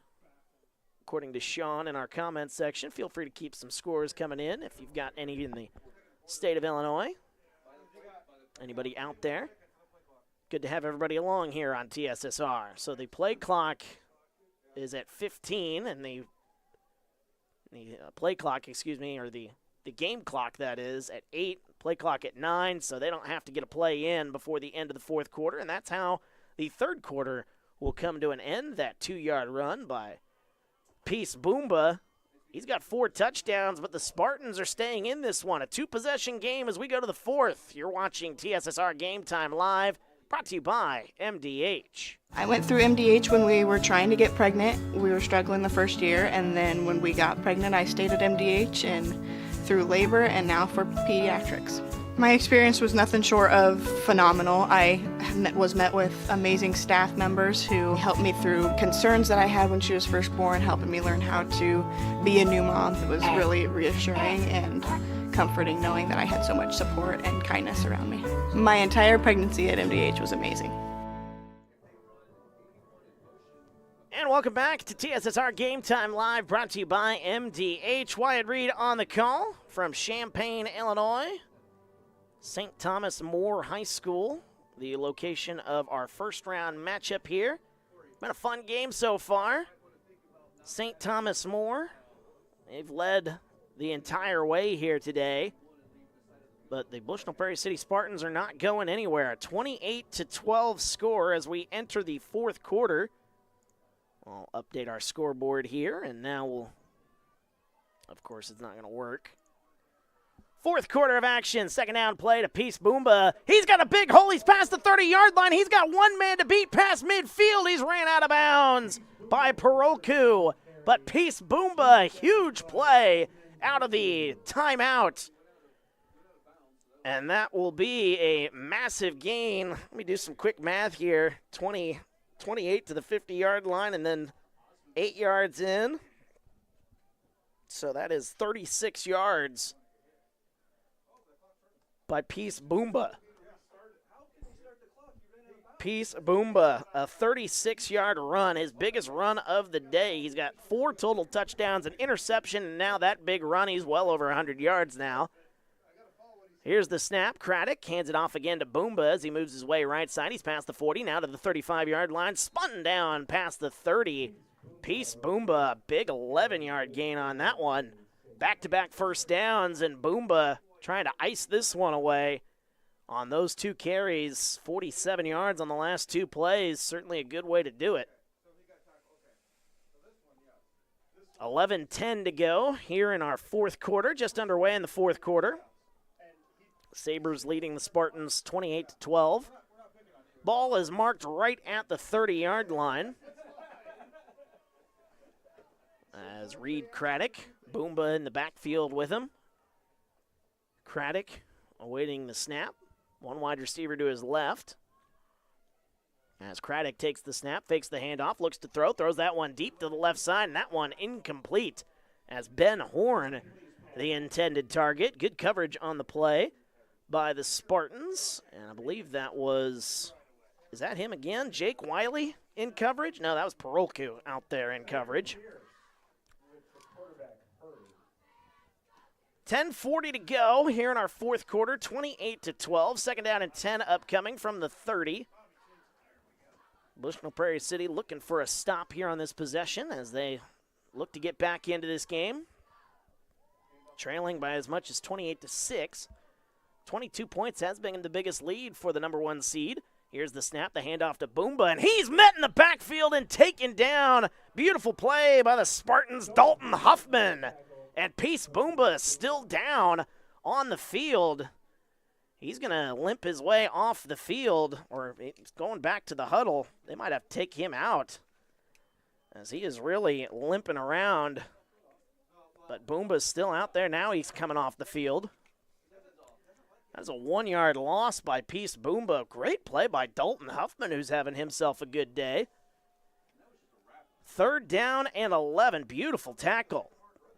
according to Sean in our comments section. Feel free to keep some scores coming in if you've got any in the state of Illinois. Anybody out there? Good to have everybody along here on TSSR. So the play clock is at 15, and the play clock, or the game clock, that is, at 8, play clock at 9, so they don't have to get a play in before the end of the fourth quarter, and that's how the third quarter will come to an end. That 2-yard run by Peace Boomba. He's got 4 touchdowns, but the Spartans are staying in this one. A 2-possession game as we go to the fourth. You're watching TSSR Game Time Live, brought to you by MDH. I went through MDH when we were trying to get pregnant. We were struggling the first year, and then when we got pregnant, I stayed at MDH and through labor and now for pediatrics. My experience was nothing short of phenomenal. I was met with amazing staff members who helped me through concerns that I had when she was first born, helping me learn how to be a new mom. It was really reassuring and comforting knowing that I had so much support and kindness around me. My entire pregnancy at MDH was amazing. And welcome back to TSSR Game Time Live, brought to you by MDH. Wyatt Reed on the call from Champaign, Illinois. St. Thomas More High School, the location of our first-round matchup here. Been a fun game so far. St. Thomas More, they've led the entire way here today. But the Bushnell-Prairie City Spartans are not going anywhere. A 28-12 score as we enter the fourth quarter. I'll update our scoreboard here, and now we'll, of course, it's not going to work. Fourth quarter of action, second down play to Peace Boomba. He's got a big hole. He's past the 30-yard line. He's got one man to beat past midfield. He's ran out of bounds by Parolku. But Peace Boomba, huge play out of the timeout. And that will be a massive gain. Let me do some quick math here. 28 to the 50-yard line and then 8 yards in. So that is 36 yards by Peace Boomba. Peace Boomba, a 36-yard run, his biggest run of the day. He's got 4 total touchdowns, an interception, and now that big run, he's well over 100 yards now. Here's the snap. Craddock hands it off again to Boomba as he moves his way right side. He's past the 40, now to the 35-yard line, spun down past the 30. Peace Boomba, big 11-yard gain on that one. Back-to-back first downs, and Boomba trying to ice this one away on those 2 carries. 47 yards on the last 2 plays. Certainly a good way to do it. 11:10 to go here in our fourth quarter, just underway in the fourth quarter. Sabers leading the Spartans 28-12. Ball is marked right at the 30-yard line. As Reed Craddock, Boomba in the backfield with him. Craddock awaiting the snap. One wide receiver to his left. As Craddock takes the snap, fakes the handoff, looks to throw, throws that one deep to the left side, and that one incomplete as Ben Horn, the intended target. Good coverage on the play by the Spartans, and I believe that was, is that him again? Jake Wiley in coverage? No, that was Parolku out there in coverage. 10:40 to go here in our fourth quarter, 28-12. Second down and 10 upcoming from the 30. Bushnell-Prairie City looking for a stop here on this possession as they look to get back into this game. Trailing by as much as 28-6. 22 points has been the biggest lead for the number 1 seed. Here's the snap, the handoff to Boomba, and he's met in the backfield and taken down. Beautiful play by the Spartans' Dalton Huffman. And Peace Boomba is still down on the field. He's going to limp his way off the field, or he's going back to the huddle. They might have to take him out as he is really limping around. But Boomba's still out there. Now he's coming off the field. That's a 1-yard loss by Peace Boomba. Great play by Dalton Huffman, who's having himself a good day. Third down and 11. Beautiful tackle.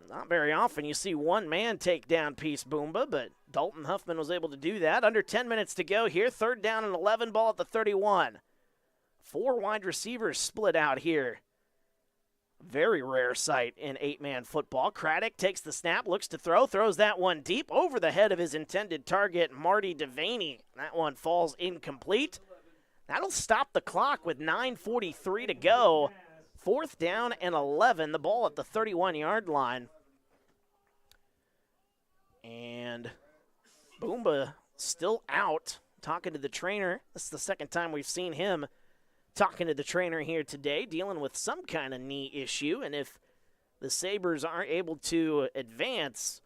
Not very often you see one man take down Peace Boomba, but Dalton Huffman was able to do that. Under 10 minutes to go here. Third down and 11, ball at the 31. 4 wide receivers split out here. Very rare sight in 8-man football. Craddock takes the snap, looks to throw, throws that one deep over the head of his intended target, Marty Devaney. That one falls incomplete. That'll stop the clock with 9:43 to go. Fourth down and 11, the ball at the 31-yard line. And Boomba still out, talking to the trainer. This is the second time we've seen him talking to the trainer here today, dealing with some kind of knee issue. And if the Sabers aren't able to advance,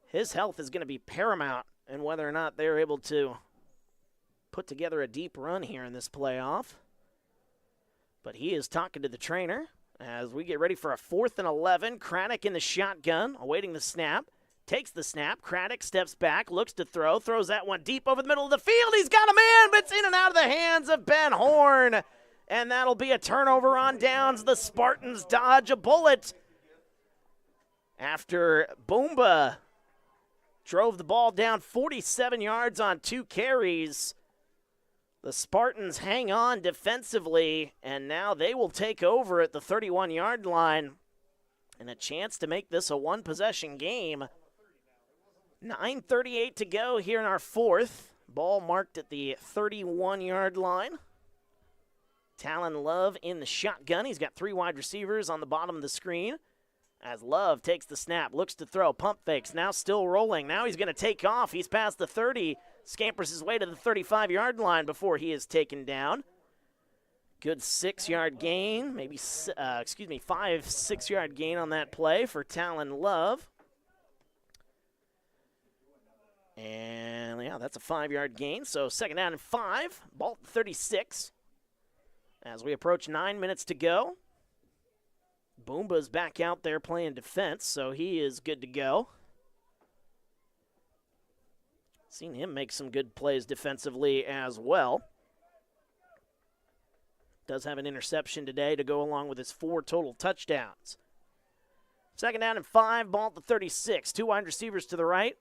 his health is going to be paramount in whether or not they're able to put together a deep run here in this playoff. But he is talking to the trainer as we get ready for a 4th and 11. Craddock in the shotgun, awaiting the snap. Takes the snap. Craddock steps back, looks to throw, throws that one deep over the middle of the field. He's got a man, but it's in and out of the hands of Ben Horn. And that'll be a turnover on downs. The Spartans dodge a bullet after Boomba drove the ball down 47 yards on 2 carries. The Spartans hang on defensively, and now they will take over at the 31-yard line. And a chance to make this a 1-possession game. 9:38 to go here in our fourth. Ball marked at the 31-yard line. Talon Love in the shotgun. He's got 3 wide receivers on the bottom of the screen. As Love takes the snap, looks to throw, pump fakes, now still rolling. Now he's going to take off. He's past the 30, scampers his way to the 35-yard line before he is taken down. Good 6-yard gain, maybe, 5-6-yard gain on that play for Talon Love. And, yeah, that's a 5-yard gain. So second down and 5, ball at 36. As we approach 9 minutes to go. Boomba's back out there playing defense, so he is good to go. Seen him make some good plays defensively as well. Does have an interception today to go along with his 4 total touchdowns. Second down and 5, ball at the 36. 2 wide receivers to the right.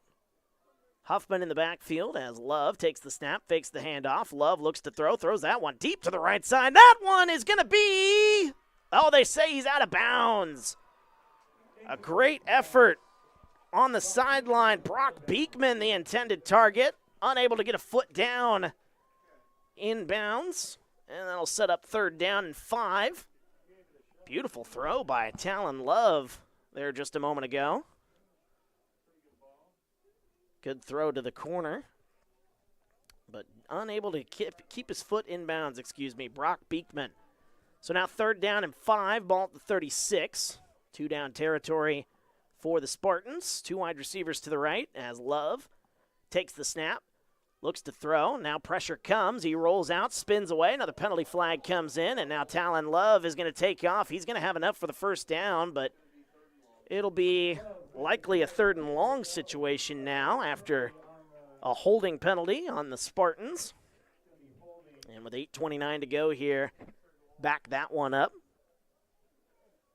Huffman in the backfield as Love takes the snap, fakes the handoff. Love looks to throw, throws that one deep to the right side. That one is going to be, oh, they say he's out of bounds. A great effort on the sideline. Brock Beekman, the intended target, unable to get a foot down inbounds. And that'll set up third down and 5. Beautiful throw by Talon Love there just a moment ago. Good throw to the corner, but unable to keep his foot inbounds, Brock Beekman. So now third down and 5, ball at the 36. 2 down territory for the Spartans. 2 wide receivers to the right as Love takes the snap, looks to throw. Now pressure comes. He rolls out, spins away. Another penalty flag comes in, and now Talon Love is going to take off. He's going to have enough for the first down, but it'll be likely a 3rd and long situation now after a holding penalty on the Spartans. And with 8:29 to go here, back that one up.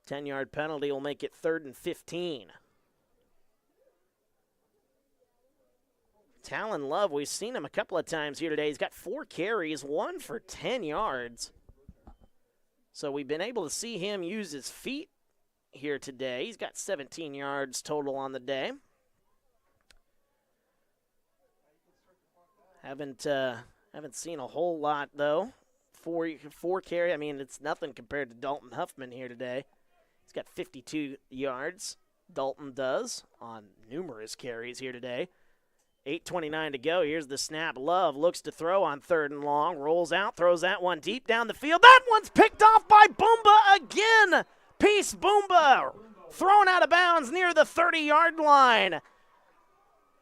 10-yard penalty will make it 3rd and 15. Talon Love, we've seen him a couple of times here today. He's got 4 carries, 1 for 10 yards. So we've been able to see him use his feet here today. He's got 17 yards total on the day. Haven't seen a whole lot, though. 4 carry. I mean, it's nothing compared to Dalton Huffman here today. He's got 52 yards. Dalton does on numerous carries here today. 8:29 to go. Here's the snap. Love looks to throw on 3rd and long. Rolls out, throws that one deep down the field. That one's picked off by Boomba again. Peace Boomba thrown out of bounds near the 30-yard line.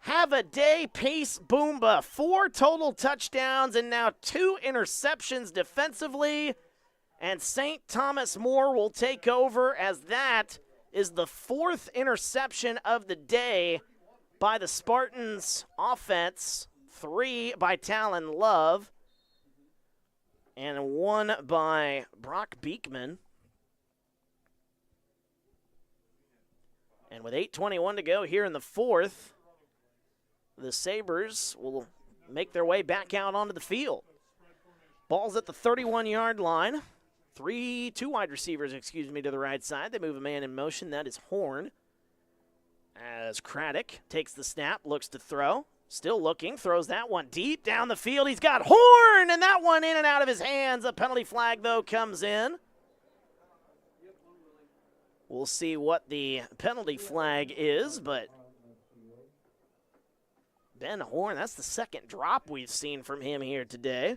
Have a day, Peace Boomba. 4 total touchdowns and now 2 interceptions defensively. And St. Thomas More will take over as that is the 4th interception of the day by the Spartans offense. 3 by Talon Love and 1 by Brock Beekman. And with 8:21 to go here in the 4th, the Sabers will make their way back out onto the field. Ball's at the 31-yard line. 2 wide receivers, to the right side. They move a man in motion. That is Horn. As Craddock takes the snap, looks to throw. Still looking, throws that one deep down the field. He's got Horn, and that one in and out of his hands. A penalty flag, though, comes in. We'll see what the penalty flag is, but Ben Horn, that's the 2nd drop we've seen from him here today.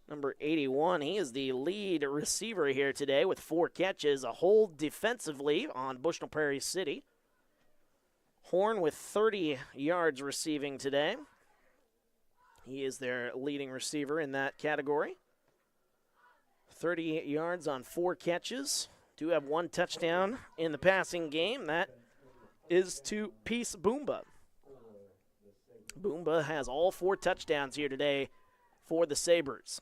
Number 81, he is the lead receiver here today with 4 catches, a hold defensively on Bushnell-Prairie City. Horn with 30 yards receiving today. He is their leading receiver in that category. 30 yards on 4 catches. Do have 1 touchdown in the passing game. That is to Peace Boomba. Boomba has all 4 touchdowns here today for the Sabers.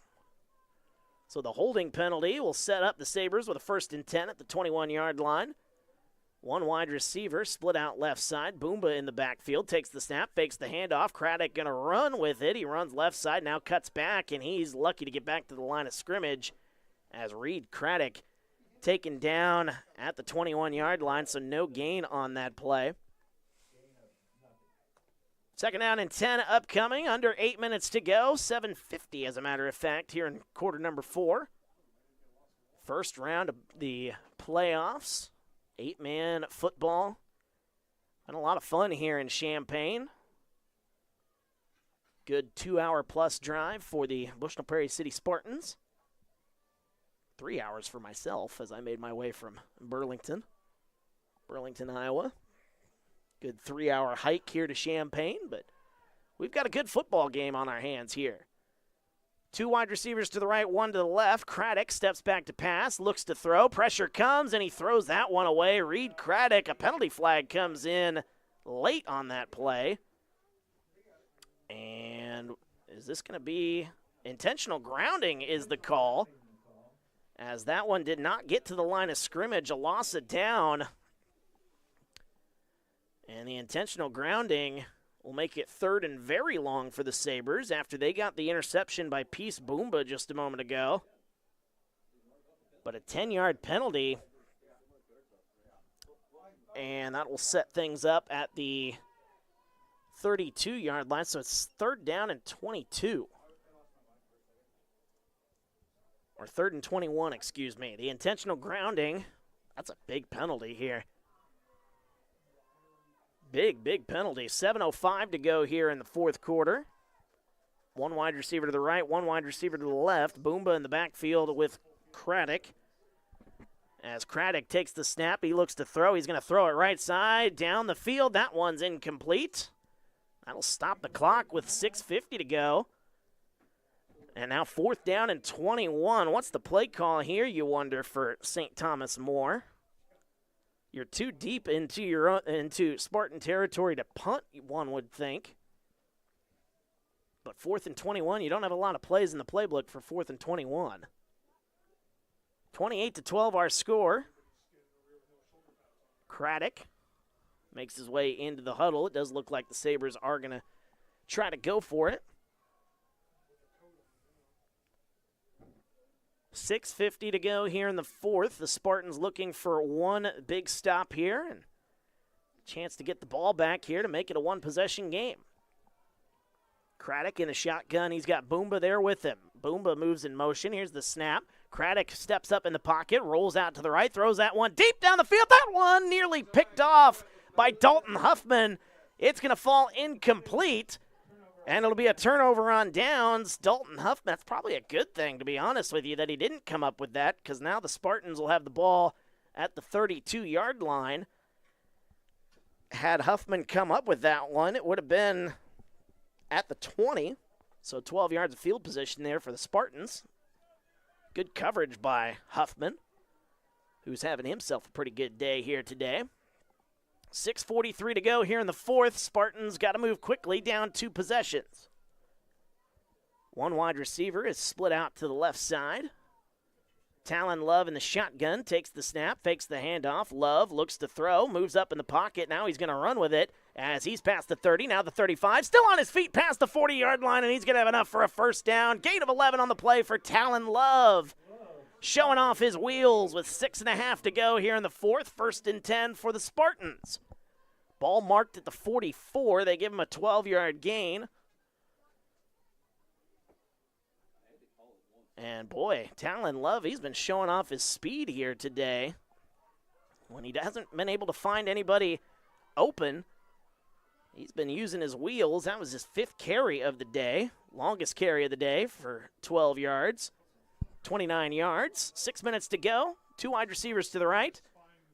So the holding penalty will set up the Sabers with a 1st and 10 at the 21-yard line. 1 wide receiver, split out left side. Boomba in the backfield, takes the snap, fakes the handoff. Craddock going to run with it. He runs left side, now cuts back, and he's lucky to get back to the line of scrimmage as Reed Craddock taken down at the 21-yard line, so no gain on that play. 2nd down and 10 upcoming, under 8 minutes to go. 7:50, as a matter of fact, here in quarter number 4. First round of the playoffs. 8-man football. Been a lot of fun here in Champaign. Good 2-hour-plus drive for the Bushnell-Prairie City Spartans. 3 hours for myself as I made my way from Burlington, Iowa. Good 3-hour hike here to Champaign, but we've got a good football game on our hands here. 2 wide receivers to the right, 1 to the left. Craddock steps back to pass, looks to throw. Pressure comes, and he throws that one away. Reed Craddock, a penalty flag comes in late on that play. And is this going to be intentional grounding is the call, as that one did not get to the line of scrimmage. A loss of down. And the intentional grounding will make it 3rd and very long for the Sabers after they got the interception by Peace Boomba just a moment ago. But a 10-yard penalty, and that will set things up at the 32-yard line, so it's 3rd down and 22. Or 3rd and 21, excuse me. The intentional grounding, that's a big penalty here. Big penalty. 7:05 to go here in the 4th quarter. 1 wide receiver to the right, 1 wide receiver to the left. Boomba in the backfield with Craddock. As Craddock takes the snap, he looks to throw. He's going to throw it right side, down the field. That one's incomplete. That'll stop the clock with 6:50 to go. And now 4th down and 21. What's the play call here, you wonder, for St. Thomas More? You're too deep into Spartan territory to punt, one would think. But 4th and 21, you don't have a lot of plays in the playbook for 4th and 21. 28-12 our score. Craddock makes his way into the huddle. It does look like the Sabers are going to try to go for it. 6:50 to go here in the 4th. The Spartans looking for one big stop here and a chance to get the ball back here to make it a one-possession game. Craddock in the shotgun. He's got Boomba there with him. Boomba moves in motion. Here's the snap. Craddock steps up in the pocket, rolls out to the right, throws that one deep down the field. That one nearly picked off by Dalton Huffman. It's going to fall incomplete, and it'll be a turnover on downs. Dalton Huffman, that's probably a good thing, to be honest with you, that he didn't come up with that, because now the Spartans will have the ball at the 32-yard line. Had Huffman come up with that one, it would have been at the 20, so 12 yards of field position there for the Spartans. Good coverage by Huffman, who's having himself a pretty good day here today. 6:43 to go here in the 4th. Spartans got to move quickly, down 2 possessions. One wide receiver is split out to the left side. Talon Love in the shotgun takes the snap, fakes the handoff. Love looks to throw, moves up in the pocket. Now he's going to run with it as he's past the 30, now the 35. Still on his feet past the 40-yard line, and he's going to have enough for a first down. Gain of 11 on the play for Talon Love. Showing off his wheels with 6.5 to go here in the 4th. 1st and 10 for the Spartans. Ball marked at the 44. They give him a 12-yard gain. And boy, Talon Love, he's been showing off his speed here today. When he hasn't been able to find anybody open, he's been using his wheels. That was his 5th carry of the day. Longest carry of the day for 12 yards. 29 yards. 6 minutes to go. 2 wide receivers to the right.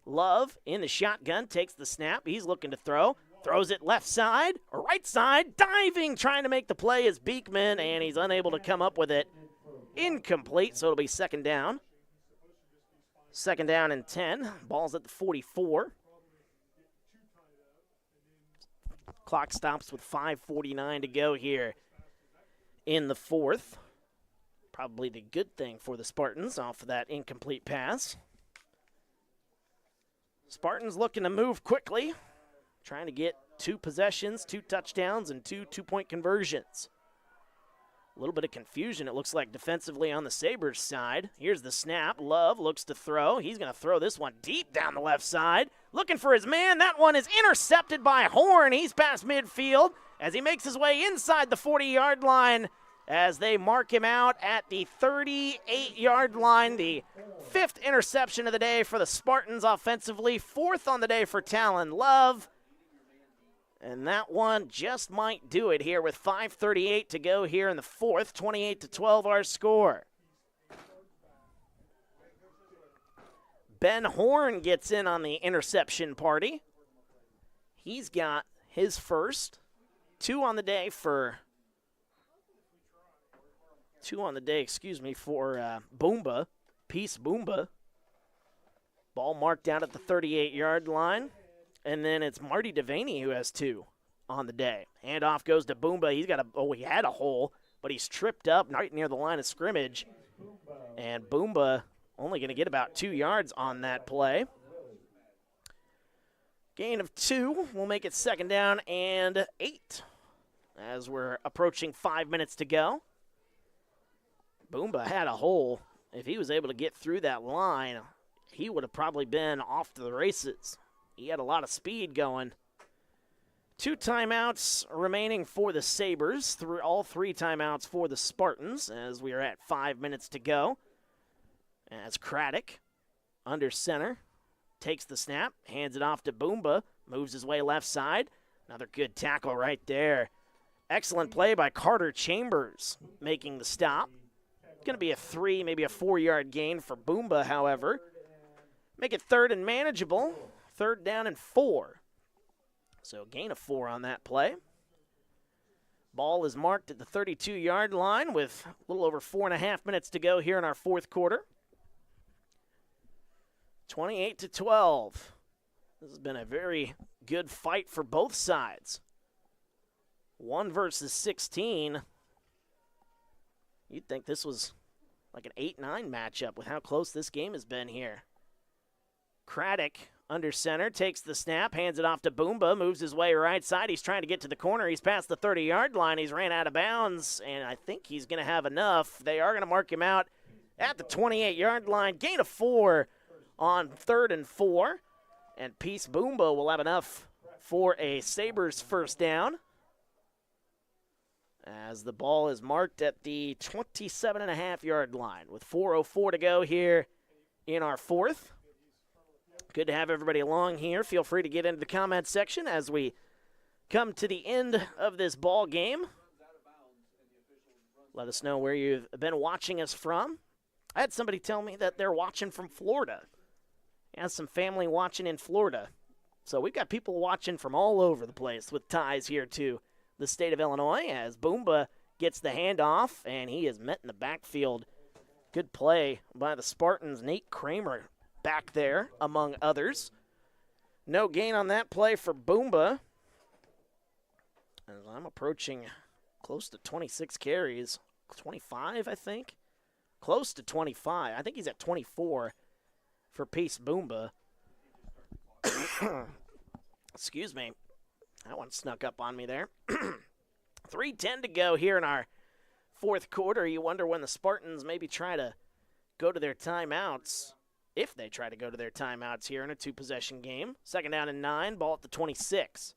Love in the shotgun, takes the snap. He's looking to throw. Throws it left side or right side. Diving, trying to make the play is Beekman, and he's unable to come up with it. Incomplete, so it'll be 2nd down. 2nd down and 10. Ball's at the 44. Clock stops with 5:49 to go here in the 4th. Probably the good thing for the Spartans off of that incomplete pass. Spartans looking to move quickly, trying to get 2 possessions, 2 touchdowns, and 2 two-point conversions. A little bit of confusion, it looks like, defensively on the Sabers side. Here's the snap. Love looks to throw. He's going to throw this one deep down the left side. Looking for his man. That one is intercepted by Horn. He's past midfield as he makes his way inside the 40-yard line as they mark him out at the 38-yard line. The 5th interception of the day for the Spartans offensively. 4th on the day for Talon Love. And that one just might do it here with 5:38 to go here in the 4th. 28-12 our score. Ben Horn gets in on the interception party. He's got his first. 2 on the day for Boomba. Peace Boomba. Ball marked out at the 38-yard line. And then it's Marty Devaney who has 2 on the day. Handoff goes to Boomba. He had a hole, but he's tripped up right near the line of scrimmage. And Boomba only going to get about 2 yards on that play. Gain of 2 will make it 2nd down and 8 as we're approaching 5 minutes to go. Boomba had a hole. If he was able to get through that line, he would have probably been off to the races. He had a lot of speed going. 2 timeouts remaining for the Sabers. All 3 timeouts for the Spartans as we are at 5 minutes to go. As Craddock, under center, takes the snap, hands it off to Boomba, moves his way left side. Another good tackle right there. Excellent play by Carter Chambers, making the stop. Going to be a 3, maybe a 4-yard gain for Boomba, however. Make it 3rd and manageable. 3rd down and 4. So gain of 4 on that play. Ball is marked at the 32-yard line with a little over 4.5 minutes to go here in our 4th quarter. 28-12. This has been a very good fight for both sides. 1 versus 16. You'd think this was like an 8-9 matchup with how close this game has been here. Craddock under center, takes the snap, hands it off to Boomba, moves his way right side. He's trying to get to the corner. He's past the 30-yard line. He's ran out of bounds, and I think he's going to have enough. They are going to mark him out at the 28-yard line. Gain of 4 on 3rd and 4, and Peace Boomba will have enough for a Sabers first down, as the ball is marked at the 27.5-yard line with 4:04 to go here in our fourth. Good to have everybody along here. Feel free to get into the comment section as we come to the end of this ball game. Let us know where you've been watching us from. I had somebody tell me that they're watching from Florida. He has some family watching in Florida. So we've got people watching from all over the place with ties here to the state of Illinois as Boomba gets the handoff, and he is met in the backfield. Good play by the Spartans. Nate Kramer back there, among others. No gain on that play for Boomba. As I'm approaching close to 26 carries. 25, I think. Close to 25. I think he's at 24 for Peace Boomba. Excuse me. That one snuck up on me there. 3:10 to go here in our fourth quarter. You wonder when the Spartans maybe try to go to their timeouts. If they try to go to their timeouts here in a 2-possession game. 2nd down and 9, ball at the 26.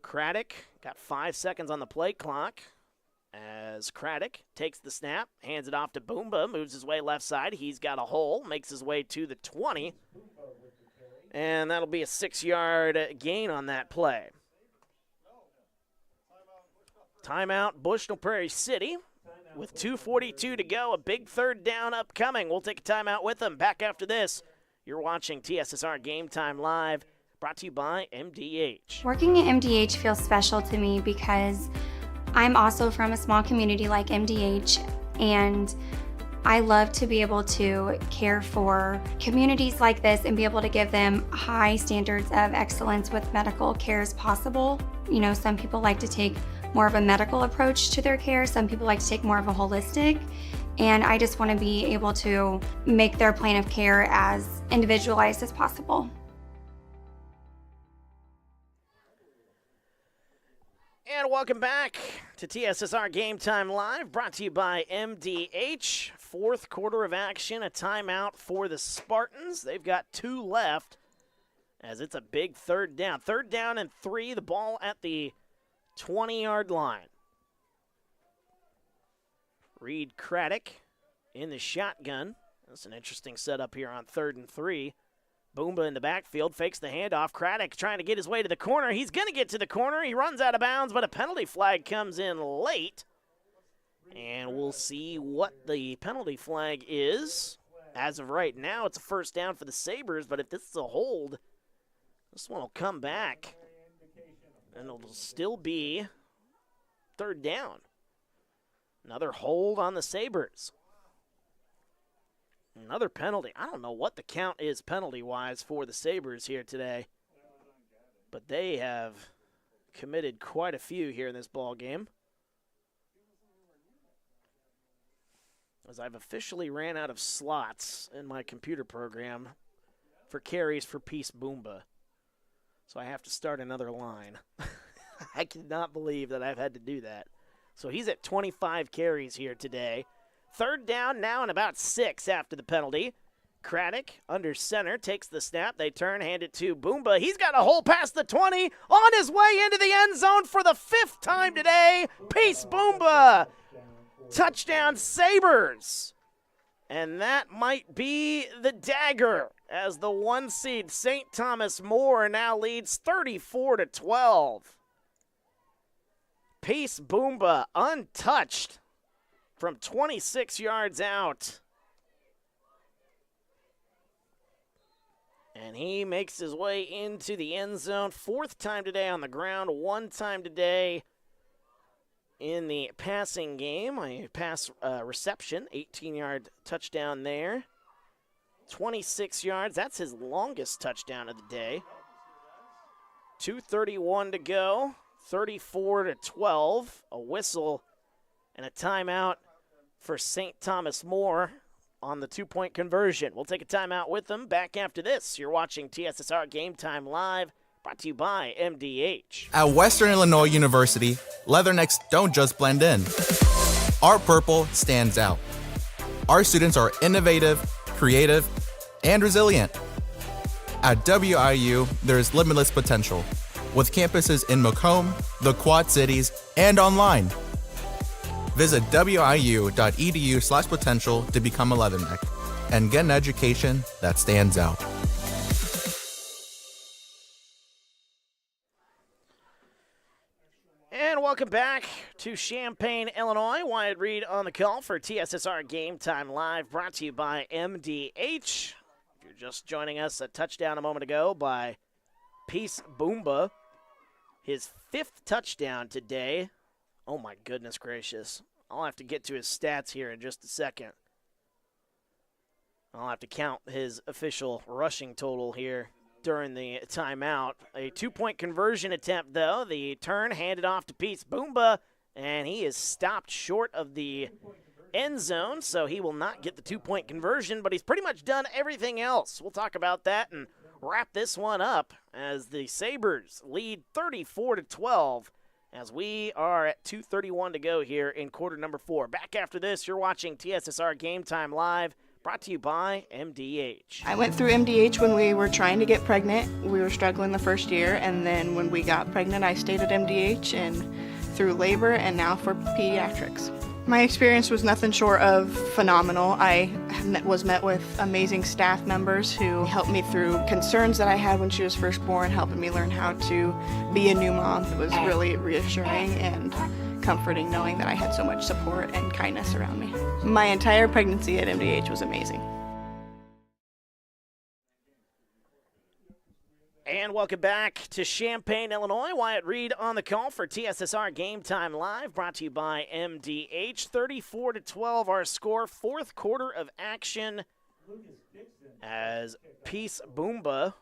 Craddock got 5 seconds on the play clock as Craddock takes the snap, hands it off to Boomba, moves his way left side. He's got a hole, makes his way to the 20. And that'll be a 6-yard gain on that play. Timeout, Bushnell-Prairie City. With 2:42 to go, a big 3rd down upcoming. We'll take a timeout with them. Back after this, you're watching TSSR Game Time Live, brought to you by MDH. Working at MDH feels special to me because I'm also from a small community like MDH, and I love to be able to care for communities like this and be able to give them high standards of excellence with medical care as possible. You know, some people like to take more of a medical approach to their care. Some people like to take more of a holistic. And I just want to be able to make their plan of care as individualized as possible. And welcome back to TSSR Game Time Live, brought to you by MDH. Fourth quarter of action, a timeout for the Spartans. They've got 2 left as it's a big 3rd down. 3rd down and 3, the ball at the 20-yard line. Reed Craddock in the shotgun. That's an interesting setup here on 3rd and 3. Boomba in the backfield, fakes the handoff. Craddock trying to get his way to the corner. He's going to get to the corner. He runs out of bounds, but a penalty flag comes in late. And we'll see what the penalty flag is. As of right now, it's a 1st down for the Sabers, but if this is a hold, this one will come back. And it'll still be 3rd down. Another hold on the Sabers. Another penalty. I don't know what the count is penalty-wise for the Sabers here today. But they have committed quite a few here in this ball game. As I've officially ran out of slots in my computer program for carries for Peace Boomba. So I have to start another line. I cannot believe that I've had to do that. So he's at 25 carries here today. 3rd down now and about 6 after the penalty. Craddock under center takes the snap. They turn, hand it to Boomba. He's got a hole past the 20, on his way into the end zone for the 5th time today. Peace Boomba. Touchdown Sabers. And that might be the dagger as the 1 seed St. Thomas More now leads 34-12. Peace Boomba untouched from 26 yards out. And he makes his way into the end zone. 4th time today on the ground, 1 time today in the passing game. A pass reception, 18-yard touchdown there. 26 yards, that's his longest touchdown of the day. 2:31 to go, 34-12. A whistle and a timeout for St. Thomas More on the two-point conversion. We'll take a timeout with them. Back after this, you're watching TSSR Game Time Live, brought to you by MDH. At Western Illinois University, leathernecks don't just blend in. Our purple stands out. Our students are innovative, creative, and resilient. At WIU, there's limitless potential, with campuses in Macomb, the Quad Cities, and online. Visit wiu.edu/potential to become a leatherneck and get an education that stands out. And welcome back to Champaign, Illinois. Wyatt Reed on the call for TSSR Game Time Live, brought to you by MDH. If you're just joining us, a touchdown a moment ago by Peace Boomba. His 5th touchdown today. Oh, my goodness gracious. I'll have to get to his stats here in just a second. I'll have to count his official rushing total here during the timeout. A 2-point conversion attempt, though. The turn handed off to Peace Boomba, and he is stopped short of the end zone, so he will not get the 2-point conversion, but he's pretty much done everything else. We'll talk about that and wrap this one up as the Sabers lead 34-12 as we are at 2:31 to go here in quarter number 4. Back after this, you're watching TSSR Game Time Live, brought to you by MDH. I went through MDH when we were trying to get pregnant. We were struggling the first year, and then when we got pregnant, I stayed at MDH and through labor and now for pediatrics. My experience was nothing short of phenomenal. I was met with amazing staff members who helped me through concerns that I had when she was first born, helping me learn how to be a new mom. It was really reassuring and comforting knowing that I had so much support and kindness around me. My entire pregnancy at MDH was amazing. And welcome back to Champaign, Illinois. Wyatt Reed on the call for TSSR Game Time Live, brought to you by MDH. 34-12 our score, 4th quarter of action as Peace Boomba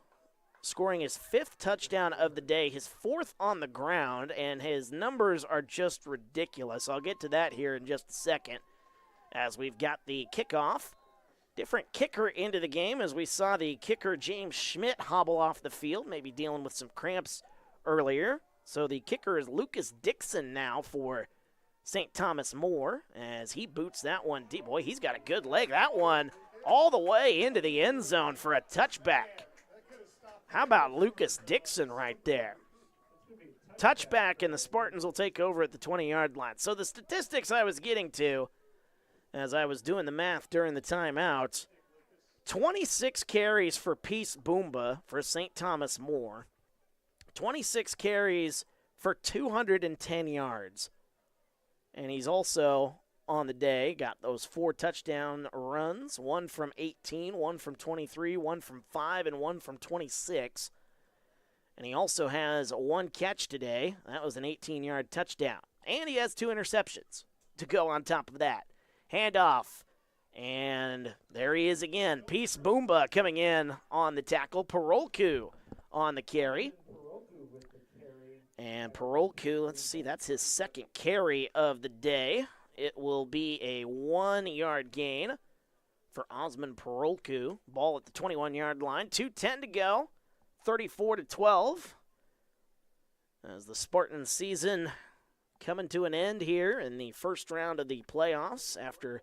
scoring his 5th touchdown of the day, his 4th on the ground, and his numbers are just ridiculous. I'll get to that here in just a second as we've got the kickoff. Different kicker into the game as we saw the kicker James Schmidt hobble off the field, maybe dealing with some cramps earlier. So the kicker is Lucas Dixon now for St. Thomas More as he boots that one deep. Boy, he's got a good leg. That one all the way into the end zone for a touchback. How about Lucas Dixon right there? Touchback, and the Spartans will take over at the 20-yard line. So the statistics I was getting to as I was doing the math during the timeout, 26 carries for Peace Boomba for St. Thomas More, 26 carries for 210 yards. And he's also, on the day, got those 4 touchdown runs, one from 18, one from 23, one from 5, and one from 26. And he also has 1 catch today. That was an 18-yard touchdown. And he has 2 interceptions to go on top of that. Handoff, and there he is again. Peace Boomba coming in on the tackle. Parolku on the carry. And Parolku, let's see, that's his 2nd carry of the day. It will be a 1-yard gain for Osmond Parolku. Ball at the 21-yard line. 2:10 to go. 34-12. As the Spartans season coming to an end here in the first round of the playoffs after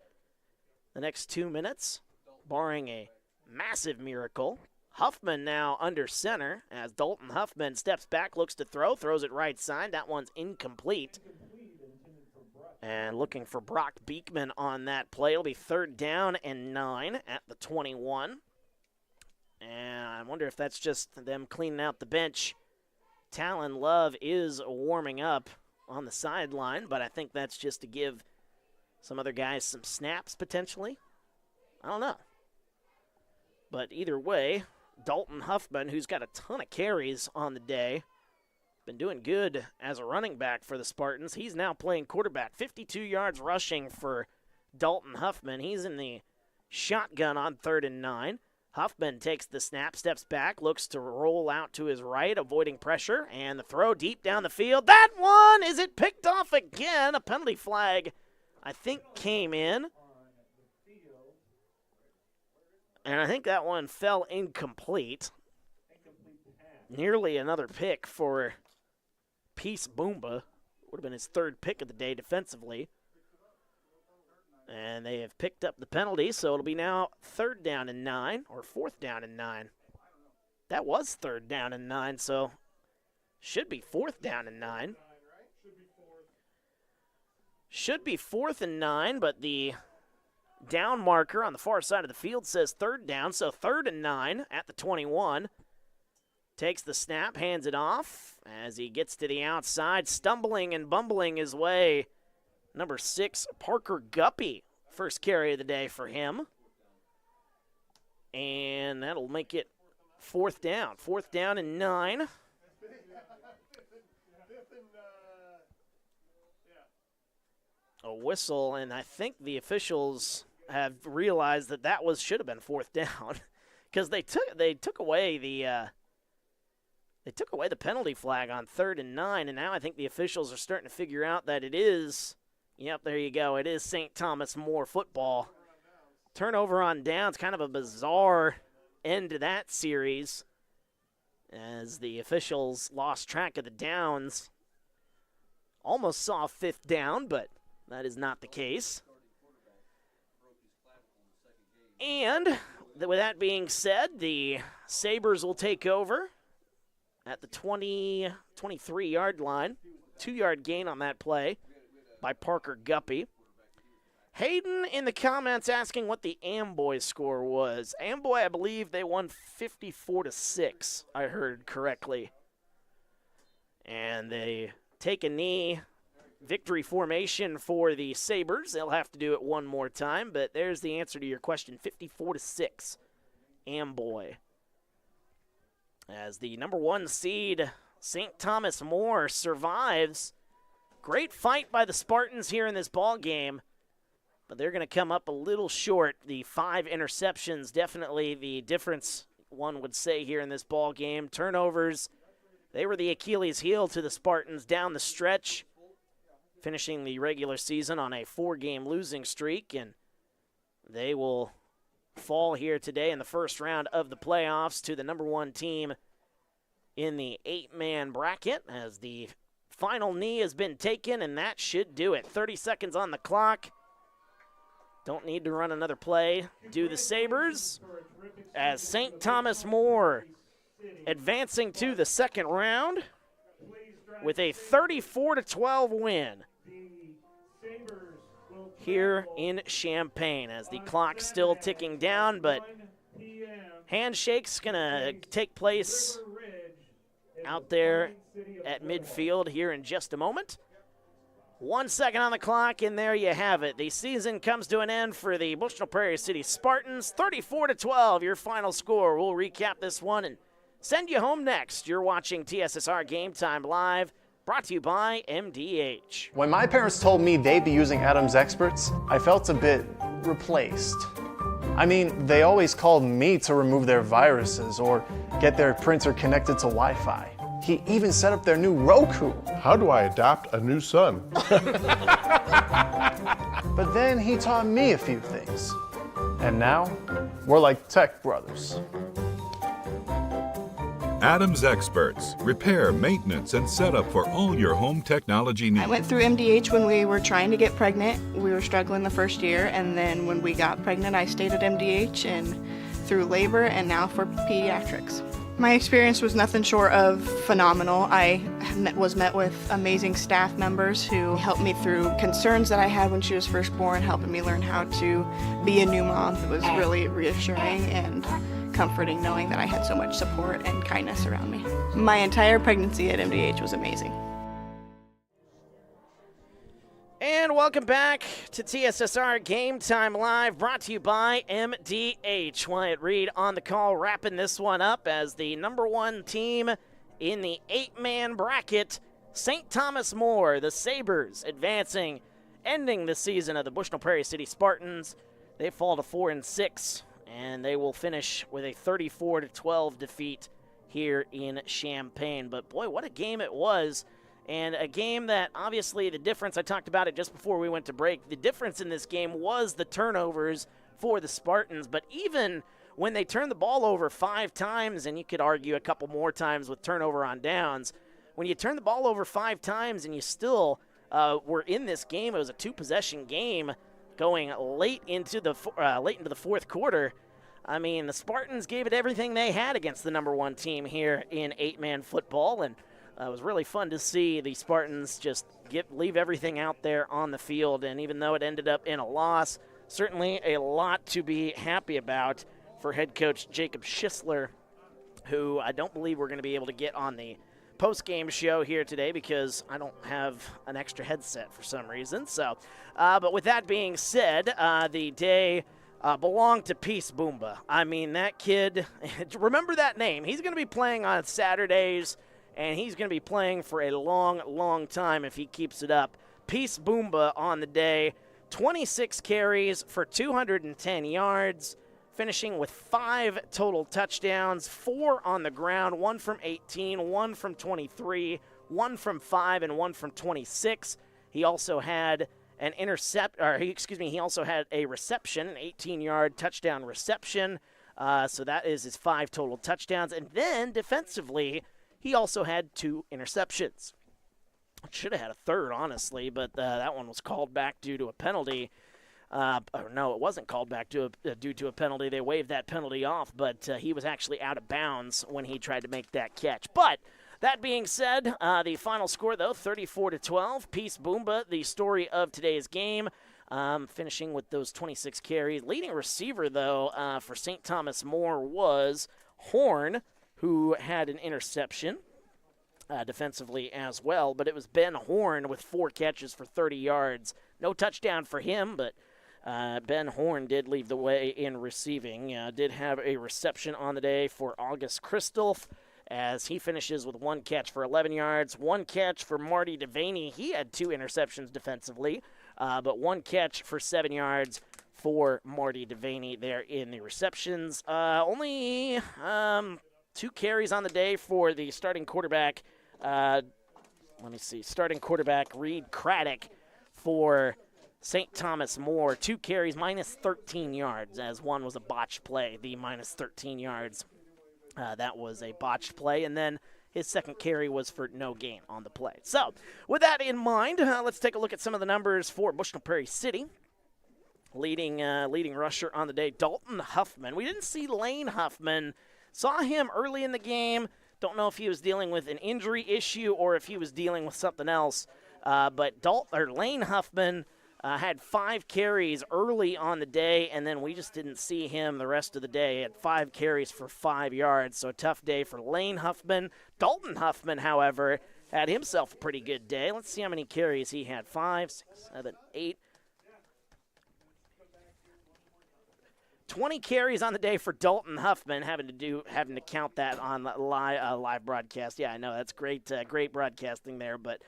the next 2 minutes, barring a massive miracle. Huffman now under center as Dalton Huffman steps back, looks to throw, throws it right side. That one's incomplete. And looking for Brock Beekman on that play. It'll be 3rd down and 9 at the 21. And I wonder if that's just them cleaning out the bench. Talon Love is warming up on the sideline, but I think that's just to give some other guys some snaps potentially. I don't know. But either way, Dalton Huffman, who's got a ton of carries on the day, been doing good as a running back for the Spartans. He's now playing quarterback. 52 yards rushing for Dalton Huffman. He's in the shotgun on 3rd and 9. Huffman takes the snap, steps back, looks to roll out to his right, avoiding pressure, and the throw deep down the field. That one, is it picked off again? A penalty flag I think came in. And I think that one fell incomplete. Nearly another pick for Peace Boomba. Would have been his third pick of the day defensively. And they have picked up the penalty, so it'll be now 3rd down and 9, or 4th down and 9. That was 3rd down and 9, so should be 4th down and 9. Should be 4th and 9, but the down marker on the far side of the field says 3rd down, so 3rd and 9 at the 21. Takes the snap, hands it off as he gets to the outside, stumbling and bumbling his way. Number 6, Parker Guppy, first carry of the day for him. And that'll make it 4th down. 4th down and 9. A whistle, and I think the officials have realized that that should have been 4th down because they took away the penalty flag on 3rd and 9, and now I think the officials are starting to figure out that it is. Yep, there you go. It is St. Thomas More football. Turnover on downs, kind of a bizarre end to that series as the officials lost track of the downs. Almost saw 5th down, but that is not the case. And with that being said, the Sabers will take over at the 23-yard line. 2-yard gain on that play by Parker Guppy. Hayden in the comments asking what the Amboy score was. Amboy, I believe they won 54-6, I heard correctly. And they take a knee. Victory formation for the Sabers. They'll have to do it one more time, but there's the answer to your question, 54-6, Amboy. As the number 1 seed, St. Thomas More, survives. Great fight by the Spartans here in this ball game, but they're going to come up a little short. The 5 interceptions, definitely the difference, one would say, here in this ball game. Turnovers, they were the Achilles heel to the Spartans down the stretch, finishing the regular season on a 4-game losing streak, and they will fall here today in the first round of the playoffs to the number 1 team in the 8-man bracket as the final knee has been taken, and that should do it. 30 seconds on the clock. Don't need to run another play. Do the Sabers as St. Thomas More advancing to the second round with a 34-12 win here in Champaign as the clock's still ticking down, but handshake's going to take place out there at midfield here in just a moment. 1 second on the clock, and there you have it. The season comes to an end for the Bushnell-Prairie City Spartans. 34-12, your final score. We'll recap this one and send you home next. You're watching TSSR Game Time Live, brought to you by MDH. When my parents told me they'd be using Adam's experts, I felt a bit replaced. I mean, they always called me to remove their viruses or get their printer connected to Wi-Fi. He even set up their new Roku. How do I adopt a new son? But then he taught me a few things. And now, we're like tech brothers. Adam's Experts. Repair, maintenance, and setup for all your home technology needs. I went through MDH when we were trying to get pregnant. We were struggling the first year, and then when we got pregnant, I stayed at MDH and through labor and now for pediatrics. My experience was nothing short of phenomenal. I was met with amazing staff members who helped me through concerns that I had when she was first born, helping me learn how to be a new mom. It was really reassuring and comforting knowing that I had so much support and kindness around me. My entire pregnancy at MDH was amazing. And welcome back to TSSR Game Time Live, brought to you by MDH. Wyatt Reed on the call, wrapping this one up as the number 1 team in the 8-man bracket, St. Thomas More, the Sabers, advancing, ending the season of the Bushnell-Prairie City Spartans. They fall to 4-6, and they will finish with a 34-12 defeat here in Champaign. But boy, what a game it was. And a game that obviously the difference, I talked about it just before we went to break, the difference in this game was the turnovers for the Spartans. But even when they turned the ball over 5 times, and you could argue a couple more times with turnover on downs, when you turn the ball over 5 times and you still were in this game, it was a 2-possession game going late into the fourth quarter. I mean, the Spartans gave it everything they had against the number 1 team here in 8-man football, and it was really fun to see the Spartans just leave everything out there on the field. And even though it ended up in a loss, certainly a lot to be happy about for head coach Jacob Schisler, who I don't believe we're going to be able to get on the post-game show here today because I don't have an extra headset for some reason. So, but with that being said, the day belonged to Peace Boomba. I mean, that kid, remember that name. He's going to be playing on Saturdays, and he's going to be playing for a long, long time if he keeps it up. Peace Boomba on the day, 26 carries for 210 yards, finishing with 5 total touchdowns, 4 on the ground, 1 from 18, 1 from 23, 1 from 5, and 1 from 26. He also had he also had a reception, an 18-yard touchdown reception. So that is his 5 total touchdowns. And then defensively, he also had 2 interceptions. Should have had a third, honestly, but that one was called back due to a penalty. No, it wasn't called back due to a penalty. They waved that penalty off, but he was actually out of bounds when he tried to make that catch. But that being said, the final score, though, 34-12. Peace Boomba, the story of today's game, finishing with those 26 carries. Leading receiver, though, for St. Thomas More was Horn, who had an interception defensively as well. But it was Ben Horn with 4 catches for 30 yards. No touchdown for him, but Ben Horn did lead the way in receiving. Did have a reception on the day for August Christoph, as he finishes with 1 catch for 11 yards, 1 catch for Marty Devaney. He had 2 interceptions defensively, but 1 catch for 7 yards for Marty Devaney there in the receptions. Only 2 carries on the day for the starting quarterback. Starting quarterback Reed Craddock for St. Thomas More. 2 carries, minus 13 yards, as one was a botched play, the minus 13 yards. That was a botched play, and then his second carry was for no gain on the play. So, with that in mind, let's take a look at some of the numbers for Bushnell-Prairie City. Leading rusher on the day, Dalton Huffman. We didn't see Lane Huffman. Saw him early in the game. Don't know if he was dealing with an injury issue or if he was dealing with something else. But Lane Huffman had 5 carries early on the day, and then we just didn't see him the rest of the day. He had 5 carries for 5 yards, so a tough day for Lane Huffman. Dalton Huffman, however, had himself a pretty good day. Let's see how many carries he had. 5, 6, 7, 8. 20 carries on the day for Dalton Huffman, having to count that on live broadcast. Yeah, I know, that's great broadcasting there, but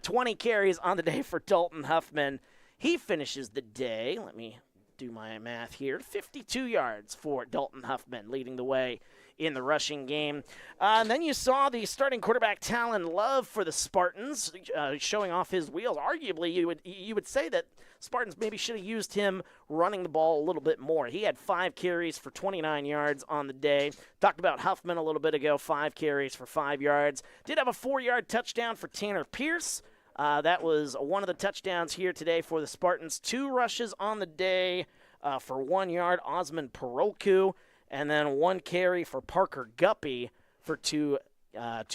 20 carries on the day for Dalton Huffman. He finishes the day, let me do my math here, 52 yards for Dalton Huffman, leading the way in the rushing game. And then you saw the starting quarterback Talon Love for the Spartans showing off his wheels. Arguably, you would say that Spartans maybe should have used him running the ball a little bit more. He had 5 carries for 29 yards on the day. Talked about Huffman a little bit ago, 5 carries for 5 yards. Did have a 4-yard touchdown for Tanner Pierce. That was one of the touchdowns here today for the Spartans. 2 rushes on the day for 1 yard, Osmond Perolku, and then 1 carry for Parker Guppy for 2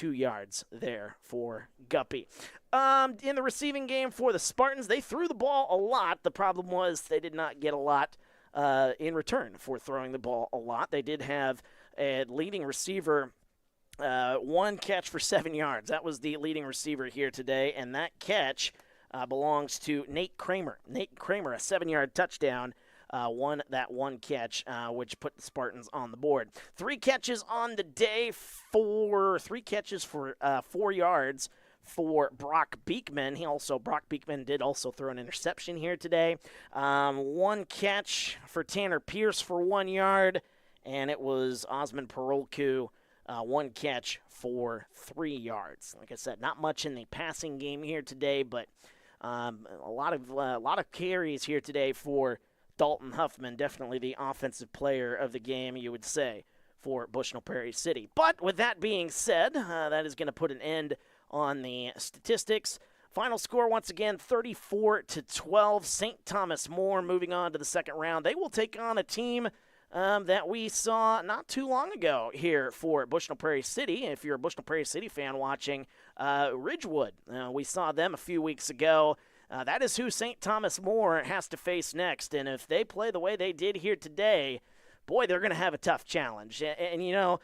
yards there for Guppy. In the receiving game for the Spartans, they threw the ball a lot. The problem was they did not get a lot in return for throwing the ball a lot. They did have a leading receiver, 1 catch for 7 yards. That was the leading receiver here today, and that catch belongs to Nate Kramer. Nate Kramer, a 7-yard touchdown, won that 1 catch, which put the Spartans on the board. 3 catches on the day for 4 yards for Brock Beekman. Brock Beekman did also throw an interception here today. 1 catch for Tanner Pierce for 1 yard, and it was Osmond Perolku 1 catch for 3 yards. Like I said, not much in the passing game here today, but a lot of carries here today for Dalton Huffman, definitely the offensive player of the game, you would say, for Bushnell-Prairie City. But with that being said, that is going to put an end on the statistics. Final score, once again, 34-12. St. Thomas More moving on to the second round. They will take on a team that we saw not too long ago here for Bushnell-Prairie City. If you're a Bushnell-Prairie City fan watching, Ridgewood. We saw them a few weeks ago. That is who St. Thomas More has to face next. And if they play the way they did here today, boy, they're going to have a tough challenge. And 34-12,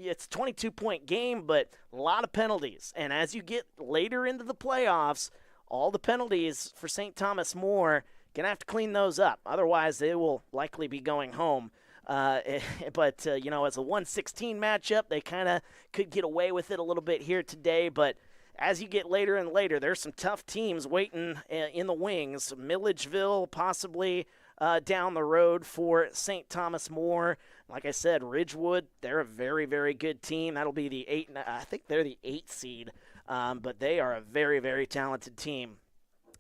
it's a 22-point game, but a lot of penalties. And as you get later into the playoffs, all the penalties for St. Thomas More, going to have to clean those up. Otherwise, they will likely be going home. But as a 1-16 matchup, they kind of could get away with it a little bit here today. But as you get later and later, there's some tough teams waiting in the wings. Milledgeville possibly down the road for St. Thomas More. Like I said, Ridgewood, they're a very, very good team. That'll be the 8. I think they're the 8 seed, but they are a very, very talented team.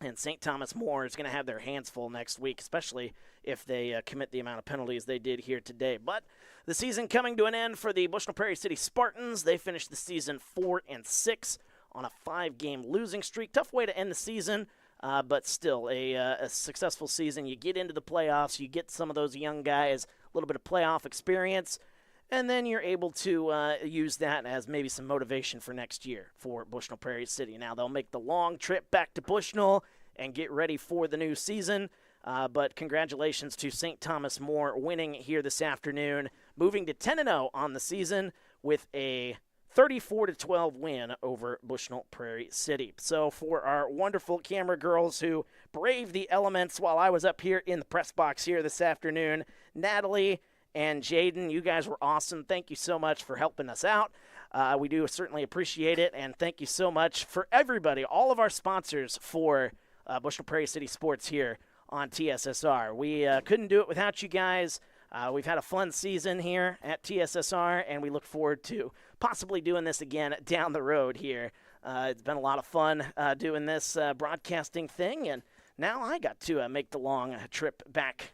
And St. Thomas More is going to have their hands full next week, especially if they commit the amount of penalties they did here today. But the season coming to an end for the Bushnell-Prairie City Spartans. They finished the season 4-6 on a 5-game losing streak. Tough way to end the season. But still, a successful season. You get into the playoffs, you get some of those young guys, a little bit of playoff experience, and then you're able to use that as maybe some motivation for next year for Bushnell-Prairie City. Now, they'll make the long trip back to Bushnell and get ready for the new season. But congratulations to St. Thomas More winning here this afternoon, moving to 10-0 on the season with a 34-12 win over Bushnell-Prairie City. So for our wonderful camera girls who braved the elements while I was up here in the press box here this afternoon, Natalie and Jaden, you guys were awesome. Thank you so much for helping us out. We do certainly appreciate it, and thank you so much for everybody, all of our sponsors for Bushnell-Prairie City Sports here on TSSR. We couldn't do it without you guys. We've had a fun season here at TSSR, and we look forward to possibly doing this again down the road here. It's been a lot of fun doing this broadcasting thing, and now I got to make the long trip back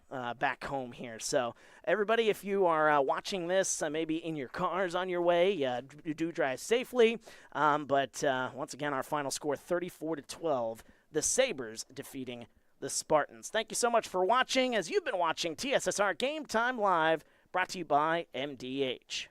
home here. So everybody, if you are watching this, maybe in your cars on your way, do drive safely. But once again, our final score, 34-12, the Sabers defeating the Spartans. Thank you so much for watching, as you've been watching TSSR Game Time Live, brought to you by MDH.